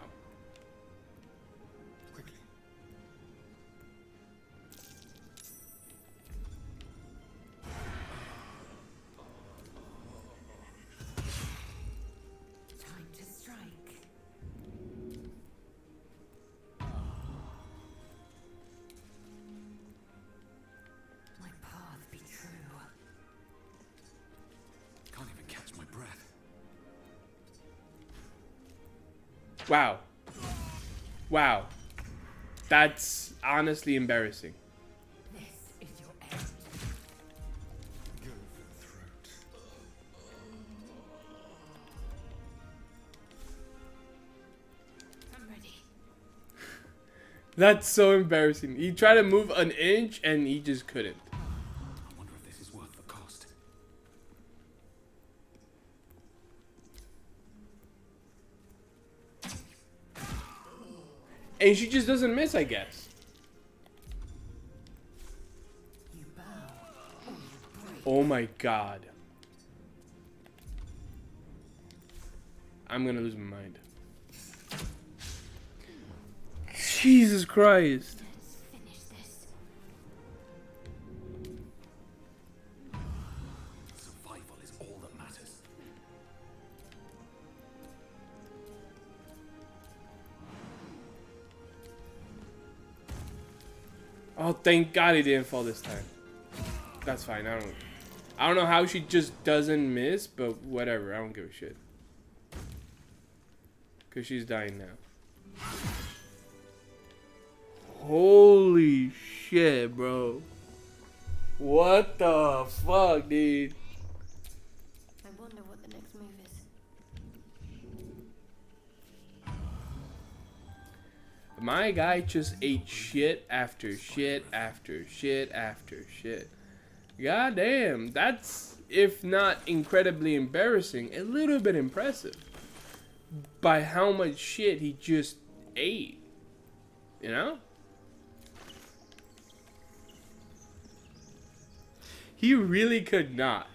Quickly. Time to strike. My path be true. Can't even catch my breath. Wow. Wow. That's honestly embarrassing. This is your end. Go for the throat. I'm ready. That's so embarrassing. He tried to move an inch and he just couldn't. I wonder if this is worth the cost. And she just doesn't miss, I guess. You bow or you break. Oh my god. I'm gonna lose my mind. Jesus Christ. Let's finish this. Survival is all that matters. Oh, thank God he didn't fall this time. That's fine. I don't know how she just doesn't miss, but whatever. I don't give a shit. Cause she's dying now. Holy shit, bro. What the fuck, dude? I wonder what the next move is. My guy just ate shit after shit after shit after shit. God damn, that's, if not incredibly embarrassing, a little bit impressive. By how much shit he just ate. You know? He really could not.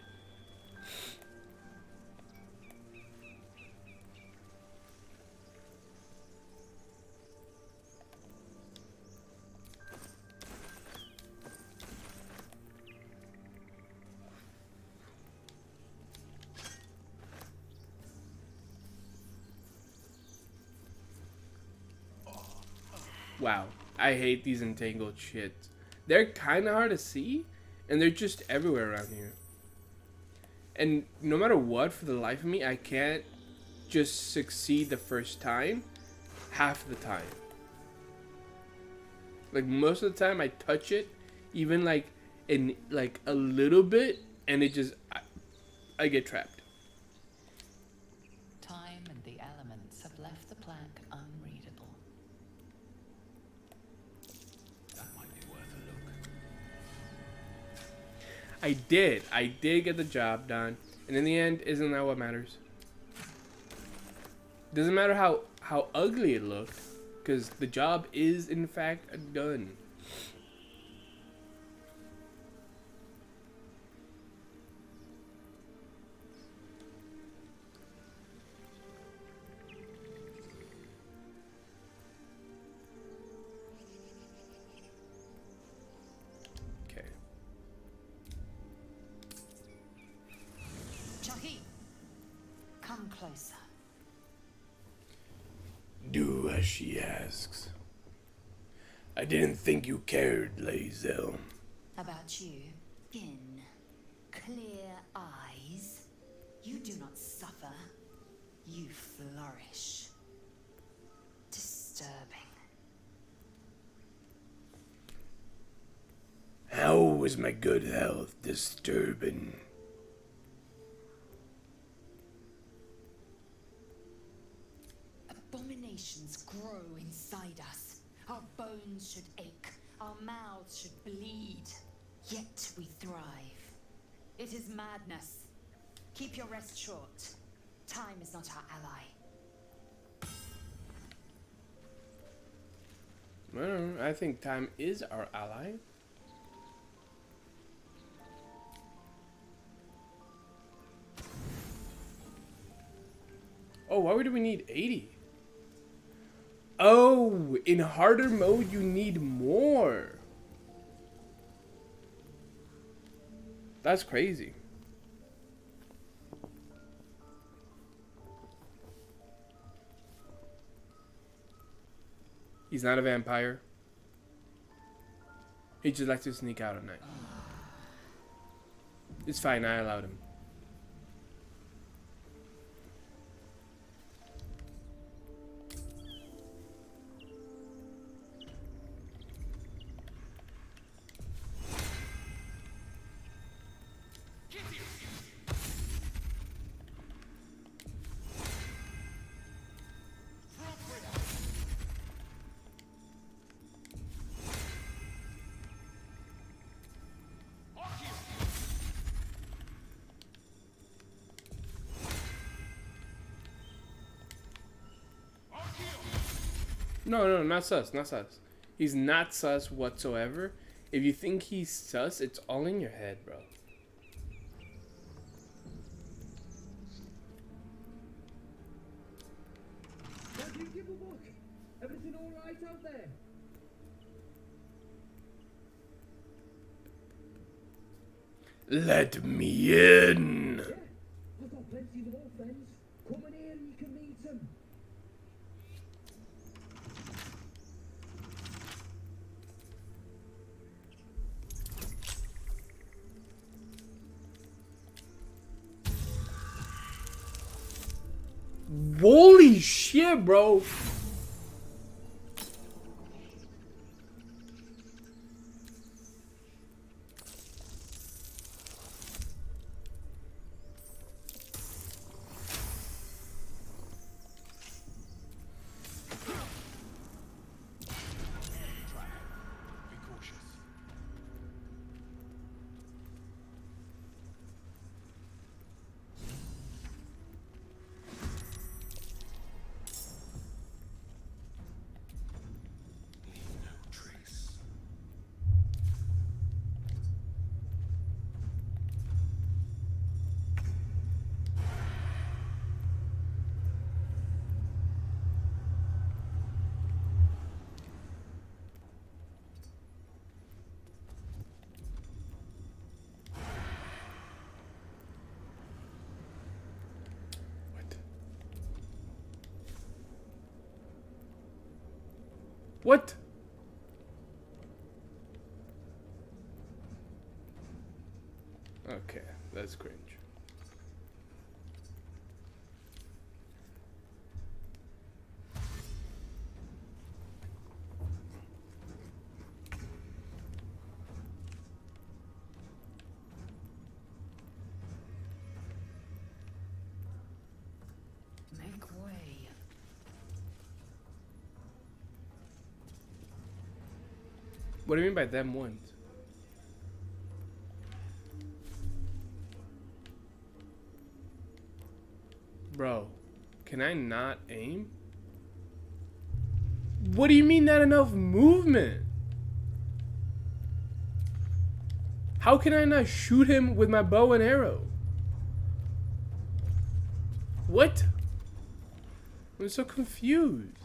Wow, I hate these entangled shits. They're kind of hard to see, and they're just everywhere around here. And no matter what, for the life of me, I can't just succeed the first time, half the time. Like, most of the time, I touch it, even like in like a little bit, and it just, I get trapped. Time and the elements have left the plaque unreadable. That might be worth a look. I did get the job done, and in the end, isn't that what matters? Doesn't matter how ugly it looked, because the job is in fact done. Okay. Chahi, come closer. Do as she asks. I didn't think you cared, Lae'zel. About you, skin, clear eyes. You do not suffer. You flourish. Disturbing. How was my good health disturbing? Abominations grow inside us. Our bones should ache. Our mouths should bleed. Yet we thrive. It is madness. Keep your rest short. Time is not our ally. Well, I think time is our ally. Oh, why would we need 80? Oh, in harder mode you need more. That's crazy. He's not a vampire. He just likes to sneak out at night. It's fine, I allowed him. No, not sus, not sus. He's not sus whatsoever. If you think he's sus, it's all in your head, bro. Everything all right? right out there. Let me in. Yeah, I've got plenty more friends. Come in here and you can meet them. Holy shit, bro. Be cautious. Leave no trace. What? Okay, that's cringe. Make way. What do you mean by them ones? Bro, can I not aim? What do you mean not enough movement? How can I not shoot him with my bow and arrow? What? I'm so confused.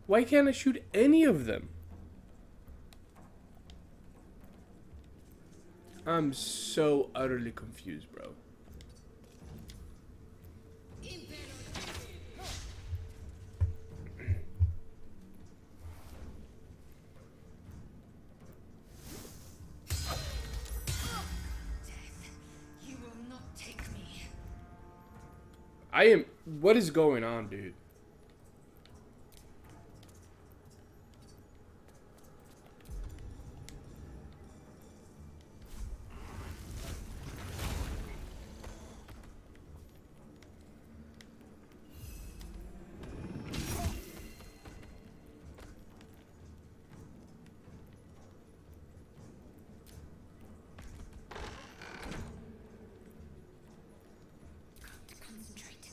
Why can't I shoot any of them? I'm so utterly confused, bro. You will not take me. I am... What is going on, dude? Concentrate.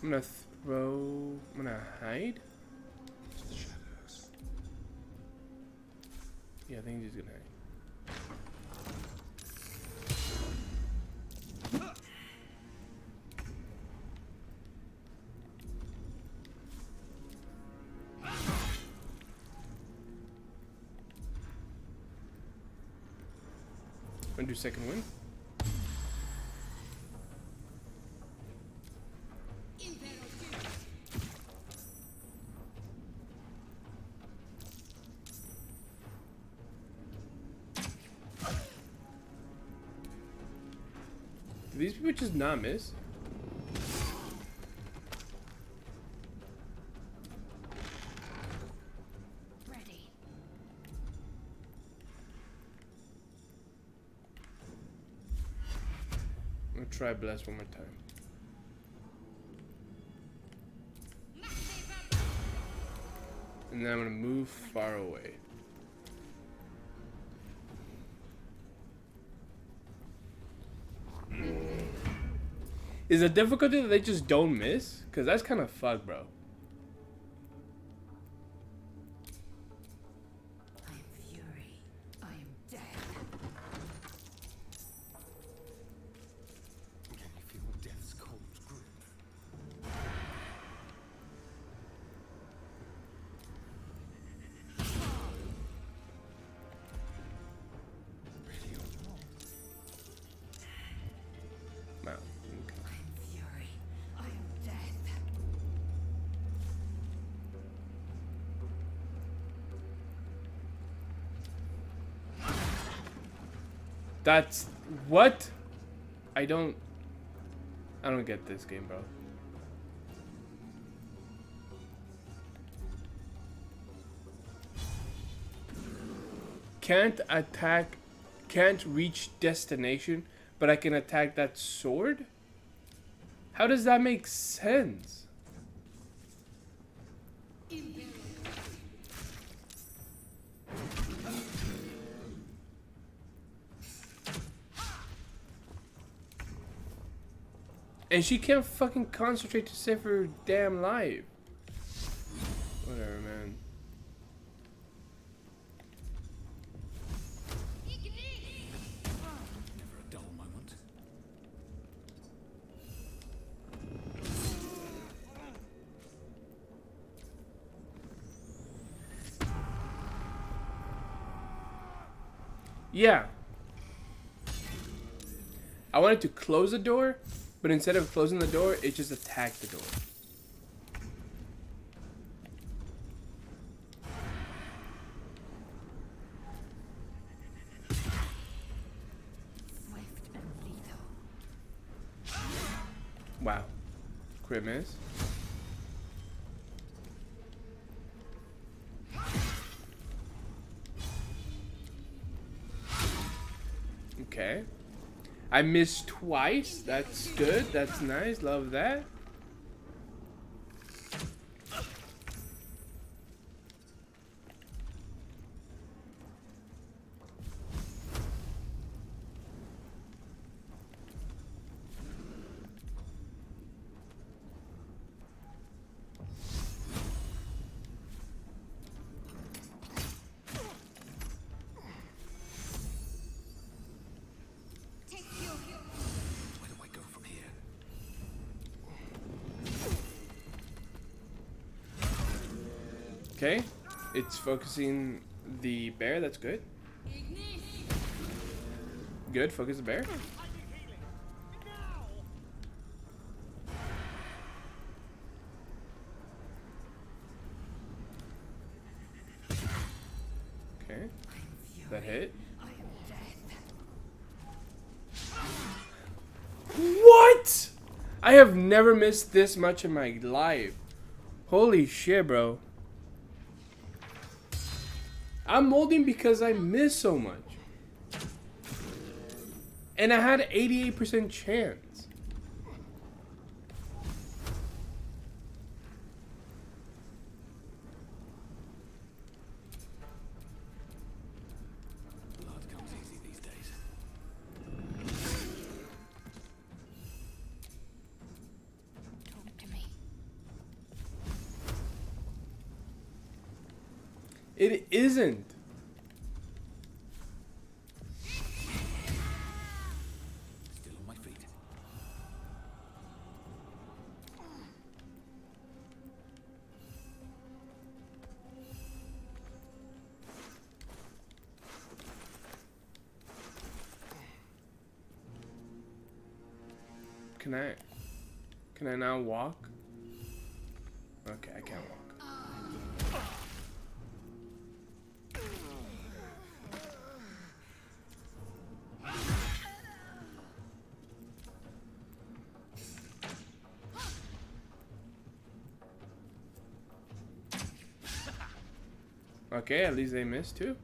I'm gonna throw... I'm gonna hide? Shadows. Yeah, I think he's gonna hide. Wanna do second win? Do these people just not miss? Ready. I'm gonna try bless one more time. And then I'm gonna move far away. Is the difficulty that they just don't miss? Cause that's kind of fucked, bro. I am fury. I am death. Can you feel death's cold grip? Ready or not? Wow. I am fury. I am death. That's what? I don't get this game, bro. Can't attack, can't reach destination, but I can attack that sword? How does that make sense? And she can't fucking concentrate to save her damn life. Whatever, man. Never a dull moment. Yeah. I wanted to close the door, but instead of closing the door, it just attacked the door. Swift and lethal. Wow. Crit miss. Okay. I missed twice. That's good. That's nice. Love that. Where do I go from here? Okay. It's focusing the bear. That's good. Good. Focus the bear. Okay. That hit. I am death. What? I have never missed this much in my life. Holy shit, bro. I'm molding because I miss so much. And I had 88% chance. Blood comes easy these days. Talk to me. It isn't. Still on my feet. Can I now walk? Okay, I can't walk. Okay, at least they missed too.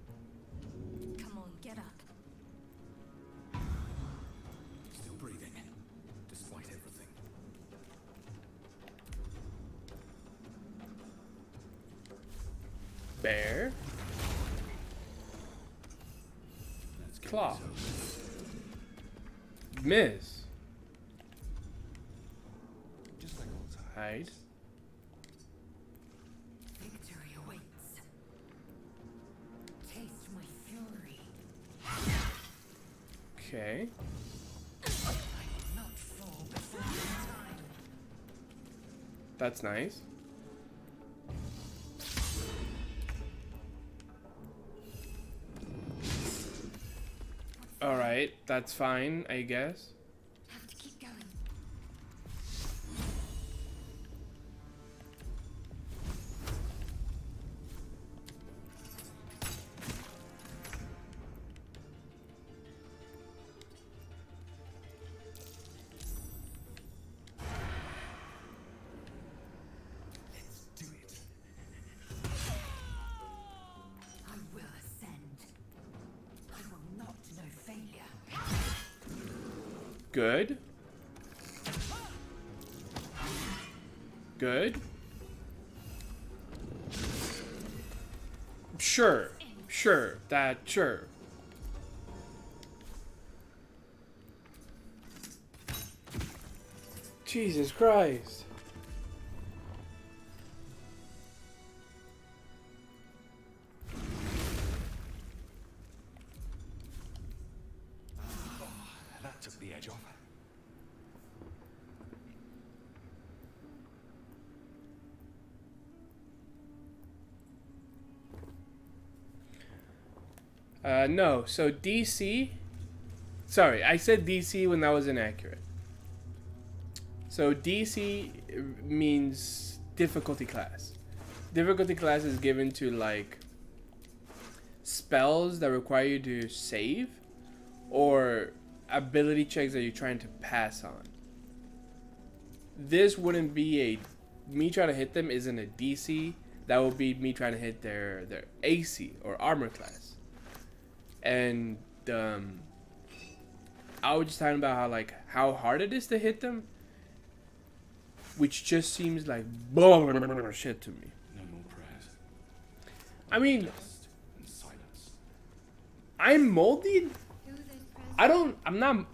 Come on, get up. Still breathing, despite everything. Bear. Claw. Miss. Just like old times. Hide. Victory awaits. Taste my fury. Okay. I will not fall before my time. That's nice. Alright, that's fine, I guess. Have to keep going. Let's do it. I will ascend. I will not know failure. Good. Good. Sure. Sure. Sure. Jesus Christ. That took the edge off. No. So DC. Sorry, I said DC when that was inaccurate. So DC means difficulty class. Difficulty class is given to like spells that require you to save or ability checks that you're trying to pass on. This wouldn't be a me trying to hit them isn't a DC. That would be me trying to hit their AC or armor class. And I was just talking about how hard it is to hit them, which just seems like shit to me. No more prayers. I mean, Dust and silence. I'm molding. Who are those presents?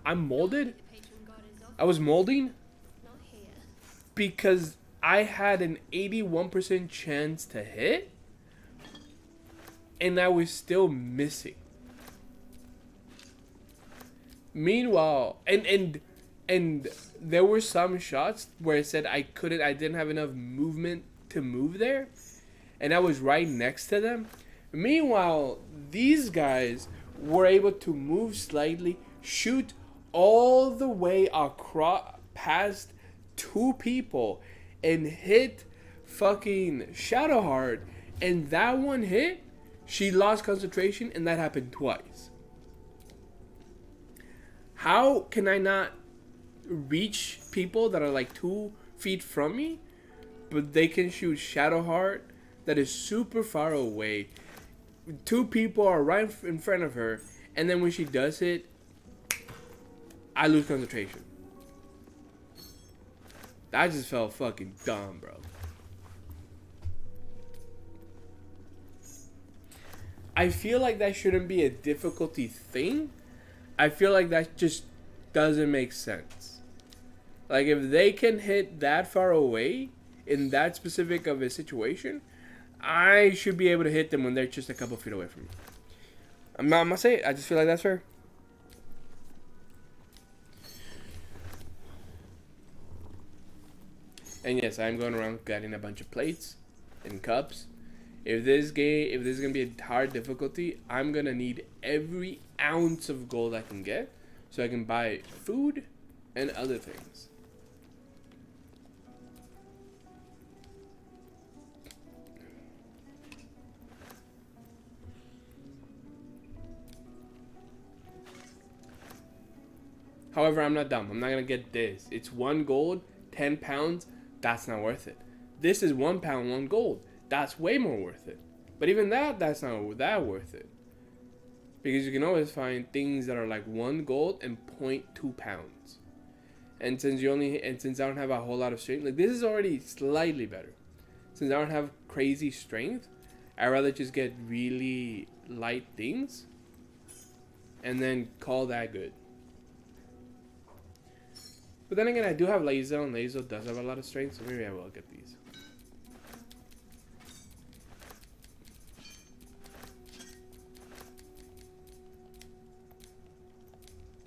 I'm molded. The patron goddess of I was molding not here. because I had an 81% chance to hit, and I was still missing. Meanwhile, and there were some shots where it said I didn't have enough movement to move there, and I was right next to them. Meanwhile, these guys were able to move slightly, shoot all the way across past two people, and hit fucking Shadowheart. And that one hit, she lost concentration, and that happened twice. How can I not reach people that are like 2 feet from me, but they can shoot Shadowheart that is super far away? 2 people are right in front of her, and then when she does it, I lose concentration. That just felt fucking dumb, bro. I feel like that shouldn't be a difficulty thing. I feel like that just doesn't make sense. Like, if they can hit that far away in that specific of a situation, I should be able to hit them when they're just a couple feet away from me. I'm gonna say it. I just feel like that's fair. And yes, I'm going around getting a bunch of plates and cups. If this is gonna be a hard difficulty, I'm gonna need every ounce of gold I can get so I can buy food and other things. However, I'm not dumb. I'm not gonna get this. It's 1 gold, 10 pounds. That's not worth it. This is 1 pound, 1 gold. That's way more worth it. But even that's not that worth it. Because you can always find things that are like 1 gold and 0.2 pounds. And since I don't have a whole lot of strength, like this is already slightly better. Since I don't have crazy strength, I'd rather just get really light things and then call that good. But then again, I do have laser, and laser does have a lot of strength, so maybe I will get these.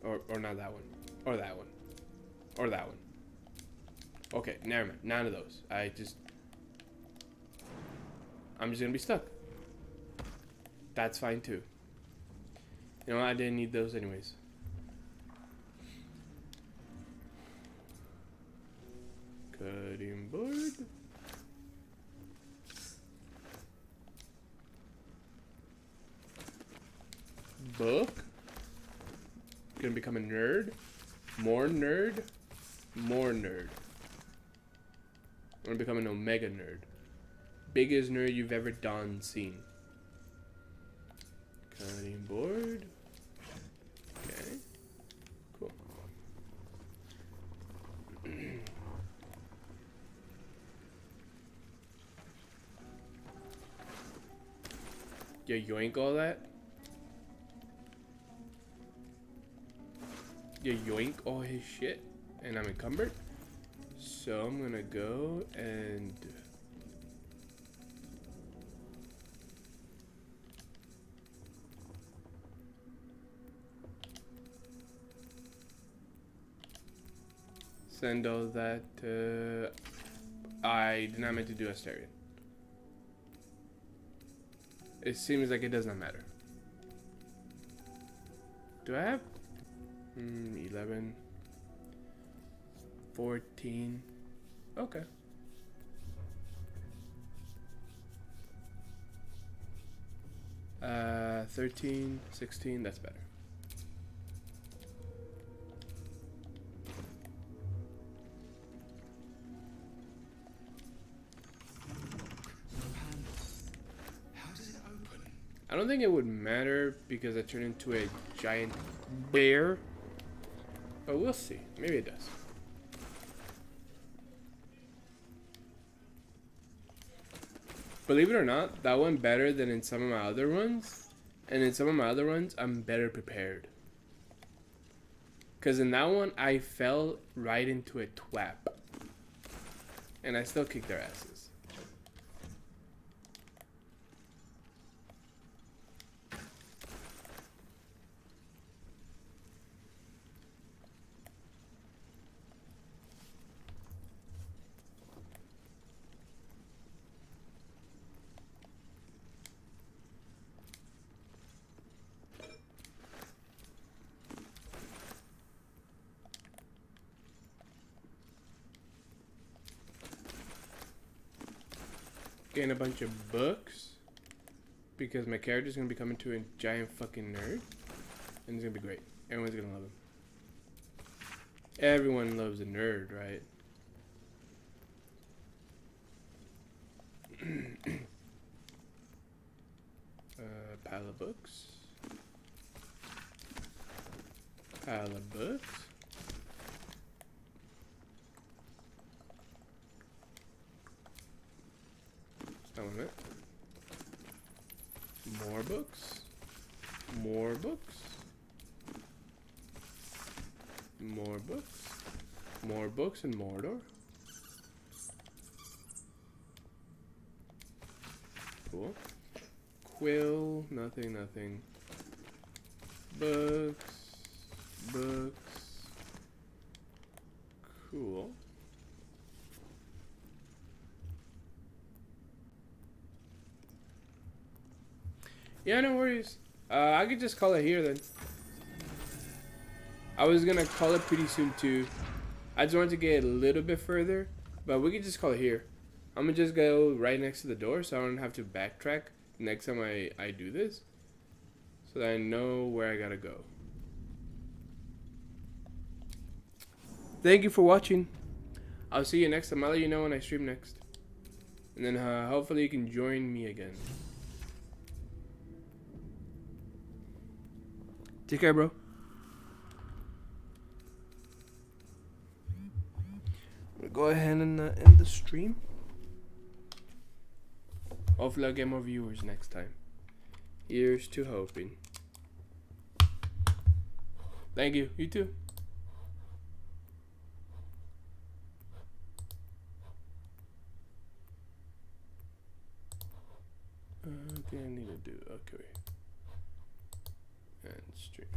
Or not that one. Or that one. Or that one. Okay, never mind. None of those. I'm just gonna be stuck. That's fine too. You know what? I didn't need those anyways. Cutting board. Book. Gonna become a nerd. More nerd. More nerd. I'm gonna become an omega nerd. Biggest nerd you've ever seen. Cutting board. Okay. Cool. You yoink all that? You yoink all his shit? And I'm encumbered? So I'm gonna go and... send all that to... I did not mean to do Asterion. It seems like it does not matter. Do I have 11, 14? Okay. 13, 16, that's better. I don't think it would matter because I turned into a giant bear. But we'll see. Maybe it does. Believe it or not, that went better than in some of my other ones. And in some of my other ones, I'm better prepared. Because in that one, I fell right into a twap. And I still kicked their asses. Getting a bunch of books because my character's gonna be coming to a giant fucking nerd, and it's gonna be great. Everyone's gonna love him. Everyone loves a nerd, right? Pile of books. Pile of books. Element. More books. More books. More books. More books and Mordor. Cool. Quill. Nothing, nothing. Books. Books. Cool. Yeah, no worries. I could just call it here then. I was gonna call it pretty soon too. I just wanted to get a little bit further, but we could just call it here. I'm gonna just go right next to the door so I don't have to backtrack next time I do this. So that I know where I gotta go. Thank you for watching. I'll see you next time. I'll let you know when I stream next. And then hopefully you can join me again. Take care, bro. Go ahead and end the stream. Hopefully I'll get more viewers next time. Here's to hoping. Thank you. You too. Okay, I need to do. Okay. And stream.